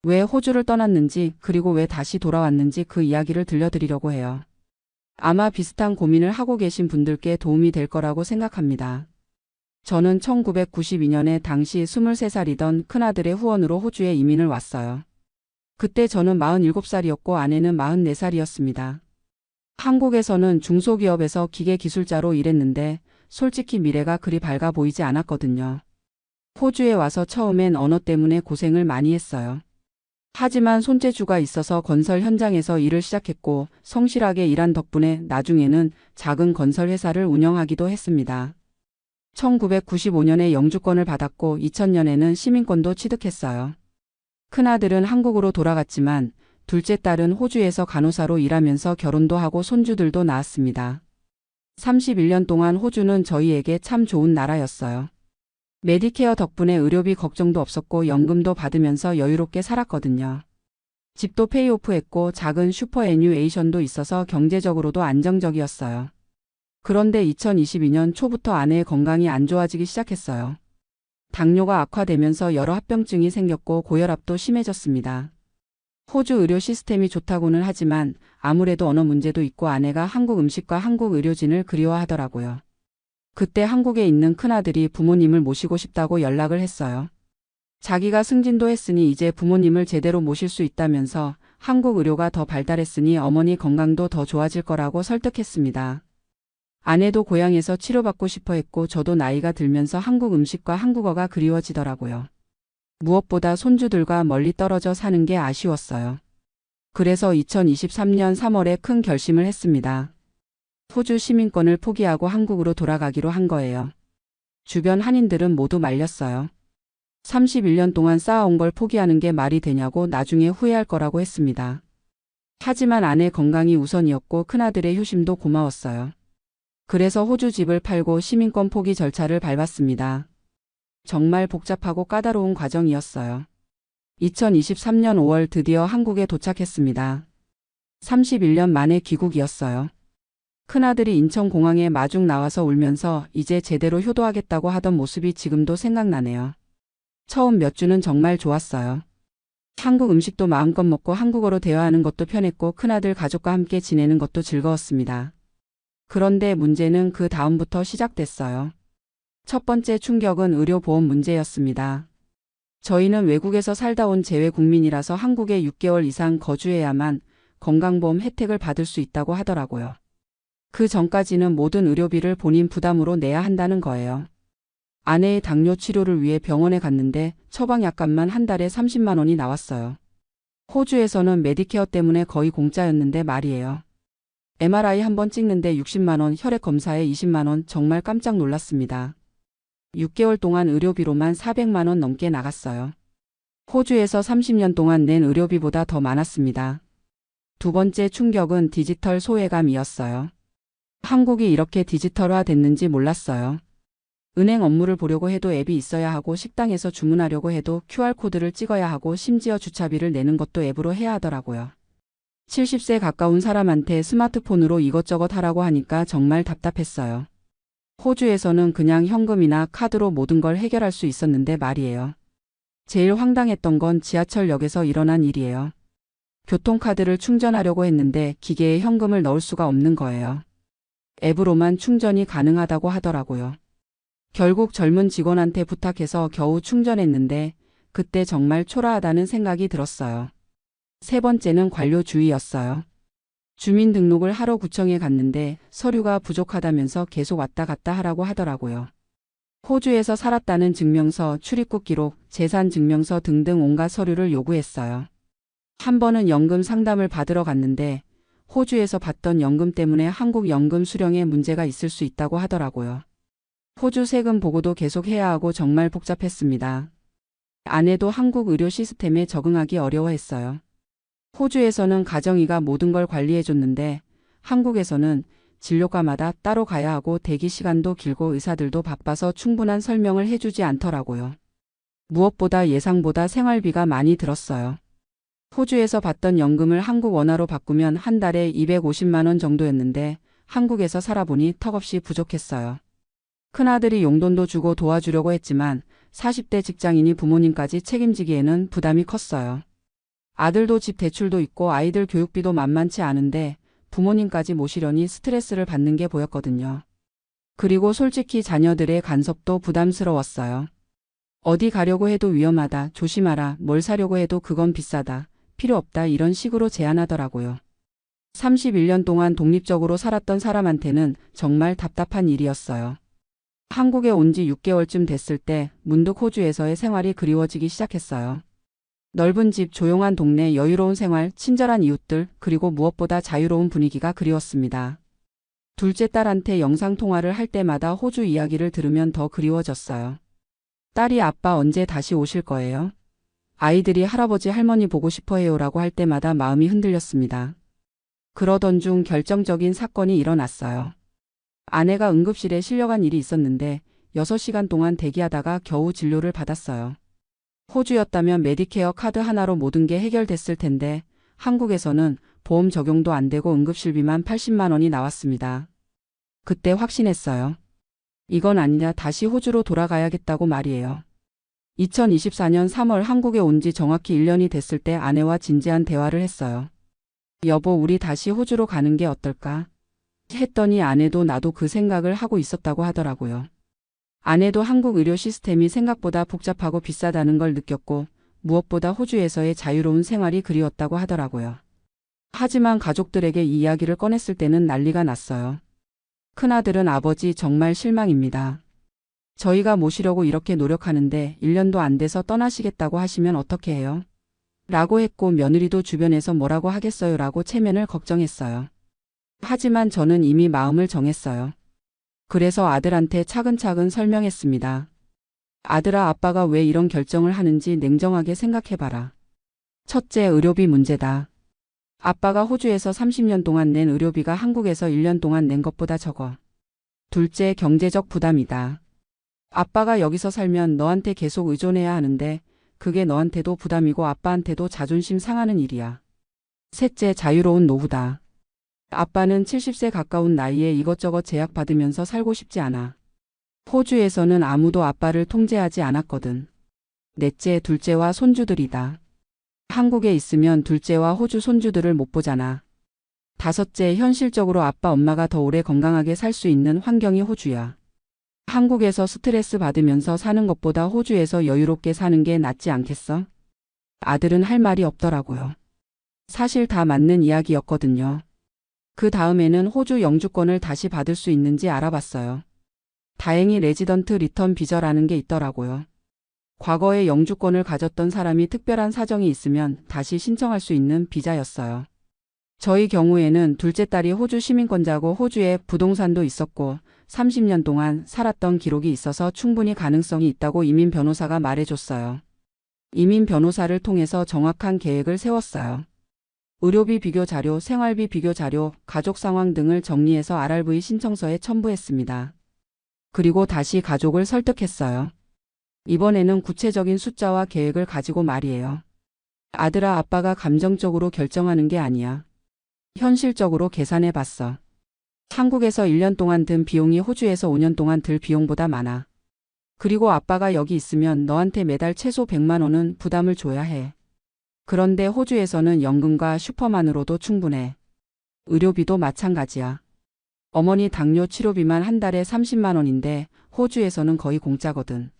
왜 호주를 떠났는지 그리고 왜 다시 돌아왔는지 그 이야기를 들려드리려고 해요. 아마 비슷한 고민을 하고 계신 분들께 도움이 될 거라고 생각합니다. 저는 1992년에 당시 23살이던 큰아들의 후원으로 호주에 이민을 왔어요. 그때 저는 47살이었고 아내는 44살이었습니다. 한국에서는 중소기업에서 기계기술자로 일했는데 솔직히 미래가 그리 밝아 보이지 않았거든요. 호주에 와서 처음엔 언어 때문에 고생을 많이 했어요. 하지만 손재주가 있어서 건설 현장에서 일을 시작했고 성실하게 일한 덕분에 나중에는 작은 건설 회사를 운영하기도 했습니다. 1995년에 영주권을 받았고 2000년에는 시민권도 취득했어요. 큰아들은 한국으로 돌아갔지만 둘째 딸은 호주에서 간호사로 일하면서 결혼도 하고 손주들도 낳았습니다. 31년 동안 호주는 저희에게 참 좋은 나라였어요. 메디케어 덕분에 의료비 걱정도 없었고 연금도 받으면서 여유롭게 살았거든요. 집도 페이오프했고 작은 슈퍼애뉴에이션도 있어서 경제적으로도 안정적이었어요. 그런데 2022년 초부터 아내의 건강이 안 좋아지기 시작했어요. 당뇨가 악화되면서 여러 합병증이 생겼고 고혈압도 심해졌습니다. 호주 의료 시스템이 좋다고는 하지만 아무래도 언어 문제도 있고 아내가 한국 음식과 한국 의료진을 그리워하더라고요. 그때 한국에 있는 큰아들이 부모님을 모시고 싶다고 연락을 했어요. 자기가 승진도 했으니 이제 부모님을 제대로 모실 수 있다면서 한국 의료가 더 발달했으니 어머니 건강도 더 좋아질 거라고 설득했습니다. 아내도 고향에서 치료받고 싶어 했고 저도 나이가 들면서 한국 음식과 한국어가 그리워지더라고요. 무엇보다 손주들과 멀리 떨어져 사는 게 아쉬웠어요. 그래서 2023년 3월에 큰 결심을 했습니다. 호주 시민권을 포기하고 한국으로 돌아가기로 한 거예요. 주변 한인들은 모두 말렸어요. 31년 동안 쌓아온 걸 포기하는 게 말이 되냐고 나중에 후회할 거라고 했습니다. 하지만 아내 건강이 우선이었고 큰아들의 효심도 고마웠어요. 그래서 호주 집을 팔고 시민권 포기 절차를 밟았습니다. 정말 복잡하고 까다로운 과정이었어요. 2023년 5월 드디어 한국에 도착했습니다. 31년 만에 귀국이었어요. 큰아들이 인천공항에 마중 나와서 울면서 이제 제대로 효도하겠다고 하던 모습이 지금도 생각나네요. 처음 몇 주는 정말 좋았어요. 한국 음식도 마음껏 먹고 한국어로 대화하는 것도 편했고 큰아들 가족과 함께 지내는 것도 즐거웠습니다. 그런데 문제는 그 다음부터 시작됐어요. 첫 번째 충격은 의료보험 문제였습니다. 저희는 외국에서 살다 온 재외 국민이라서 한국에 6개월 이상 거주해야만 건강보험 혜택을 받을 수 있다고 하더라고요. 그 전까지는 모든 의료비를 본인 부담으로 내야 한다는 거예요. 아내의 당뇨 치료를 위해 병원에 갔는데 처방약값만 한 달에 30만 원이 나왔어요. 호주에서는 메디케어 때문에 거의 공짜였는데 말이에요. MRI 한번 찍는데 60만 원, 혈액 검사에 20만 원, 정말 깜짝 놀랐습니다. 6개월 동안 의료비로만 400만 원 넘게 나갔어요. 호주에서 30년 동안 낸 의료비보다 더 많았습니다. 두 번째 충격은 디지털 소외감이었어요. 한국이 이렇게 디지털화 됐는지 몰랐어요. 은행 업무를 보려고 해도 앱이 있어야 하고 식당에서 주문하려고 해도 QR코드를 찍어야 하고 심지어 주차비를 내는 것도 앱으로 해야 하더라고요. 70세 가까운 사람한테 스마트폰으로 이것저것 하라고 하니까 정말 답답했어요. 호주에서는 그냥 현금이나 카드로 모든 걸 해결할 수 있었는데 말이에요. 제일 황당했던 건 지하철역에서 일어난 일이에요. 교통카드를 충전하려고 했는데 기계에 현금을 넣을 수가 없는 거예요. 앱으로만 충전이 가능하다고 하더라고요. 결국 젊은 직원한테 부탁해서 겨우 충전했는데 그때 정말 초라하다는 생각이 들었어요. 세 번째는 관료주의였어요. 주민등록을 하러 구청에 갔는데 서류가 부족하다면서 계속 왔다 갔다 하라고 하더라고요. 호주에서 살았다는 증명서, 출입국 기록, 재산 증명서 등등 온갖 서류를 요구했어요. 한 번은 연금 상담을 받으러 갔는데 호주에서 받던 연금 때문에 한국 연금 수령에 문제가 있을 수 있다고 하더라고요. 호주 세금 보고도 계속 해야 하고 정말 복잡했습니다. 아내도 한국 의료 시스템에 적응하기 어려워했어요. 호주에서는 가정의가 모든 걸 관리해줬는데 한국에서는 진료과마다 따로 가야 하고 대기 시간도 길고 의사들도 바빠서 충분한 설명을 해주지 않더라고요. 무엇보다 예상보다 생활비가 많이 들었어요. 호주에서 받던 연금을 한국 원화로 바꾸면 한 달에 250만 원 정도였는데 한국에서 살아보니 턱없이 부족했어요. 큰아들이 용돈도 주고 도와주려고 했지만 40대 직장인이 부모님까지 책임지기에는 부담이 컸어요. 아들도 집 대출도 있고 아이들 교육비도 만만치 않은데 부모님까지 모시려니 스트레스를 받는 게 보였거든요. 그리고 솔직히 자녀들의 간섭도 부담스러웠어요. 어디 가려고 해도 위험하다, 조심하라, 뭘 사려고 해도 그건 비싸다, 필요 없다 이런 식으로 제안하더라고요. 31년 동안 독립적으로 살았던 사람한테는 정말 답답한 일이었어요. 한국에 온 지 6개월쯤 됐을 때 문득 호주에서의 생활이 그리워지기 시작했어요. 넓은 집, 조용한 동네, 여유로운 생활, 친절한 이웃들, 그리고 무엇보다 자유로운 분위기가 그리웠습니다. 둘째 딸한테 영상통화를 할 때마다 호주 이야기를 들으면 더 그리워졌어요. 딸이 아빠 언제 다시 오실 거예요? 아이들이 할아버지 할머니 보고 싶어 해요라고 할 때마다 마음이 흔들렸습니다. 그러던 중 결정적인 사건이 일어났어요. 아내가 응급실에 실려간 일이 있었는데 6시간 동안 대기하다가 겨우 진료를 받았어요. 호주였다면 메디케어 카드 하나로 모든 게 해결됐을 텐데 한국에서는 보험 적용도 안 되고 응급실비만 80만 원이 나왔습니다. 그때 확신했어요. 이건 아니냐, 다시 호주로 돌아가야겠다고 말이에요. 2024년 3월 한국에 온 지 정확히 1년이 됐을 때 아내와 진지한 대화를 했어요. 여보, 우리 다시 호주로 가는 게 어떨까? 했더니 아내도 나도 그 생각을 하고 있었다고 하더라고요. 아내도 한국 의료 시스템이 생각보다 복잡하고 비싸다는 걸 느꼈고 무엇보다 호주에서의 자유로운 생활이 그리웠다고 하더라고요. 하지만 가족들에게 이 이야기를 꺼냈을 때는 난리가 났어요. 큰아들은 아버지 정말 실망입니다. 저희가 모시려고 이렇게 노력하는데 1년도 안 돼서 떠나시겠다고 하시면 어떻게 해요? 라고 했고 며느리도 주변에서 뭐라고 하겠어요? 라고 체면을 걱정했어요. 하지만 저는 이미 마음을 정했어요. 그래서 아들한테 차근차근 설명했습니다. 아들아, 아빠가 왜 이런 결정을 하는지 냉정하게 생각해봐라. 첫째, 의료비 문제다. 아빠가 호주에서 30년 동안 낸 의료비가 한국에서 1년 동안 낸 것보다 적어. 둘째, 경제적 부담이다. 아빠가 여기서 살면 너한테 계속 의존해야 하는데 그게 너한테도 부담이고 아빠한테도 자존심 상하는 일이야. 셋째, 자유로운 노후다. 아빠는 70세 가까운 나이에 이것저것 제약받으면서 살고 싶지 않아. 호주에서는 아무도 아빠를 통제하지 않았거든. 넷째, 둘째와 손주들이다. 한국에 있으면 둘째와 호주 손주들을 못 보잖아. 다섯째, 현실적으로 아빠 엄마가 더 오래 건강하게 살 수 있는 환경이 호주야. 한국에서 스트레스 받으면서 사는 것보다 호주에서 여유롭게 사는 게 낫지 않겠어? 아들은 할 말이 없더라고요. 사실 다 맞는 이야기였거든요. 그 다음에는 호주 영주권을 다시 받을 수 있는지 알아봤어요. 다행히 레지던트 리턴 비자라는 게 있더라고요. 과거에 영주권을 가졌던 사람이 특별한 사정이 있으면 다시 신청할 수 있는 비자였어요. 저희 경우에는 둘째 딸이 호주 시민권자고 호주에 부동산도 있었고 30년 동안 살았던 기록이 있어서 충분히 가능성이 있다고 이민 변호사가 말해줬어요. 이민 변호사를 통해서 정확한 계획을 세웠어요. 의료비 비교 자료, 생활비 비교 자료, 가족 상황 등을 정리해서 RRV 신청서에 첨부했습니다. 그리고 다시 가족을 설득했어요. 이번에는 구체적인 숫자와 계획을 가지고 말이에요. 아들아, 아빠가 감정적으로 결정하는 게 아니야. 현실적으로 계산해 봤어. 한국에서 1년 동안 든 비용이 호주에서 5년 동안 들 비용보다 많아. 그리고 아빠가 여기 있으면 너한테 매달 최소 100만 원은 부담을 줘야 해. 그런데 호주에서는 연금과 슈퍼만으로도 충분해. 의료비도 마찬가지야. 어머니 당뇨 치료비만 한 달에 30만 원인데 호주에서는 거의 공짜거든.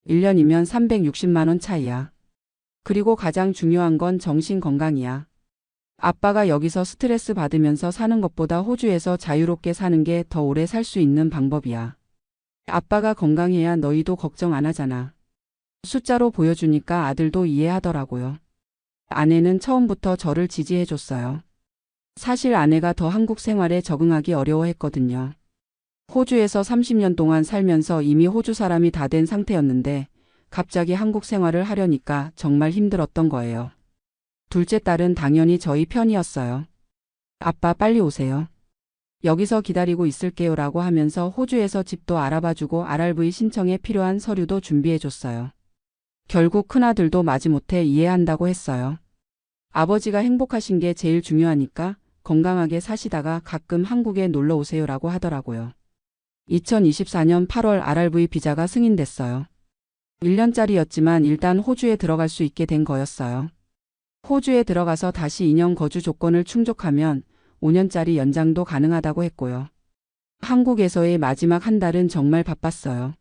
1년이면 360만 원 차이야. 그리고 가장 중요한 건 정신 건강이야. 아빠가 여기서 스트레스 받으면서 사는 것보다 호주에서 자유롭게 사는 게 더 오래 살 수 있는 방법이야. 아빠가 건강해야 너희도 걱정 안 하잖아. 숫자로 보여주니까 아들도 이해하더라고요. 아내는 처음부터 저를 지지해줬어요. 사실 아내가 더 한국 생활에 적응하기 어려워했거든요. 호주에서 30년 동안 살면서 이미 호주 사람이 다 된 상태였는데 갑자기 한국 생활을 하려니까 정말 힘들었던 거예요. 둘째 딸은 당연히 저희 편이었어요. 아빠 빨리 오세요. 여기서 기다리고 있을게요 라고 하면서 호주에서 집도 알아봐주고 RRV 신청에 필요한 서류도 준비해줬어요. 결국 큰아들도 마지못해 이해한다고 했어요. 아버지가 행복하신 게 제일 중요하니까 건강하게 사시다가 가끔 한국에 놀러 오세요라고 하더라고요. 2024년 8월 RRV 비자가 승인됐어요. 1년짜리였지만 일단 호주에 들어갈 수 있게 된 거였어요. 호주에 들어가서 다시 2년 거주 조건을 충족하면 5년짜리 연장도 가능하다고 했고요. 한국에서의 마지막 한 달은 정말 바빴어요.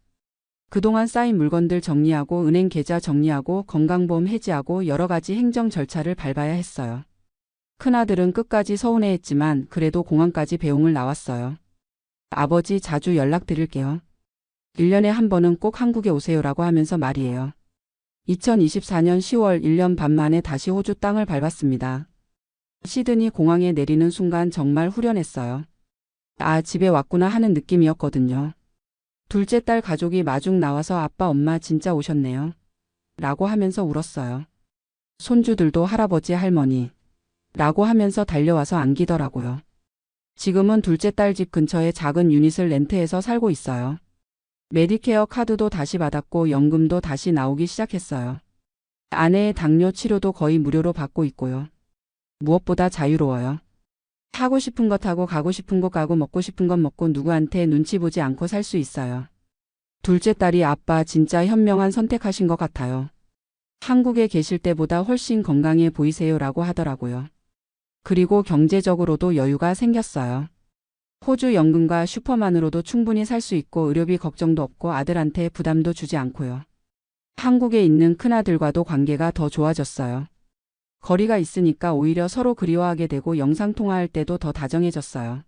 그동안 쌓인 물건들 정리하고 은행 계좌 정리하고 건강보험 해지하고 여러 가지 행정 절차를 밟아야 했어요. 큰아들은 끝까지 서운해했지만 그래도 공항까지 배웅을 나왔어요. 아버지 자주 연락드릴게요. 1년에 한 번은 꼭 한국에 오세요라고 하면서 말이에요. 2024년 10월 1년 반 만에 다시 호주 땅을 밟았습니다. 시드니 공항에 내리는 순간 정말 후련했어요. 아, 집에 왔구나 하는 느낌이었거든요. 둘째 딸 가족이 마중 나와서 아빠 엄마 진짜 오셨네요. 라고 하면서 울었어요. 손주들도 할아버지 할머니 라고 하면서 달려와서 안기더라고요. 지금은 둘째 딸 집 근처에 작은 유닛을 렌트해서 살고 있어요. 메디케어 카드도 다시 받았고 연금도 다시 나오기 시작했어요. 아내의 당뇨 치료도 거의 무료로 받고 있고요. 무엇보다 자유로워요. 하고 싶은 것 하고 가고 싶은 곳 가고 먹고 싶은 것 먹고 누구한테 눈치 보지 않고 살 수 있어요. 둘째 딸이 아빠 진짜 현명한 선택하신 것 같아요. 한국에 계실 때보다 훨씬 건강해 보이세요라고 하더라고요. 그리고 경제적으로도 여유가 생겼어요. 호주 연금과 슈퍼만으로도 충분히 살 수 있고 의료비 걱정도 없고 아들한테 부담도 주지 않고요. 한국에 있는 큰아들과도 관계가 더 좋아졌어요. 거리가 있으니까 오히려 서로 그리워하게 되고 영상통화할 때도 더 다정해졌어요.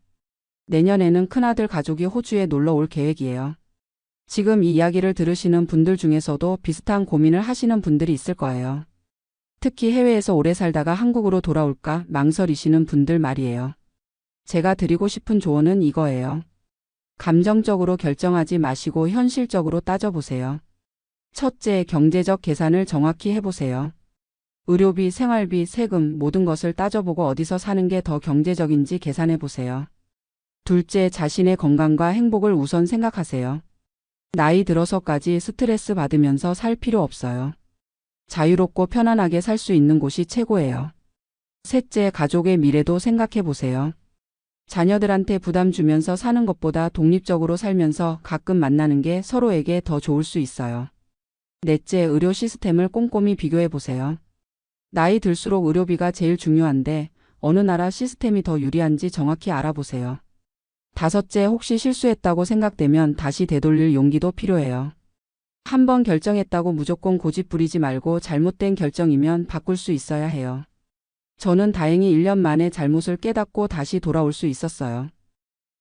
내년에는 큰아들 가족이 호주에 놀러 올 계획이에요. 지금 이 이야기를 들으시는 분들 중에서도 비슷한 고민을 하시는 분들이 있을 거예요. 특히 해외에서 오래 살다가 한국으로 돌아올까 망설이시는 분들 말이에요. 제가 드리고 싶은 조언은 이거예요. 감정적으로 결정하지 마시고 현실적으로 따져보세요. 첫째, 경제적 계산을 정확히 해보세요. 의료비, 생활비, 세금 모든 것을 따져보고 어디서 사는 게 더 경제적인지 계산해보세요. 둘째, 자신의 건강과 행복을 우선 생각하세요. 나이 들어서까지 스트레스 받으면서 살 필요 없어요. 자유롭고 편안하게 살 수 있는 곳이 최고예요. 셋째, 가족의 미래도 생각해보세요. 자녀들한테 부담 주면서 사는 것보다 독립적으로 살면서 가끔 만나는 게 서로에게 더 좋을 수 있어요. 넷째, 의료 시스템을 꼼꼼히 비교해보세요. 나이 들수록 의료비가 제일 중요한데 어느 나라 시스템이 더 유리한지 정확히 알아보세요. 다섯째, 혹시 실수했다고 생각되면 다시 되돌릴 용기도 필요해요. 한번 결정했다고 무조건 고집 부리지 말고 잘못된 결정이면 바꿀 수 있어야 해요. 저는 다행히 1년 만에 잘못을 깨닫고 다시 돌아올 수 있었어요.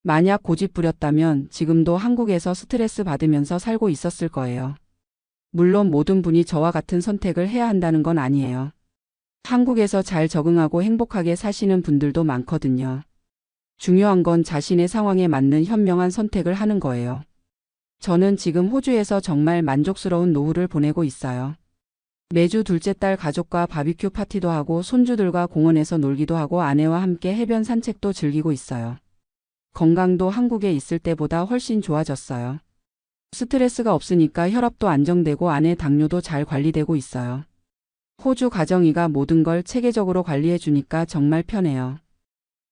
만약 고집 부렸다면 지금도 한국에서 스트레스 받으면서 살고 있었을 거예요. 물론 모든 분이 저와 같은 선택을 해야 한다는 건 아니에요. 한국에서 잘 적응하고 행복하게 사시는 분들도 많거든요. 중요한 건 자신의 상황에 맞는 현명한 선택을 하는 거예요. 저는 지금 호주에서 정말 만족스러운 노후를 보내고 있어요. 매주 둘째 딸 가족과 바비큐 파티도 하고 손주들과 공원에서 놀기도 하고 아내와 함께 해변 산책도 즐기고 있어요. 건강도 한국에 있을 때보다 훨씬 좋아졌어요. 스트레스가 없으니까 혈압도 안정되고 아내 당뇨도 잘 관리되고 있어요. 호주 가정의가 모든 걸 체계적으로 관리해 주니까 정말 편해요.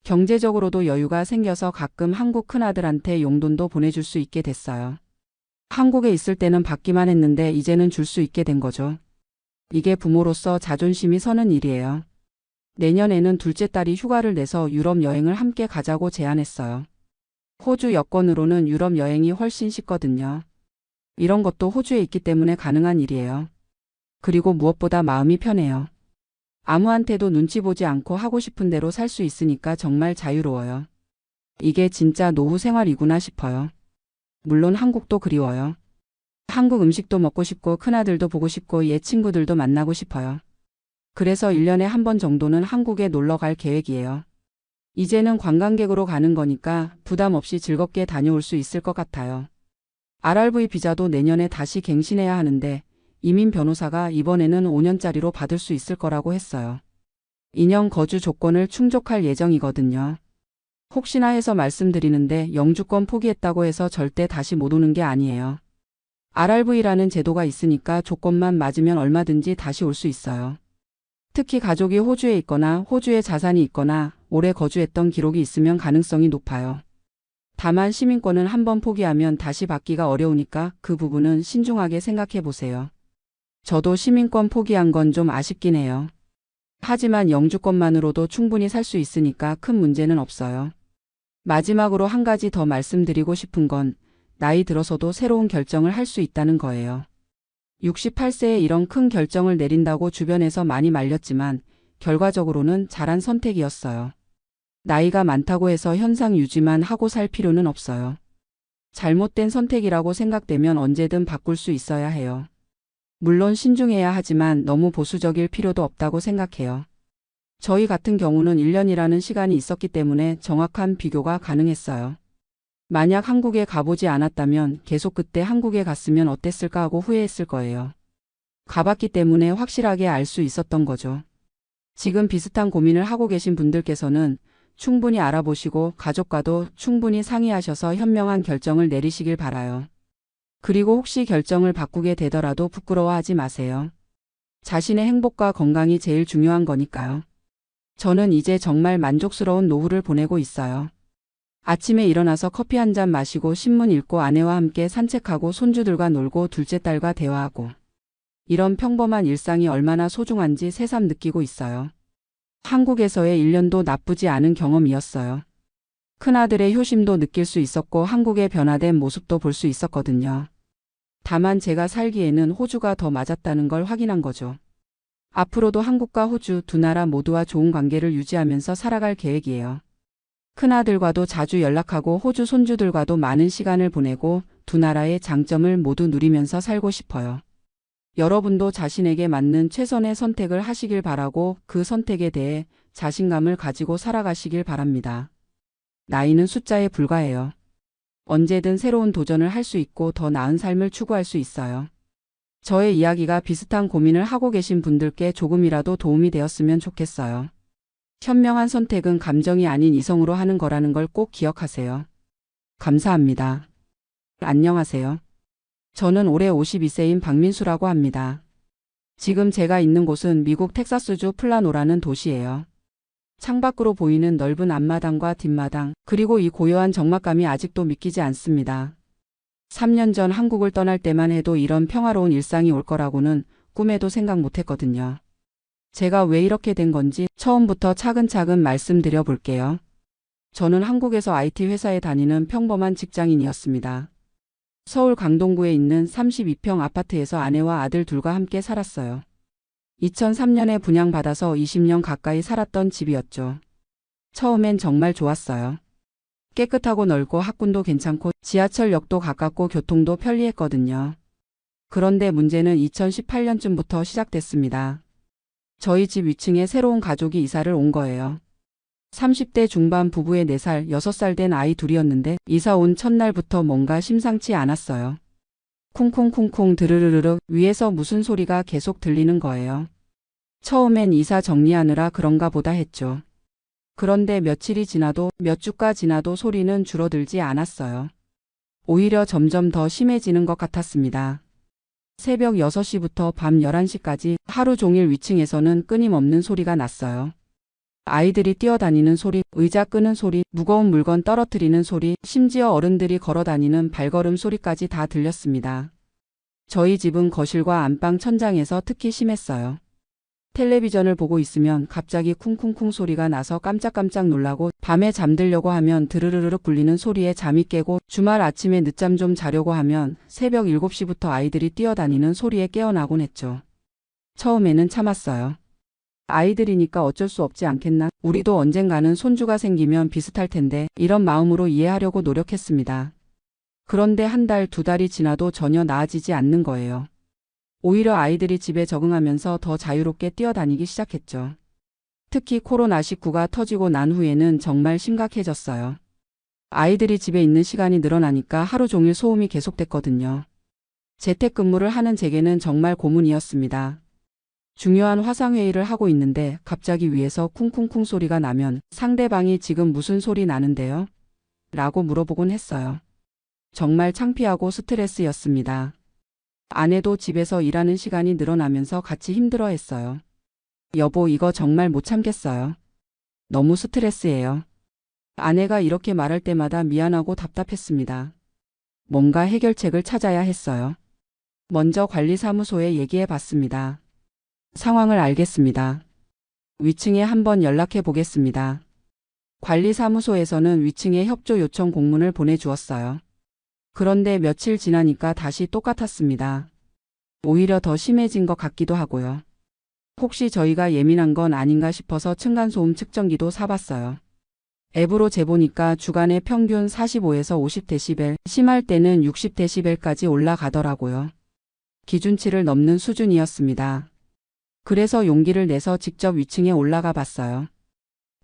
경제적으로도 여유가 생겨서 가끔 한국 큰아들한테 용돈도 보내줄 수 있게 됐어요. 한국에 있을 때는 받기만 했는데 이제는 줄 수 있게 된 거죠. 이게 부모로서 자존심이 서는 일이에요. 내년에는 둘째 딸이 휴가를 내서 유럽 여행을 함께 가자고 제안했어요. 호주 여권으로는 유럽 여행이 훨씬 쉽거든요. 이런 것도 호주에 있기 때문에 가능한 일이에요. 그리고 무엇보다 마음이 편해요. 아무한테도 눈치 보지 않고 하고 싶은 대로 살 수 있으니까 정말 자유로워요. 이게 진짜 노후 생활이구나 싶어요. 물론 한국도 그리워요. 한국 음식도 먹고 싶고 큰아들도 보고 싶고 옛 친구들도 만나고 싶어요. 그래서 1년에 한 번 정도는 한국에 놀러 갈 계획이에요. 이제는 관광객으로 가는 거니까 부담 없이 즐겁게 다녀올 수 있을 것 같아요. RRV 비자도 내년에 다시 갱신해야 하는데 이민 변호사가 이번에는 5년짜리로 받을 수 있을 거라고 했어요. 2년 거주 조건을 충족할 예정이거든요. 혹시나 해서 말씀드리는데 영주권 포기했다고 해서 절대 다시 못 오는 게 아니에요. RRV라는 제도가 있으니까 조건만 맞으면 얼마든지 다시 올 수 있어요. 특히 가족이 호주에 있거나 호주에 자산이 있거나 오래 거주했던 기록이 있으면 가능성이 높아요. 다만 시민권은 한번 포기하면 다시 받기가 어려우니까 그 부분은 신중하게 생각해 보세요. 저도 시민권 포기한 건 좀 아쉽긴 해요. 하지만 영주권만으로도 충분히 살 수 있으니까 큰 문제는 없어요. 마지막으로 한 가지 더 말씀드리고 싶은 건 나이 들어서도 새로운 결정을 할 수 있다는 거예요. 68세에 이런 큰 결정을 내린다고 주변에서 많이 말렸지만 결과적으로는 잘한 선택이었어요. 나이가 많다고 해서 현상 유지만 하고 살 필요는 없어요. 잘못된 선택이라고 생각되면 언제든 바꿀 수 있어야 해요. 물론 신중해야 하지만 너무 보수적일 필요도 없다고 생각해요. 저희 같은 경우는 1년이라는 시간이 있었기 때문에 정확한 비교가 가능했어요. 만약 한국에 가보지 않았다면 계속 그때 한국에 갔으면 어땠을까 하고 후회했을 거예요. 가봤기 때문에 확실하게 알 수 있었던 거죠. 지금 비슷한 고민을 하고 계신 분들께서는 충분히 알아보시고 가족과도 충분히 상의하셔서 현명한 결정을 내리시길 바라요. 그리고 혹시 결정을 바꾸게 되더라도 부끄러워하지 마세요. 자신의 행복과 건강이 제일 중요한 거니까요. 저는 이제 정말 만족스러운 노후를 보내고 있어요. 아침에 일어나서 커피 한 잔 마시고 신문 읽고 아내와 함께 산책하고 손주들과 놀고 둘째 딸과 대화하고. 이런 평범한 일상이 얼마나 소중한지 새삼 느끼고 있어요. 한국에서의 1년도 나쁘지 않은 경험이었어요. 큰아들의 효심도 느낄 수 있었고 한국의 변화된 모습도 볼 수 있었거든요. 다만 제가 살기에는 호주가 더 맞았다는 걸 확인한 거죠. 앞으로도 한국과 호주 두 나라 모두와 좋은 관계를 유지하면서 살아갈 계획이에요. 큰아들과도 자주 연락하고 호주 손주들과도 많은 시간을 보내고 두 나라의 장점을 모두 누리면서 살고 싶어요. 여러분도 자신에게 맞는 최선의 선택을 하시길 바라고 그 선택에 대해 자신감을 가지고 살아가시길 바랍니다. 나이는 숫자에 불과해요. 언제든 새로운 도전을 할 수 있고 더 나은 삶을 추구할 수 있어요. 저의 이야기가 비슷한 고민을 하고 계신 분들께 조금이라도 도움이 되었으면 좋겠어요. 현명한 선택은 감정이 아닌 이성으로 하는 거라는 걸 꼭 기억하세요. 감사합니다. 안녕하세요. 저는 올해 52세인 박민수라고 합니다. 지금 제가 있는 곳은 미국 텍사스주 플라노라는 도시예요. 창밖으로 보이는 넓은 앞마당과 뒷마당, 그리고 이 고요한 적막감이 아직도 믿기지 않습니다. 3년 전 한국을 떠날 때만 해도 이런 평화로운 일상이 올 거라고는 꿈에도 생각 못했거든요. 제가 왜 이렇게 된 건지 처음부터 차근차근 말씀드려 볼게요. 저는 한국에서 IT 회사에 다니는 평범한 직장인이었습니다. 서울 강동구에 있는 32평 아파트에서 아내와 아들 둘과 함께 살았어요. 2003년에 분양받아서 20년 가까이 살았던 집이었죠. 처음엔 정말 좋았어요. 깨끗하고 넓고 학군도 괜찮고 지하철역도 가깝고 교통도 편리했거든요. 그런데 문제는 2018년쯤부터 시작됐습니다. 저희 집 위층에 새로운 가족이 이사를 온 거예요. 30대 중반 부부의 4살, 6살 된 아이 둘이었는데 이사 온 첫날부터 뭔가 심상치 않았어요. 쿵쿵쿵쿵 드르르르륵 위에서 무슨 소리가 계속 들리는 거예요. 처음엔 이사 정리하느라 그런가 보다 했죠. 그런데 며칠이 지나도 몇 주가 지나도 소리는 줄어들지 않았어요. 오히려 점점 더 심해지는 것 같았습니다. 새벽 6시부터 밤 11시까지 하루 종일 위층에서는 끊임없는 소리가 났어요. 아이들이 뛰어다니는 소리, 의자 끄는 소리, 무거운 물건 떨어뜨리는 소리, 심지어 어른들이 걸어다니는 발걸음 소리까지 다 들렸습니다. 저희 집은 거실과 안방 천장에서 특히 심했어요. 텔레비전을 보고 있으면 갑자기 쿵쿵쿵 소리가 나서 깜짝깜짝 놀라고 밤에 잠들려고 하면 드르르르륵 굴리는 소리에 잠이 깨고 주말 아침에 늦잠 좀 자려고 하면 새벽 7시부터 아이들이 뛰어다니는 소리에 깨어나곤 했죠. 처음에는 참았어요. 아이들이니까 어쩔 수 없지 않겠나? 우리도 언젠가는 손주가 생기면 비슷할 텐데 이런 마음으로 이해하려고 노력했습니다. 그런데 한 달, 두 달이 지나도 전혀 나아지지 않는 거예요. 오히려 아이들이 집에 적응하면서 더 자유롭게 뛰어다니기 시작했죠. 특히 코로나19가 터지고 난 후에는 정말 심각해졌어요. 아이들이 집에 있는 시간이 늘어나니까 하루 종일 소음이 계속됐거든요. 재택근무를 하는 제게는 정말 고문이었습니다. 중요한 화상회의를 하고 있는데 갑자기 위에서 쿵쿵쿵 소리가 나면 상대방이 지금 무슨 소리 나는데요? 라고 물어보곤 했어요. 정말 창피하고 스트레스였습니다. 아내도 집에서 일하는 시간이 늘어나면서 같이 힘들어했어요. 여보, 이거 정말 못 참겠어요. 너무 스트레스예요. 아내가 이렇게 말할 때마다 미안하고 답답했습니다. 뭔가 해결책을 찾아야 했어요. 먼저 관리사무소에 얘기해 봤습니다. 상황을 알겠습니다. 위층에 한번 연락해 보겠습니다. 관리사무소에서는 위층에 협조 요청 공문을 보내주었어요. 그런데 며칠 지나니까 다시 똑같았습니다. 오히려 더 심해진 것 같기도 하고요. 혹시 저희가 예민한 건 아닌가 싶어서 층간소음 측정기도 사봤어요. 앱으로 재보니까 주간에 평균 45에서 50데시벨, 심할 때는 60데시벨까지 올라가더라고요. 기준치를 넘는 수준이었습니다. 그래서 용기를 내서 직접 위층에 올라가 봤어요.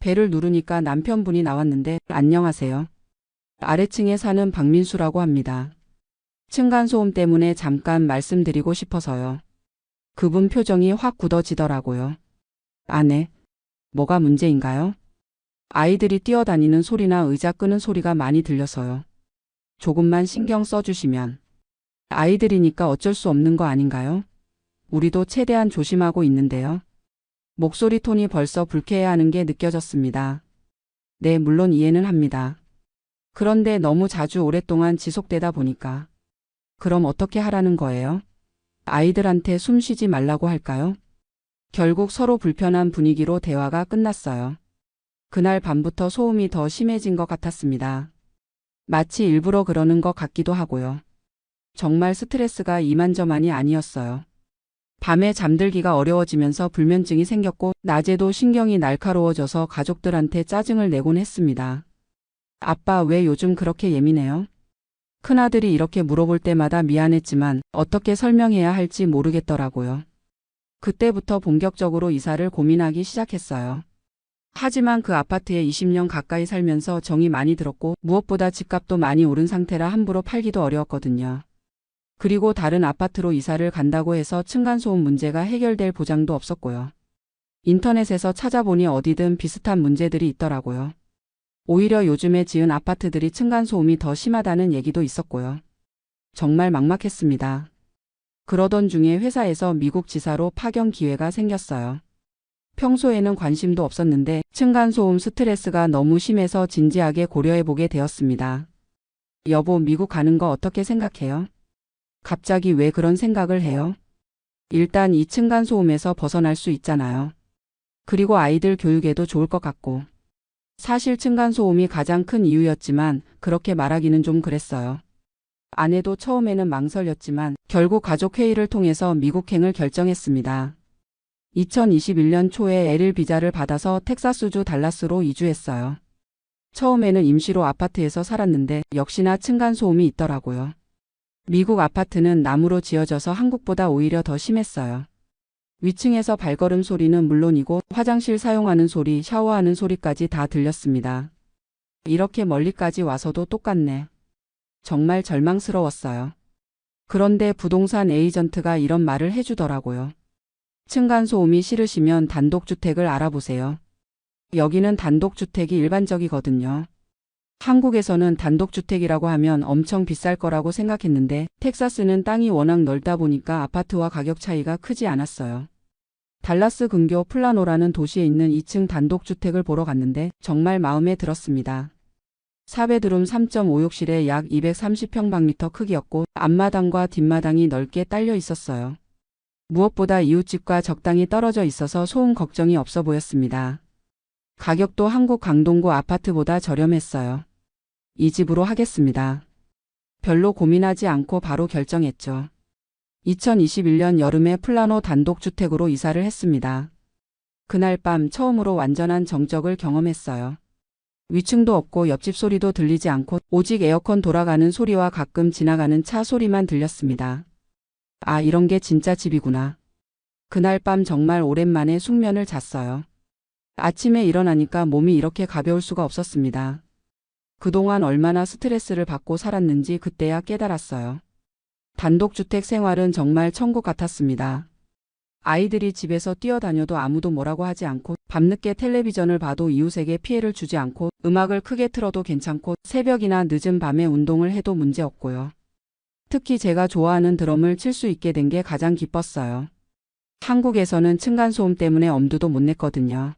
벨을 누르니까 남편분이 나왔는데 안녕하세요. 아래층에 사는 박민수라고 합니다. 층간소음 때문에 잠깐 말씀드리고 싶어서요. 그분 표정이 확 굳어지더라고요. 아네. 뭐가 문제인가요? 아이들이 뛰어다니는 소리나 의자 끄는 소리가 많이 들려서요. 조금만 신경 써주시면. 아이들이니까 어쩔 수 없는 거 아닌가요? 우리도 최대한 조심하고 있는데요. 목소리 톤이 벌써 불쾌해하는 게 느껴졌습니다. 네, 물론 이해는 합니다. 그런데 너무 자주 오랫동안 지속되다 보니까. 그럼 어떻게 하라는 거예요? 아이들한테 숨 쉬지 말라고 할까요? 결국 서로 불편한 분위기로 대화가 끝났어요. 그날 밤부터 소음이 더 심해진 것 같았습니다. 마치 일부러 그러는 것 같기도 하고요. 정말 스트레스가 이만저만이 아니었어요. 밤에 잠들기가 어려워지면서 불면증이 생겼고 낮에도 신경이 날카로워져서 가족들한테 짜증을 내곤 했습니다. 아빠 왜 요즘 그렇게 예민해요? 큰아들이 이렇게 물어볼 때마다 미안했지만 어떻게 설명해야 할지 모르겠더라고요. 그때부터 본격적으로 이사를 고민하기 시작했어요. 하지만 그 아파트에 20년 가까이 살면서 정이 많이 들었고 무엇보다 집값도 많이 오른 상태라 함부로 팔기도 어려웠거든요. 그리고 다른 아파트로 이사를 간다고 해서 층간소음 문제가 해결될 보장도 없었고요. 인터넷에서 찾아보니 어디든 비슷한 문제들이 있더라고요. 오히려 요즘에 지은 아파트들이 층간소음이 더 심하다는 얘기도 있었고요. 정말 막막했습니다. 그러던 중에 회사에서 미국 지사로 파견 기회가 생겼어요. 평소에는 관심도 없었는데 층간소음 스트레스가 너무 심해서 진지하게 고려해보게 되었습니다. 여보, 미국 가는 거 어떻게 생각해요? 갑자기 왜 그런 생각을 해요? 일단 이 층간소음에서 벗어날 수 있잖아요. 그리고 아이들 교육에도 좋을 것 같고. 사실 층간소음이 가장 큰 이유였지만 그렇게 말하기는 좀 그랬어요. 아내도 처음에는 망설였지만 결국 가족회의를 통해서 미국행을 결정했습니다. 2021년 초에 L1 비자를 받아서 텍사스주 달라스로 이주했어요. 처음에는 임시로 아파트에서 살았는데 역시나 층간소음이 있더라고요. 미국 아파트는 나무로 지어져서 한국보다 오히려 더 심했어요. 위층에서 발걸음 소리는 물론이고 화장실 사용하는 소리, 샤워하는 소리까지 다 들렸습니다. 이렇게 멀리까지 와서도 똑같네. 정말 절망스러웠어요. 그런데 부동산 에이전트가 이런 말을 해주더라고요. 층간소음이 싫으시면 단독주택을 알아보세요. 여기는 단독주택이 일반적이거든요. 한국에서는 단독주택이라고 하면 엄청 비쌀 거라고 생각했는데 텍사스는 땅이 워낙 넓다 보니까 아파트와 가격 차이가 크지 않았어요. 달라스 근교 플라노라는 도시에 있는 2층 단독주택을 보러 갔는데 정말 마음에 들었습니다. 4베드룸 3.5욕실에 약 230평방미터 크기였고 앞마당과 뒷마당이 넓게 딸려 있었어요. 무엇보다 이웃집과 적당히 떨어져 있어서 소음 걱정이 없어 보였습니다. 가격도 한국 강동구 아파트보다 저렴했어요. 이 집으로 하겠습니다. 별로 고민하지 않고 바로 결정했죠. 2021년 여름에 플라노 단독주택으로 이사를 했습니다. 그날 밤 처음으로 완전한 정적을 경험했어요. 위층도 없고 옆집 소리도 들리지 않고 오직 에어컨 돌아가는 소리와 가끔 지나가는 차 소리만 들렸습니다. 아, 이런 게 진짜 집이구나. 그날 밤 정말 오랜만에 숙면을 잤어요. 아침에 일어나니까 몸이 이렇게 가벼울 수가 없었습니다. 그동안 얼마나 스트레스를 받고 살았는지 그때야 깨달았어요. 단독주택 생활은 정말 천국 같았습니다. 아이들이 집에서 뛰어다녀도 아무도 뭐라고 하지 않고 밤늦게 텔레비전을 봐도 이웃에게 피해를 주지 않고 음악을 크게 틀어도 괜찮고 새벽이나 늦은 밤에 운동을 해도 문제없고요. 특히 제가 좋아하는 드럼을 칠 수 있게 된 게 가장 기뻤어요. 한국에서는 층간소음 때문에 엄두도 못 냈거든요.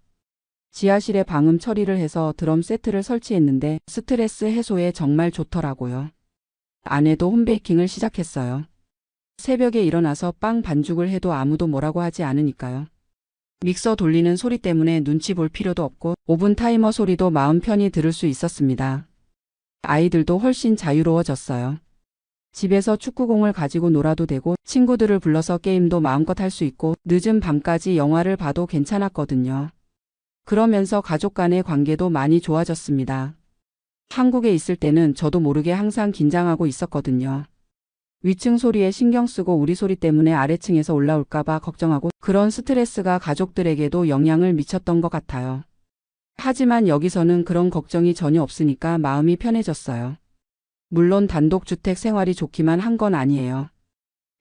지하실에 방음 처리를 해서 드럼 세트를 설치했는데 스트레스 해소에 정말 좋더라고요. 아내도 홈베이킹을 시작했어요. 새벽에 일어나서 빵 반죽을 해도 아무도 뭐라고 하지 않으니까요. 믹서 돌리는 소리 때문에 눈치 볼 필요도 없고 오븐 타이머 소리도 마음 편히 들을 수 있었습니다. 아이들도 훨씬 자유로워졌어요. 집에서 축구공을 가지고 놀아도 되고 친구들을 불러서 게임도 마음껏 할 수 있고 늦은 밤까지 영화를 봐도 괜찮았거든요. 그러면서 가족 간의 관계도 많이 좋아졌습니다. 한국에 있을 때는 저도 모르게 항상 긴장하고 있었거든요. 위층 소리에 신경 쓰고 우리 소리 때문에 아래층에서 올라올까봐 걱정하고 그런 스트레스가 가족들에게도 영향을 미쳤던 것 같아요. 하지만 여기서는 그런 걱정이 전혀 없으니까 마음이 편해졌어요. 물론 단독주택 생활이 좋기만 한 건 아니에요.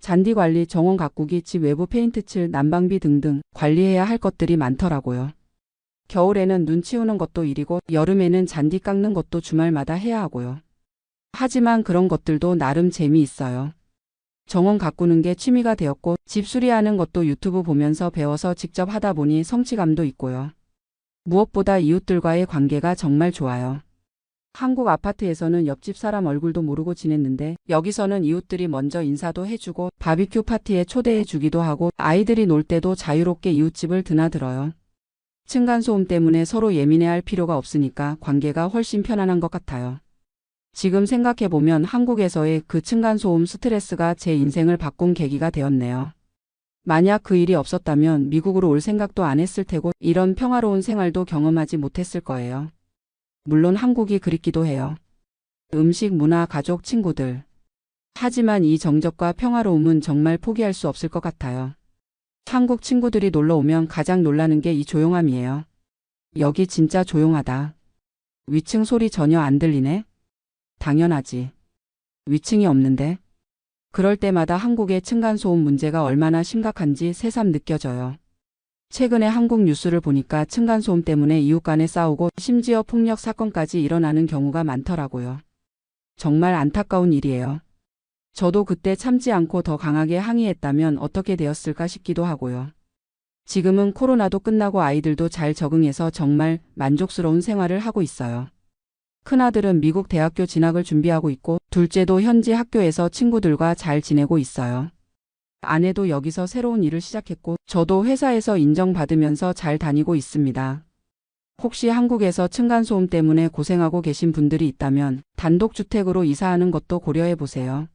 잔디 관리, 정원 가꾸기, 집 외부 페인트 칠, 난방비 등등 관리해야 할 것들이 많더라고요. 겨울에는 눈 치우는 것도 일이고 여름에는 잔디 깎는 것도 주말마다 해야 하고요. 하지만 그런 것들도 나름 재미있어요. 정원 가꾸는 게 취미가 되었고 집 수리하는 것도 유튜브 보면서 배워서 직접 하다 보니 성취감도 있고요. 무엇보다 이웃들과의 관계가 정말 좋아요. 한국 아파트에서는 옆집 사람 얼굴도 모르고 지냈는데 여기서는 이웃들이 먼저 인사도 해주고 바비큐 파티에 초대해 주기도 하고 아이들이 놀 때도 자유롭게 이웃집을 드나들어요. 층간소음 때문에 서로 예민해할 필요가 없으니까 관계가 훨씬 편안한 것 같아요. 지금 생각해보면 한국에서의 그 층간소음 스트레스가 제 인생을 바꾼 계기가 되었네요. 만약 그 일이 없었다면 미국으로 올 생각도 안 했을 테고 이런 평화로운 생활도 경험하지 못했을 거예요. 물론 한국이 그립기도 해요. 음식, 문화, 가족, 친구들. 하지만 이 정적과 평화로움은 정말 포기할 수 없을 것 같아요. 한국 친구들이 놀러 오면 가장 놀라는 게 이 조용함이에요. 여기 진짜 조용하다. 위층 소리 전혀 안 들리네? 당연하지. 위층이 없는데? 그럴 때마다 한국의 층간소음 문제가 얼마나 심각한지 새삼 느껴져요. 최근에 한국 뉴스를 보니까 층간소음 때문에 이웃 간에 싸우고 심지어 폭력 사건까지 일어나는 경우가 많더라고요. 정말 안타까운 일이에요. 저도 그때 참지 않고 더 강하게 항의했다면 어떻게 되었을까 싶기도 하고요. 지금은 코로나도 끝나고 아이들도 잘 적응해서 정말 만족스러운 생활을 하고 있어요. 큰아들은 미국 대학교 진학을 준비하고 있고 둘째도 현지 학교에서 친구들과 잘 지내고 있어요. 아내도 여기서 새로운 일을 시작했고 저도 회사에서 인정받으면서 잘 다니고 있습니다. 혹시 한국에서 층간소음 때문에 고생하고 계신 분들이 있다면 단독주택으로 이사하는 것도 고려해 보세요.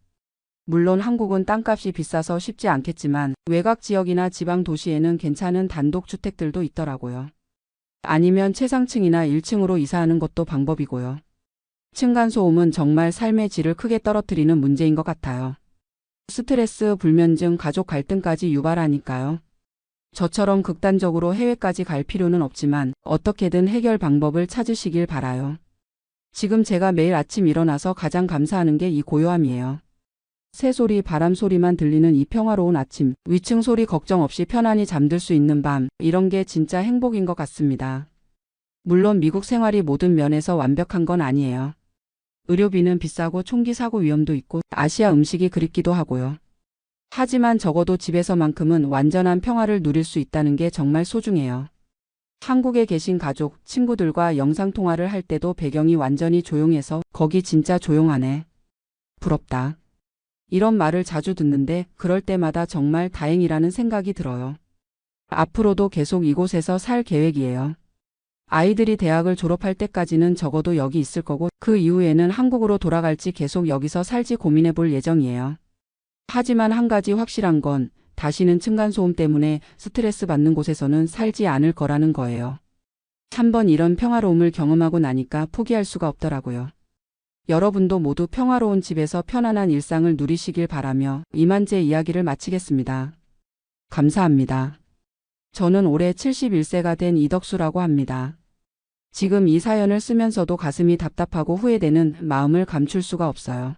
물론 한국은 땅값이 비싸서 쉽지 않겠지만 외곽 지역이나 지방 도시에는 괜찮은 단독주택들도 있더라고요. 아니면 최상층이나 1층으로 이사하는 것도 방법이고요. 층간소음은 정말 삶의 질을 크게 떨어뜨리는 문제인 것 같아요. 스트레스, 불면증, 가족 갈등까지 유발하니까요. 저처럼 극단적으로 해외까지 갈 필요는 없지만 어떻게든 해결 방법을 찾으시길 바라요. 지금 제가 매일 아침 일어나서 가장 감사하는 게 이 고요함이에요. 새소리, 바람소리만 들리는 이 평화로운 아침, 위층 소리 걱정 없이 편안히 잠들 수 있는 밤, 이런 게 진짜 행복인 것 같습니다. 물론 미국 생활이 모든 면에서 완벽한 건 아니에요. 의료비는 비싸고 총기 사고 위험도 있고 아시아 음식이 그립기도 하고요. 하지만 적어도 집에서만큼은 완전한 평화를 누릴 수 있다는 게 정말 소중해요. 한국에 계신 가족, 친구들과 영상통화를 할 때도 배경이 완전히 조용해서 거기 진짜 조용하네. 부럽다. 이런 말을 자주 듣는데 그럴 때마다 정말 다행이라는 생각이 들어요. 앞으로도 계속 이곳에서 살 계획이에요. 아이들이 대학을 졸업할 때까지는 적어도 여기 있을 거고 그 이후에는 한국으로 돌아갈지 계속 여기서 살지 고민해 볼 예정이에요. 하지만 한 가지 확실한 건 다시는 층간소음 때문에 스트레스 받는 곳에서는 살지 않을 거라는 거예요. 한번 이런 평화로움을 경험하고 나니까 포기할 수가 없더라고요. 여러분도 모두 평화로운 집에서 편안한 일상을 누리시길 바라며 이만 제 이야기를 마치겠습니다. 감사합니다. 저는 올해 71세가 된 이덕수라고 합니다. 지금 이 사연을 쓰면서도 가슴이 답답하고 후회되는 마음을 감출 수가 없어요.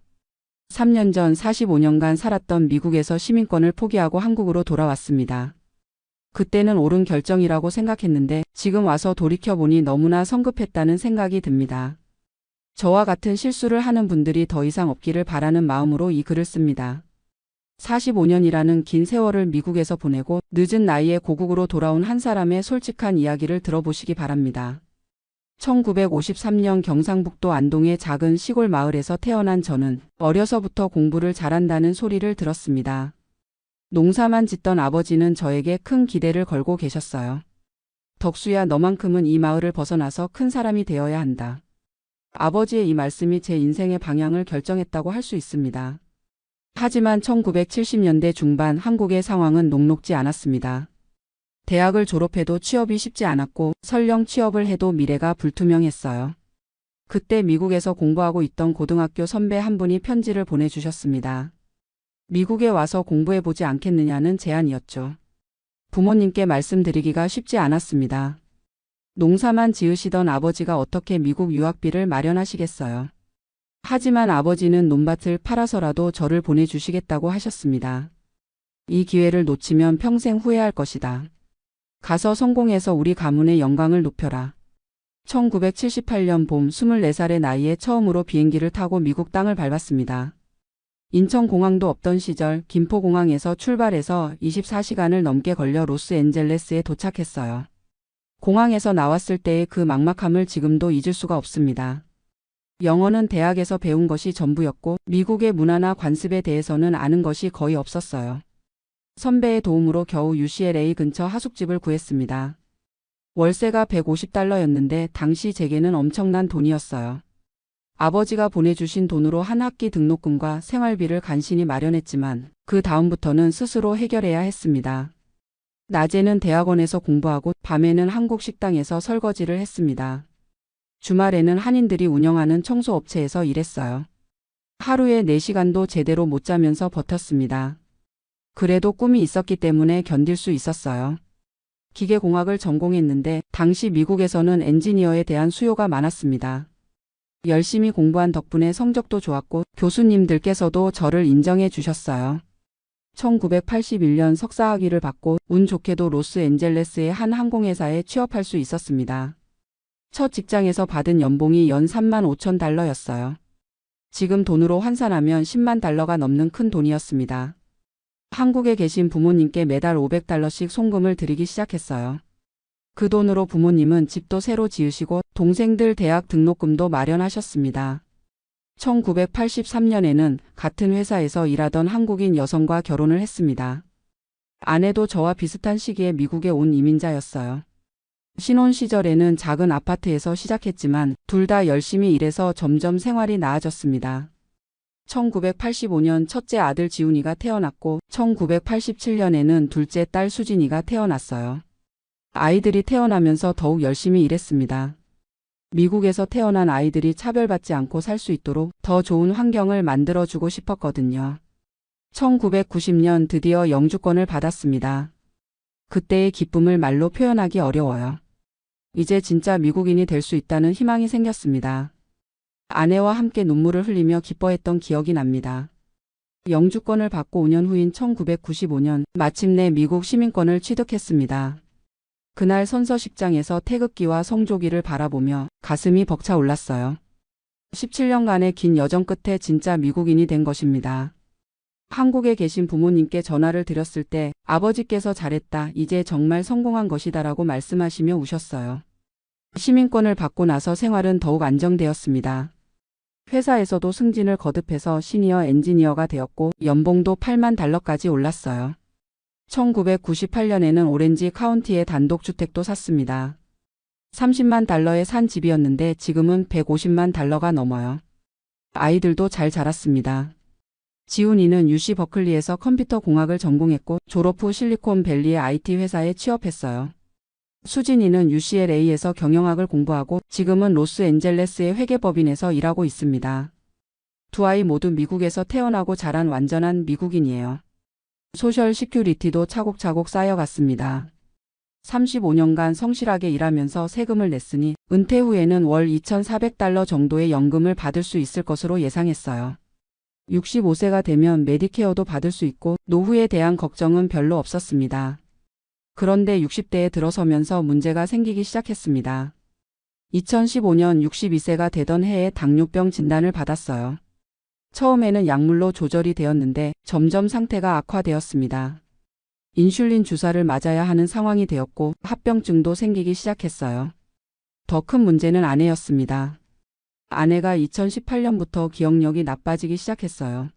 3년 전 45년간 살았던 미국에서 시민권을 포기하고 한국으로 돌아왔습니다. 그때는 옳은 결정이라고 생각했는데 지금 와서 돌이켜보니 너무나 성급했다는 생각이 듭니다. 저와 같은 실수를 하는 분들이 더 이상 없기를 바라는 마음으로 이 글을 씁니다. 45년이라는 긴 세월을 미국에서 보내고 늦은 나이에 고국으로 돌아온 한 사람의 솔직한 이야기를 들어보시기 바랍니다. 1953년 경상북도 안동의 작은 시골 마을에서 태어난 저는 어려서부터 공부를 잘한다는 소리를 들었습니다. 농사만 짓던 아버지는 저에게 큰 기대를 걸고 계셨어요. 덕수야, 너만큼은 이 마을을 벗어나서 큰 사람이 되어야 한다. 아버지의 이 말씀이 제 인생의 방향을 결정했다고 할 수 있습니다. 하지만 1970년대 중반 한국의 상황은 녹록지 않았습니다. 대학을 졸업해도 취업이 쉽지 않았고 설령 취업을 해도 미래가 불투명했어요. 그때 미국에서 공부하고 있던 고등학교 선배 한 분이 편지를 보내주셨습니다. 미국에 와서 공부해보지 않겠느냐는 제안이었죠. 부모님께 말씀드리기가 쉽지 않았습니다. 농사만 지으시던 아버지가 어떻게 미국 유학비를 마련하시겠어요. 하지만 아버지는 논밭을 팔아서라도 저를 보내주시겠다고 하셨습니다. 이 기회를 놓치면 평생 후회할 것이다. 가서 성공해서 우리 가문의 영광을 높여라. 1978년 봄 24살의 나이에 처음으로 비행기를 타고 미국 땅을 밟았습니다. 인천공항도 없던 시절 김포공항에서 출발해서 24시간을 넘게 걸려 로스앤젤레스에 도착했어요. 공항에서 나왔을 때의 그 막막함을 지금도 잊을 수가 없습니다. 영어는 대학에서 배운 것이 전부였고 미국의 문화나 관습에 대해서는 아는 것이 거의 없었어요. 선배의 도움으로 겨우 UCLA 근처 하숙집을 구했습니다. 월세가 $150였는데 당시 제게는 엄청난 돈이었어요. 아버지가 보내주신 돈으로 한 학기 등록금과 생활비를 간신히 마련했지만 그 다음부터는 스스로 해결해야 했습니다. 낮에는 대학원에서 공부하고 밤에는 한국 식당에서 설거지를 했습니다. 주말에는 한인들이 운영하는 청소업체에서 일했어요. 하루에 4시간도 제대로 못 자면서 버텼습니다. 그래도 꿈이 있었기 때문에 견딜 수 있었어요. 기계공학을 전공했는데 당시 미국에서는 엔지니어에 대한 수요가 많았습니다. 열심히 공부한 덕분에 성적도 좋았고 교수님들께서도 저를 인정해 주셨어요. 1981년 석사학위를 받고 운 좋게도 로스앤젤레스의 한 항공회사에 취업할 수 있었습니다. 첫 직장에서 받은 연봉이 연 $35,000였어요. 지금 돈으로 환산하면 $100,000가 넘는 큰 돈이었습니다. 한국에 계신 부모님께 매달 $500씩 송금을 드리기 시작했어요. 그 돈으로 부모님은 집도 새로 지으시고 동생들 대학 등록금도 마련하셨습니다. 1983년에는 같은 회사에서 일하던 한국인 여성과 결혼을 했습니다. 아내도 저와 비슷한 시기에 미국에 온 이민자였어요. 신혼 시절에는 작은 아파트에서 시작했지만 둘 다 열심히 일해서 점점 생활이 나아졌습니다. 1985년 첫째 아들 지훈이가 태어났고 1987년에는 둘째 딸 수진이가 태어났어요. 아이들이 태어나면서 더욱 열심히 일했습니다. 미국에서 태어난 아이들이 차별받지 않고 살 수 있도록 더 좋은 환경을 만들어주고 싶었거든요. 1990년 드디어 영주권을 받았습니다. 그때의 기쁨을 말로 표현하기 어려워요. 이제 진짜 미국인이 될 수 있다는 희망이 생겼습니다. 아내와 함께 눈물을 흘리며 기뻐했던 기억이 납니다. 영주권을 받고 5년 후인 1995년 마침내 미국 시민권을 취득했습니다. 그날 선서식장에서 태극기와 성조기를 바라보며 가슴이 벅차 올랐어요. 17년간의 긴 여정 끝에 진짜 미국인이 된 것입니다. 한국에 계신 부모님께 전화를 드렸을 때 아버지께서 잘했다, 이제 정말 성공한 것이다라고 말씀하시며 우셨어요. 시민권을 받고 나서 생활은 더욱 안정되었습니다. 회사에서도 승진을 거듭해서 시니어 엔지니어가 되었고 연봉도 $80,000까지 올랐어요. 1998년에는 오렌지 카운티에 단독주택도 샀습니다. $300,000에 산 집이었는데 지금은 $1,500,000가 넘어요. 아이들도 잘 자랐습니다. 지훈이는 UC 버클리에서 컴퓨터 공학을 전공했고 졸업 후 실리콘밸리의 IT 회사에 취업했어요. 수진이는 UCLA에서 경영학을 공부하고 지금은 로스앤젤레스의 회계법인에서 일하고 있습니다. 두 아이 모두 미국에서 태어나고 자란 완전한 미국인이에요. 소셜 시큐리티도 차곡차곡 쌓여갔습니다. 35년간 성실하게 일하면서 세금을 냈으니 은퇴 후에는 월 $2,400 정도의 연금을 받을 수 있을 것으로 예상했어요. 65세가 되면 메디케어도 받을 수 있고 노후에 대한 걱정은 별로 없었습니다. 그런데 60대에 들어서면서 문제가 생기기 시작했습니다. 2015년 62세가 되던 해에 당뇨병 진단을 받았어요. 처음에는 약물로 조절이 되었는데 점점 상태가 악화되었습니다. 인슐린 주사를 맞아야 하는 상황이 되었고 합병증도 생기기 시작했어요. 더 큰 문제는 아내였습니다. 아내가 2018년부터 기억력이 나빠지기 시작했어요.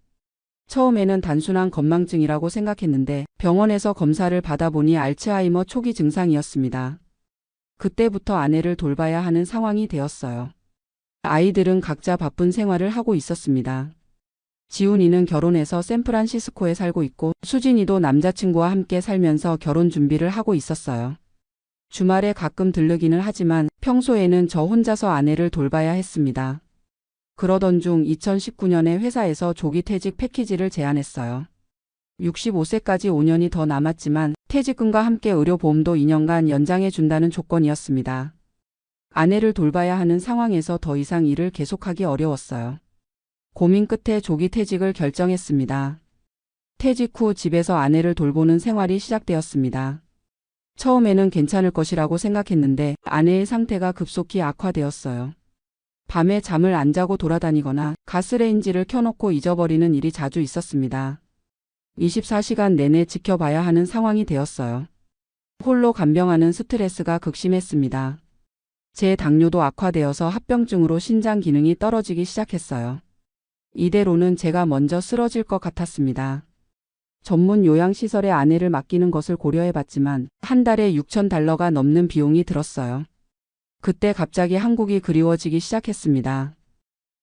처음에는 단순한 건망증이라고 생각했는데 병원에서 검사를 받아보니 알츠하이머 초기 증상이었습니다. 그때부터 아내를 돌봐야 하는 상황이 되었어요. 아이들은 각자 바쁜 생활을 하고 있었습니다. 지훈이는 결혼해서 샌프란시스코에 살고 있고 수진이도 남자친구와 함께 살면서 결혼 준비를 하고 있었어요. 주말에 가끔 들르기는 하지만 평소에는 저 혼자서 아내를 돌봐야 했습니다. 그러던 중 2019년에 회사에서 조기 퇴직 패키지를 제안했어요. 65세까지 5년이 더 남았지만 퇴직금과 함께 의료보험도 2년간 연장해 준다는 조건이었습니다. 아내를 돌봐야 하는 상황에서 더 이상 일을 계속하기 어려웠어요. 고민 끝에 조기 퇴직을 결정했습니다. 퇴직 후 집에서 아내를 돌보는 생활이 시작되었습니다. 처음에는 괜찮을 것이라고 생각했는데 아내의 상태가 급속히 악화되었어요. 밤에 잠을 안 자고 돌아다니거나 가스레인지를 켜놓고 잊어버리는 일이 자주 있었습니다. 24시간 내내 지켜봐야 하는 상황이 되었어요. 홀로 간병하는 스트레스가 극심했습니다. 제 당뇨도 악화되어서 합병증으로 신장 기능이 떨어지기 시작했어요. 이대로는 제가 먼저 쓰러질 것 같았습니다. 전문 요양시설에 아내를 맡기는 것을 고려해봤지만 한 달에 6,000달러가 넘는 비용이 들었어요. 그때 갑자기 한국이 그리워지기 시작했습니다.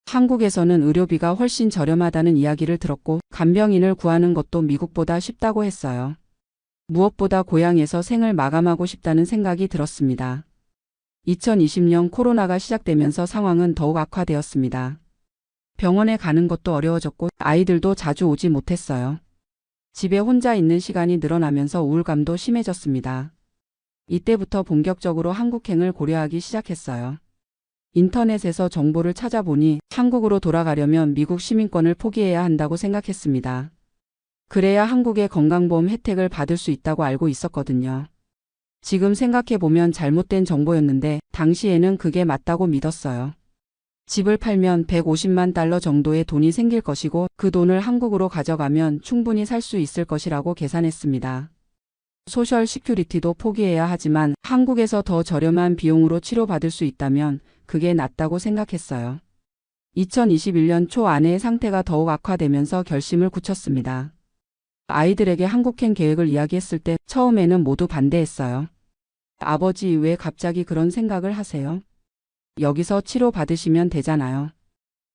한국에서는 의료비가 훨씬 저렴하다는 이야기를 들었고 간병인을 구하는 것도 미국보다 쉽다고 했어요. 무엇보다 고향에서 생을 마감하고 싶다는 생각이 들었습니다. 2020년 코로나가 시작되면서 상황은 더욱 악화되었습니다. 병원에 가는 것도 어려워졌고 아이들도 자주 오지 못했어요. 집에 혼자 있는 시간이 늘어나면서 우울감도 심해졌습니다. 이때부터 본격적으로 한국행을 고려하기 시작했어요. 인터넷에서 정보를 찾아보니 한국으로 돌아가려면 미국 시민권을 포기해야 한다고 생각했습니다. 그래야 한국의 건강보험 혜택을 받을 수 있다고 알고 있었거든요. 지금 생각해보면 잘못된 정보였는데 당시에는 그게 맞다고 믿었어요. 집을 팔면 150만 달러 정도의 돈이 생길 것이고 그 돈을 한국으로 가져가면 충분히 살 수 있을 것이라고 계산했습니다. 소셜 시큐리티도 포기해야 하지만 한국에서 더 저렴한 비용으로 치료받을 수 있다면 그게 낫다고 생각했어요. 2021년 초 아내의 상태가 더욱 악화되면서 결심을 굳혔습니다. 아이들에게 한국행 계획을 이야기했을 때 처음에는 모두 반대했어요. 아버지, 왜 갑자기 그런 생각을 하세요? 여기서 치료받으시면 되잖아요.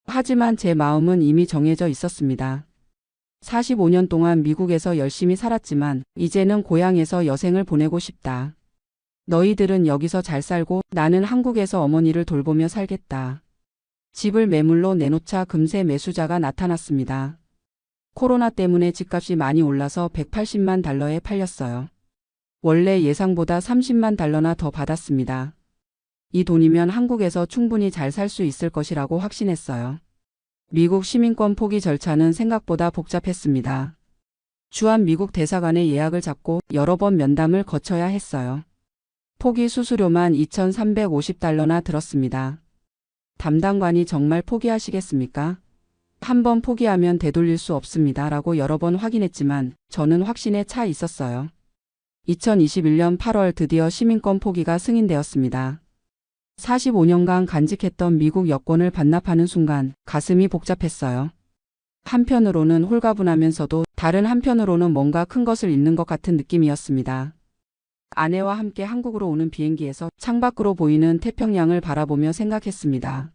하지만 제 마음은 이미 정해져 있었습니다. 45년 동안 미국에서 열심히 살았지만 이제는 고향에서 여생을 보내고 싶다. 너희들은 여기서 잘 살고 나는 한국에서 어머니를 돌보며 살겠다. 집을 매물로 내놓자 금세 매수자가 나타났습니다. 코로나 때문에 집값이 많이 올라서 180만 달러에 팔렸어요. 원래 예상보다 30만 달러나 더 받았습니다. 이 돈이면 한국에서 충분히 잘 살 수 있을 것이라고 확신했어요. 미국 시민권 포기 절차는 생각보다 복잡했습니다. 주한 미국 대사관에 예약을 잡고 여러 번 면담을 거쳐야 했어요. 포기 수수료만 2,350달러나 들었습니다. 담당관이 정말 포기하시겠습니까? 한 번 포기하면 되돌릴 수 없습니다. 라고 여러 번 확인했지만 저는 확신에 차 있었어요. 2021년 8월 드디어 시민권 포기가 승인되었습니다. 45년간 간직했던 미국 여권을 반납하는 순간 가슴이 복잡했어요. 한편으로는 홀가분하면서도 다른 한편으로는 뭔가 큰 것을 잃는 것 같은 느낌이었습니다. 아내와 함께 한국으로 오는 비행기에서 창밖으로 보이는 태평양을 바라보며 생각했습니다.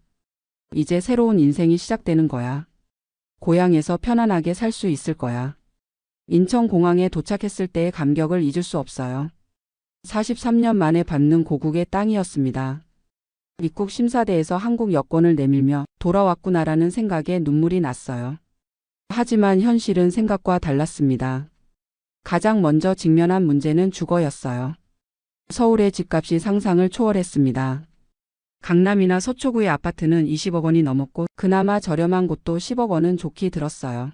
이제 새로운 인생이 시작되는 거야. 고향에서 편안하게 살 수 있을 거야. 인천공항에 도착했을 때의 감격을 잊을 수 없어요. 43년 만에 밟는 고국의 땅이었습니다. 입국 심사대에서 한국 여권을 내밀며 돌아왔구나라는 생각에 눈물이 났어요. 하지만 현실은 생각과 달랐습니다. 가장 먼저 직면한 문제는 주거였어요. 서울의 집값이 상상을 초월했습니다. 강남이나 서초구의 아파트는 20억 원이 넘었고 그나마 저렴한 곳도 10억 원은 좋게 들었어요.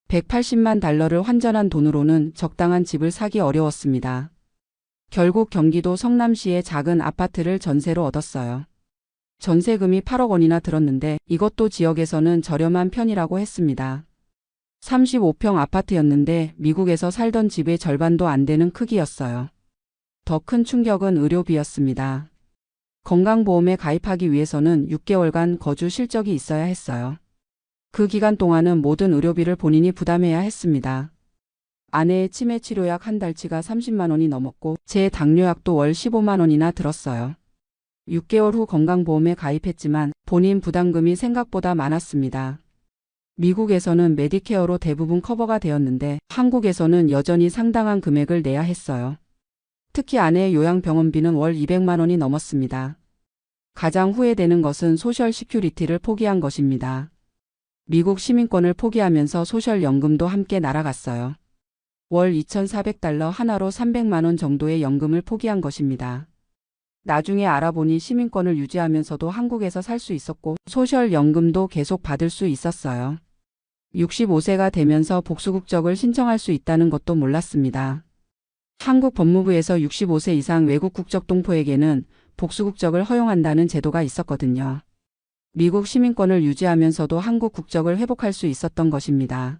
180만 달러를 환전한 돈으로는 적당한 집을 사기 어려웠습니다. 결국 경기도 성남시의 작은 아파트를 전세로 얻었어요. 전세금이 8억 원이나 들었는데 이것도 지역에서는 저렴한 편이라고 했습니다. 35평 아파트였는데 미국에서 살던 집의 절반도 안 되는 크기였어요. 더 큰 충격은 의료비였습니다. 건강보험에 가입하기 위해서는 6개월간 거주 실적이 있어야 했어요. 그 기간 동안은 모든 의료비를 본인이 부담해야 했습니다. 아내의 치매 치료약 한 달치가 30만 원이 넘었고 제 당뇨약도 월 15만 원이나 들었어요. 6개월 후 건강보험에 가입했지만 본인 부담금이 생각보다 많았습니다. 미국에서는 메디케어로 대부분 커버가 되었는데 한국에서는 여전히 상당한 금액을 내야 했어요. 특히 아내의 요양병원비는 월 200만 원이 넘었습니다. 가장 후회되는 것은 소셜 시큐리티를 포기한 것입니다. 미국 시민권을 포기하면서 소셜연금도 함께 날아갔어요. 월 2,400달러 하나로 300만 원 정도의 연금을 포기한 것입니다. 나중에 알아보니 시민권을 유지하면서도 한국에서 살 수 있었고 소셜연금도 계속 받을 수 있었어요. 65세가 되면서 복수국적을 신청할 수 있다는 것도 몰랐습니다. 한국 법무부에서 65세 이상 외국 국적 동포에게는 복수국적을 허용한다는 제도가 있었거든요. 미국 시민권을 유지하면서도 한국 국적을 회복할 수 있었던 것입니다.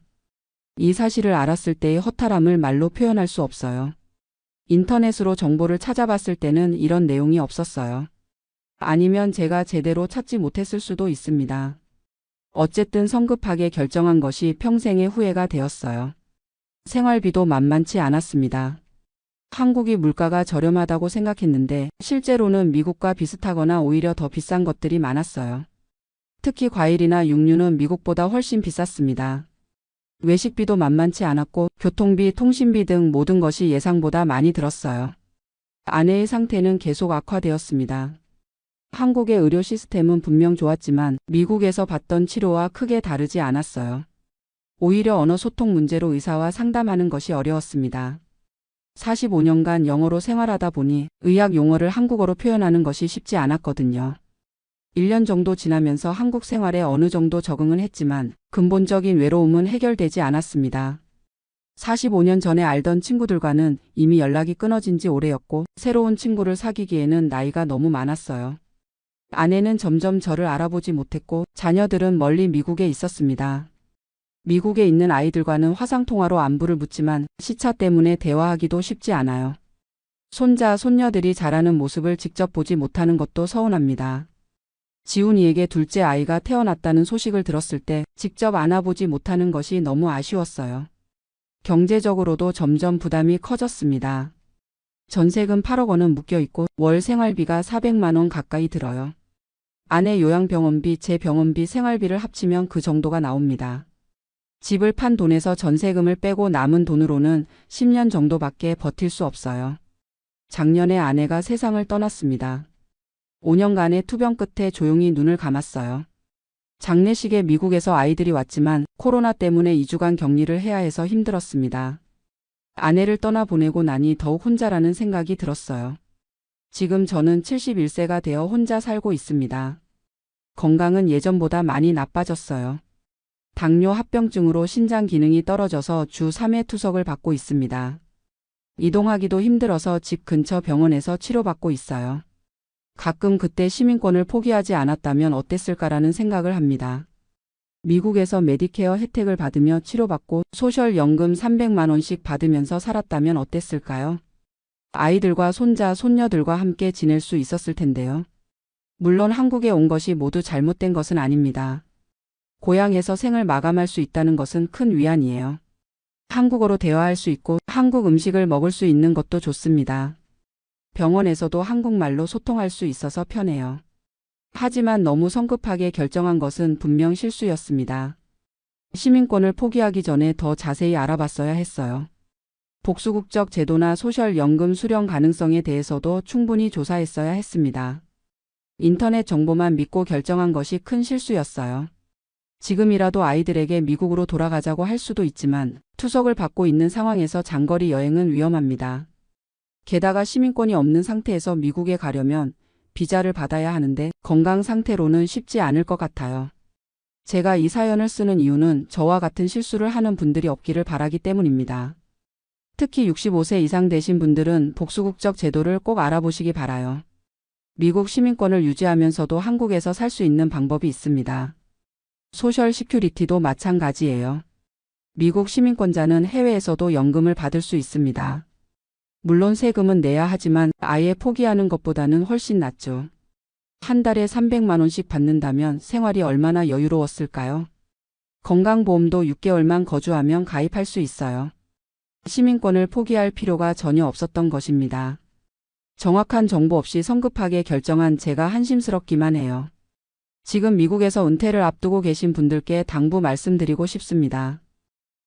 이 사실을 알았을 때의 허탈함을 말로 표현할 수 없어요. 인터넷으로 정보를 찾아봤을 때는 이런 내용이 없었어요. 아니면 제가 제대로 찾지 못했을 수도 있습니다. 어쨌든 성급하게 결정한 것이 평생의 후회가 되었어요. 생활비도 만만치 않았습니다. 한국이 물가가 저렴하다고 생각했는데 실제로는 미국과 비슷하거나 오히려 더 비싼 것들이 많았어요. 특히 과일이나 육류는 미국보다 훨씬 비쌌습니다. 외식비도 만만치 않았고 교통비, 통신비 등 모든 것이 예상보다 많이 들었어요. 아내의 상태는 계속 악화되었습니다. 한국의 의료 시스템은 분명 좋았지만 미국에서 받던 치료와 크게 다르지 않았어요. 오히려 언어 소통 문제로 의사와 상담하는 것이 어려웠습니다. 45년간 영어로 생활하다 보니 의학 용어를 한국어로 표현하는 것이 쉽지 않았거든요. 1년 정도 지나면서 한국 생활에 어느 정도 적응은 했지만 근본적인 외로움은 해결되지 않았습니다. 45년 전에 알던 친구들과는 이미 연락이 끊어진 지 오래였고 새로운 친구를 사귀기에는 나이가 너무 많았어요. 아내는 점점 저를 알아보지 못했고 자녀들은 멀리 미국에 있었습니다. 미국에 있는 아이들과는 화상통화로 안부를 묻지만 시차 때문에 대화하기도 쉽지 않아요. 손자, 손녀들이 자라는 모습을 직접 보지 못하는 것도 서운합니다. 지훈이에게 둘째 아이가 태어났다는 소식을 들었을 때 직접 안아보지 못하는 것이 너무 아쉬웠어요. 경제적으로도 점점 부담이 커졌습니다. 전세금 8억 원은 묶여있고 월 생활비가 400만 원 가까이 들어요. 아내 요양병원비, 제 병원비, 생활비를 합치면 그 정도가 나옵니다. 집을 판 돈에서 전세금을 빼고 남은 돈으로는 10년 정도밖에 버틸 수 없어요. 작년에 아내가 세상을 떠났습니다. 5년간의 투병 끝에 조용히 눈을 감았어요. 장례식에 미국에서 아이들이 왔지만 코로나 때문에 2주간 격리를 해야 해서 힘들었습니다. 아내를 떠나보내고 나니 더욱 혼자라는 생각이 들었어요. 지금 저는 71세가 되어 혼자 살고 있습니다. 건강은 예전보다 많이 나빠졌어요. 당뇨 합병증으로 신장 기능이 떨어져서 주 3회 투석을 받고 있습니다. 이동하기도 힘들어서 집 근처 병원에서 치료받고 있어요. 가끔 그때 시민권을 포기하지 않았다면 어땠을까라는 생각을 합니다. 미국에서 메디케어 혜택을 받으며 치료받고 소셜연금 300만 원씩 받으면서 살았다면 어땠을까요? 아이들과 손자, 손녀들과 함께 지낼 수 있었을 텐데요. 물론 한국에 온 것이 모두 잘못된 것은 아닙니다. 고향에서 생을 마감할 수 있다는 것은 큰 위안이에요. 한국어로 대화할 수 있고 한국 음식을 먹을 수 있는 것도 좋습니다. 병원에서도 한국말로 소통할 수 있어서 편해요. 하지만 너무 성급하게 결정한 것은 분명 실수였습니다. 시민권을 포기하기 전에 더 자세히 알아봤어야 했어요. 복수국적 제도나 소셜연금 수령 가능성에 대해서도 충분히 조사했어야 했습니다. 인터넷 정보만 믿고 결정한 것이 큰 실수였어요. 지금이라도 아이들에게 미국으로 돌아가자고 할 수도 있지만 투석을 받고 있는 상황에서 장거리 여행은 위험합니다. 게다가 시민권이 없는 상태에서 미국에 가려면 비자를 받아야 하는데 건강 상태로는 쉽지 않을 것 같아요. 제가 이 사연을 쓰는 이유는 저와 같은 실수를 하는 분들이 없기를 바라기 때문입니다. 특히 65세 이상 되신 분들은 복수국적 제도를 꼭 알아보시기 바라요. 미국 시민권을 유지하면서도 한국에서 살 수 있는 방법이 있습니다. 소셜 시큐리티도 마찬가지예요. 미국 시민권자는 해외에서도 연금을 받을 수 있습니다. 물론 세금은 내야 하지만 아예 포기하는 것보다는 훨씬 낫죠. 한 달에 300만 원씩 받는다면 생활이 얼마나 여유로웠을까요? 건강보험도 6개월만 거주하면 가입할 수 있어요. 시민권을 포기할 필요가 전혀 없었던 것입니다. 정확한 정보 없이 성급하게 결정한 제가 한심스럽기만 해요. 지금 미국에서 은퇴를 앞두고 계신 분들께 당부 말씀드리고 싶습니다.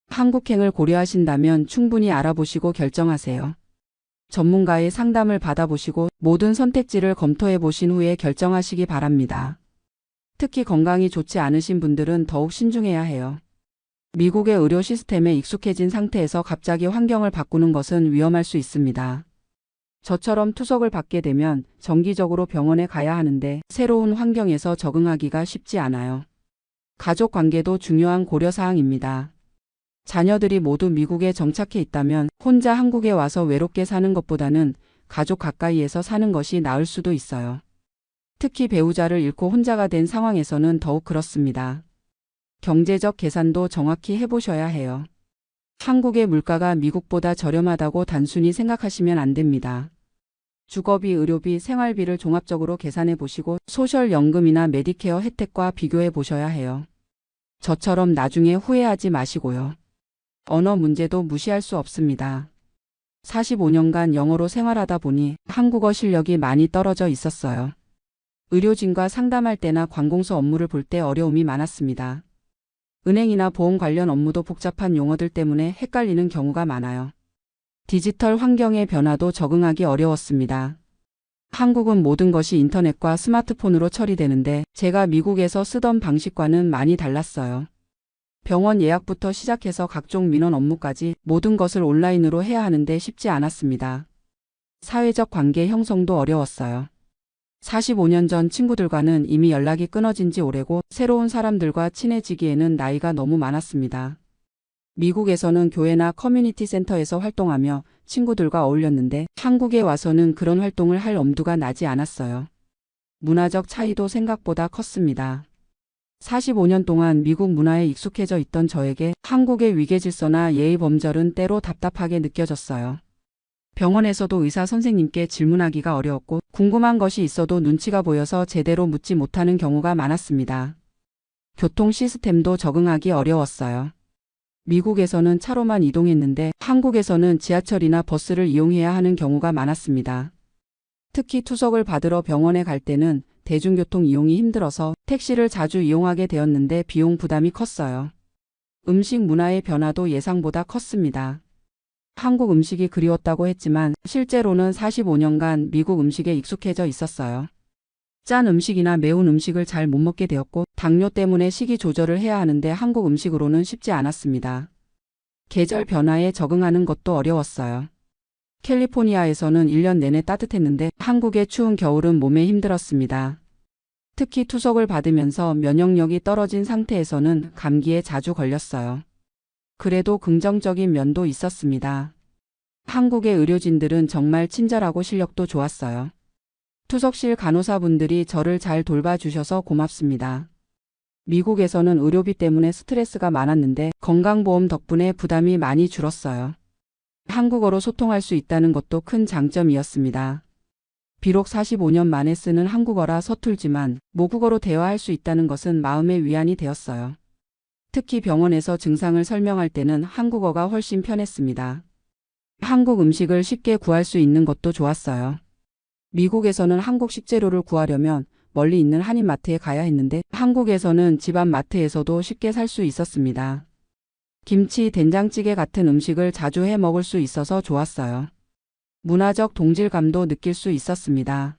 한국행을 고려하신다면 충분히 알아보시고 결정하세요. 전문가의 상담을 받아보시고 모든 선택지를 검토해 보신 후에 결정하시기 바랍니다. 특히 건강이 좋지 않으신 분들은 더욱 신중해야 해요. 미국의 의료 시스템에 익숙해진 상태에서 갑자기 환경을 바꾸는 것은 위험할 수 있습니다. 저처럼 투석을 받게 되면 정기적으로 병원에 가야 하는데 새로운 환경에서 적응하기가 쉽지 않아요. 가족 관계도 중요한 고려사항입니다. 자녀들이 모두 미국에 정착해 있다면 혼자 한국에 와서 외롭게 사는 것보다는 가족 가까이에서 사는 것이 나을 수도 있어요. 특히 배우자를 잃고 혼자가 된 상황에서는 더욱 그렇습니다. 경제적 계산도 정확히 해보셔야 해요. 한국의 물가가 미국보다 저렴하다고 단순히 생각하시면 안 됩니다. 주거비, 의료비, 생활비를 종합적으로 계산해 보시고 소셜연금이나 메디케어 혜택과 비교해 보셔야 해요. 저처럼 나중에 후회하지 마시고요. 언어 문제도 무시할 수 없습니다. 45년간 영어로 생활하다 보니 한국어 실력이 많이 떨어져 있었어요. 의료진과 상담할 때나 관공서 업무를 볼 때 어려움이 많았습니다. 은행이나 보험 관련 업무도 복잡한 용어들 때문에 헷갈리는 경우가 많아요. 디지털 환경의 변화도 적응하기 어려웠습니다. 한국은 모든 것이 인터넷과 스마트폰으로 처리되는데 제가 미국에서 쓰던 방식과는 많이 달랐어요. 병원 예약부터 시작해서 각종 민원 업무까지 모든 것을 온라인으로 해야 하는데 쉽지 않았습니다. 사회적 관계 형성도 어려웠어요. 45년 전 친구들과는 이미 연락이 끊어진 지 오래고 새로운 사람들과 친해지기에는 나이가 너무 많았습니다. 미국에서는 교회나 커뮤니티 센터에서 활동하며 친구들과 어울렸는데 한국에 와서는 그런 활동을 할 엄두가 나지 않았어요. 문화적 차이도 생각보다 컸습니다. 45년 동안 미국 문화에 익숙해져 있던 저에게 한국의 위계질서나 예의 범절은 때로 답답하게 느껴졌어요. 병원에서도 의사 선생님께 질문하기가 어려웠고 궁금한 것이 있어도 눈치가 보여서 제대로 묻지 못하는 경우가 많았습니다. 교통 시스템도 적응하기 어려웠어요. 미국에서는 차로만 이동했는데 한국에서는 지하철이나 버스를 이용해야 하는 경우가 많았습니다. 특히 투석을 받으러 병원에 갈 때는 대중교통 이용이 힘들어서 택시를 자주 이용하게 되었는데 비용 부담이 컸어요. 음식 문화의 변화도 예상보다 컸습니다. 한국 음식이 그리웠다고 했지만 실제로는 45년간 미국 음식에 익숙해져 있었어요. 짠 음식이나 매운 음식을 잘 못 먹게 되었고 당뇨 때문에 식이 조절을 해야 하는데 한국 음식으로는 쉽지 않았습니다. 계절 변화에 적응하는 것도 어려웠어요. 캘리포니아에서는 1년 내내 따뜻했는데 한국의 추운 겨울은 몸에 힘들었습니다. 특히 투석을 받으면서 면역력이 떨어진 상태에서는 감기에 자주 걸렸어요. 그래도 긍정적인 면도 있었습니다. 한국의 의료진들은 정말 친절하고 실력도 좋았어요. 투석실 간호사분들이 저를 잘 돌봐주셔서 고맙습니다. 미국에서는 의료비 때문에 스트레스가 많았는데 건강보험 덕분에 부담이 많이 줄었어요. 한국어로 소통할 수 있다는 것도 큰 장점이었습니다. 비록 45년 만에 쓰는 한국어라 서툴지만 모국어로 대화할 수 있다는 것은 마음의 위안이 되었어요. 특히 병원에서 증상을 설명할 때는 한국어가 훨씬 편했습니다. 한국 음식을 쉽게 구할 수 있는 것도 좋았어요. 미국에서는 한국 식재료를 구하려면 멀리 있는 한인마트에 가야 했는데 한국에서는 집안 마트에서도 쉽게 살 수 있었습니다. 김치, 된장찌개 같은 음식을 자주 해 먹을 수 있어서 좋았어요. 문화적 동질감도 느낄 수 있었습니다.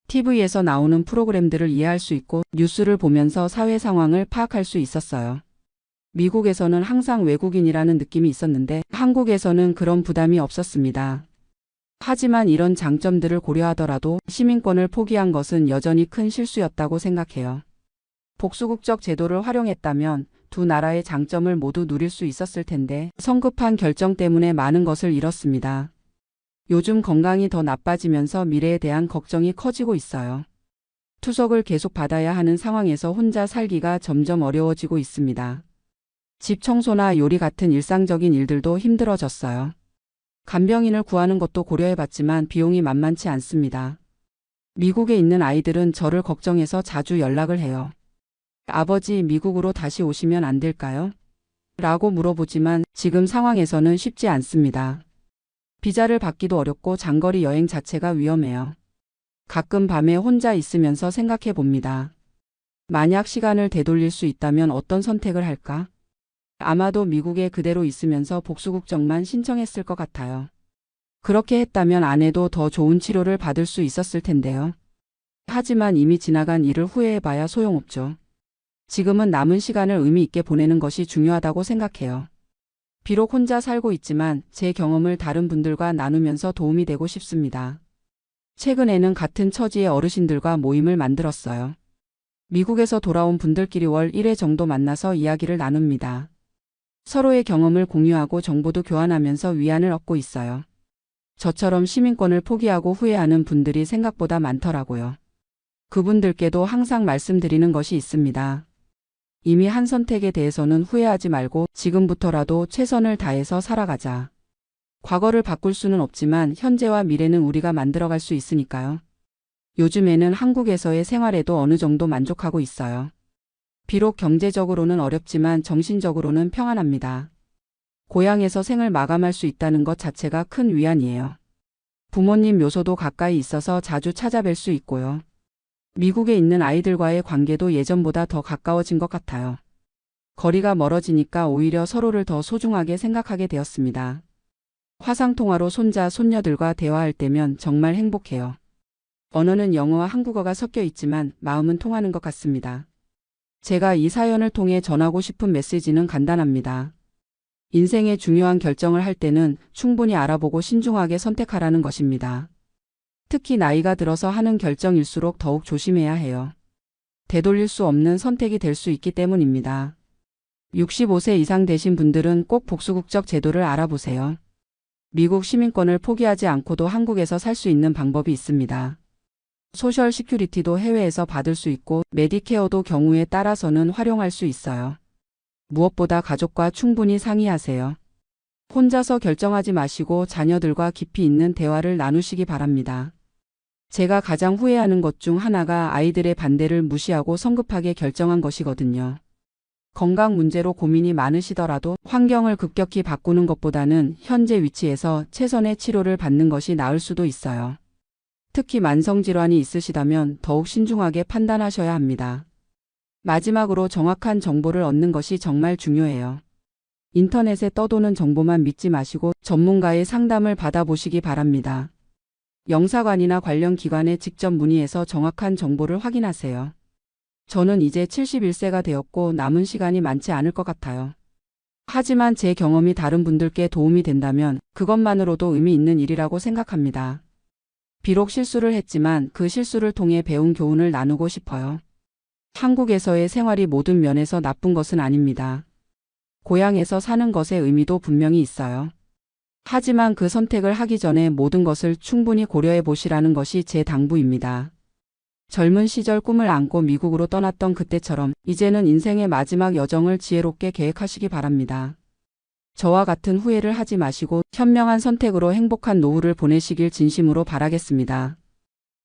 TV에서 나오는 프로그램들을 이해할 수 있고 뉴스를 보면서 사회 상황을 파악할 수 있었어요. 미국에서는 항상 외국인이라는 느낌이 있었는데 한국에서는 그런 부담이 없었습니다. 하지만 이런 장점들을 고려하더라도 시민권을 포기한 것은 여전히 큰 실수였다고 생각해요. 복수국적 제도를 활용했다면 두 나라의 장점을 모두 누릴 수 있었을 텐데 성급한 결정 때문에 많은 것을 잃었습니다. 요즘 건강이 더 나빠지면서 미래에 대한 걱정이 커지고 있어요. 투석을 계속 받아야 하는 상황에서 혼자 살기가 점점 어려워지고 있습니다. 집 청소나 요리 같은 일상적인 일들도 힘들어졌어요. 간병인을 구하는 것도 고려해봤지만 비용이 만만치 않습니다. 미국에 있는 아이들은 저를 걱정해서 자주 연락을 해요. 아버지, 미국으로 다시 오시면 안 될까요? 라고 물어보지만 지금 상황에서는 쉽지 않습니다. 비자를 받기도 어렵고 장거리 여행 자체가 위험해요. 가끔 밤에 혼자 있으면서 생각해 봅니다. 만약 시간을 되돌릴 수 있다면 어떤 선택을 할까? 아마도 미국에 그대로 있으면서 복수국적만 신청했을 것 같아요. 그렇게 했다면 아내도 더 좋은 치료를 받을 수 있었을 텐데요. 하지만 이미 지나간 일을 후회해봐야 소용없죠. 지금은 남은 시간을 의미 있게 보내는 것이 중요하다고 생각해요. 비록 혼자 살고 있지만 제 경험을 다른 분들과 나누면서 도움이 되고 싶습니다. 최근에는 같은 처지의 어르신들과 모임을 만들었어요. 미국에서 돌아온 분들끼리 월 1회 정도 만나서 이야기를 나눕니다. 서로의 경험을 공유하고 정보도 교환하면서 위안을 얻고 있어요. 저처럼 시민권을 포기하고 후회하는 분들이 생각보다 많더라고요. 그분들께도 항상 말씀드리는 것이 있습니다. 이미 한 선택에 대해서는 후회하지 말고 지금부터라도 최선을 다해서 살아가자. 과거를 바꿀 수는 없지만 현재와 미래는 우리가 만들어갈 수 있으니까요. 요즘에는 한국에서의 생활에도 어느 정도 만족하고 있어요. 비록 경제적으로는 어렵지만 정신적으로는 평안합니다. 고향에서 생을 마감할 수 있다는 것 자체가 큰 위안이에요. 부모님 묘소도 가까이 있어서 자주 찾아뵐 수 있고요. 미국에 있는 아이들과의 관계도 예전보다 더 가까워진 것 같아요. 거리가 멀어지니까 오히려 서로를 더 소중하게 생각하게 되었습니다. 화상통화로 손자, 손녀들과 대화할 때면 정말 행복해요. 언어는 영어와 한국어가 섞여 있지만 마음은 통하는 것 같습니다. 제가 이 사연을 통해 전하고 싶은 메시지는 간단합니다. 인생의 중요한 결정을 할 때는 충분히 알아보고 신중하게 선택하라는 것입니다. 특히 나이가 들어서 하는 결정일수록 더욱 조심해야 해요. 되돌릴 수 없는 선택이 될 수 있기 때문입니다. 65세 이상 되신 분들은 꼭 복수국적 제도를 알아보세요. 미국 시민권을 포기하지 않고도 한국에서 살 수 있는 방법이 있습니다. 소셜 시큐리티도 해외에서 받을 수 있고 메디케어도 경우에 따라서는 활용할 수 있어요. 무엇보다 가족과 충분히 상의하세요. 혼자서 결정하지 마시고 자녀들과 깊이 있는 대화를 나누시기 바랍니다. 제가 가장 후회하는 것 중 하나가 아이들의 반대를 무시하고 성급하게 결정한 것이거든요. 건강 문제로 고민이 많으시더라도 환경을 급격히 바꾸는 것보다는 현재 위치에서 최선의 치료를 받는 것이 나을 수도 있어요. 특히 만성질환이 있으시다면 더욱 신중하게 판단하셔야 합니다. 마지막으로 정확한 정보를 얻는 것이 정말 중요해요. 인터넷에 떠도는 정보만 믿지 마시고 전문가의 상담을 받아보시기 바랍니다. 영사관이나 관련 기관에 직접 문의해서 정확한 정보를 확인하세요. 저는 이제 71세가 되었고 남은 시간이 많지 않을 것 같아요. 하지만 제 경험이 다른 분들께 도움이 된다면 그것만으로도 의미 있는 일이라고 생각합니다. 비록 실수를 했지만 그 실수를 통해 배운 교훈을 나누고 싶어요. 한국에서의 생활이 모든 면에서 나쁜 것은 아닙니다. 고향에서 사는 것의 의미도 분명히 있어요. 하지만 그 선택을 하기 전에 모든 것을 충분히 고려해 보시라는 것이 제 당부입니다. 젊은 시절 꿈을 안고 미국으로 떠났던 그때처럼 이제는 인생의 마지막 여정을 지혜롭게 계획하시기 바랍니다. 저와 같은 후회를 하지 마시고 현명한 선택으로 행복한 노후를 보내시길 진심으로 바라겠습니다.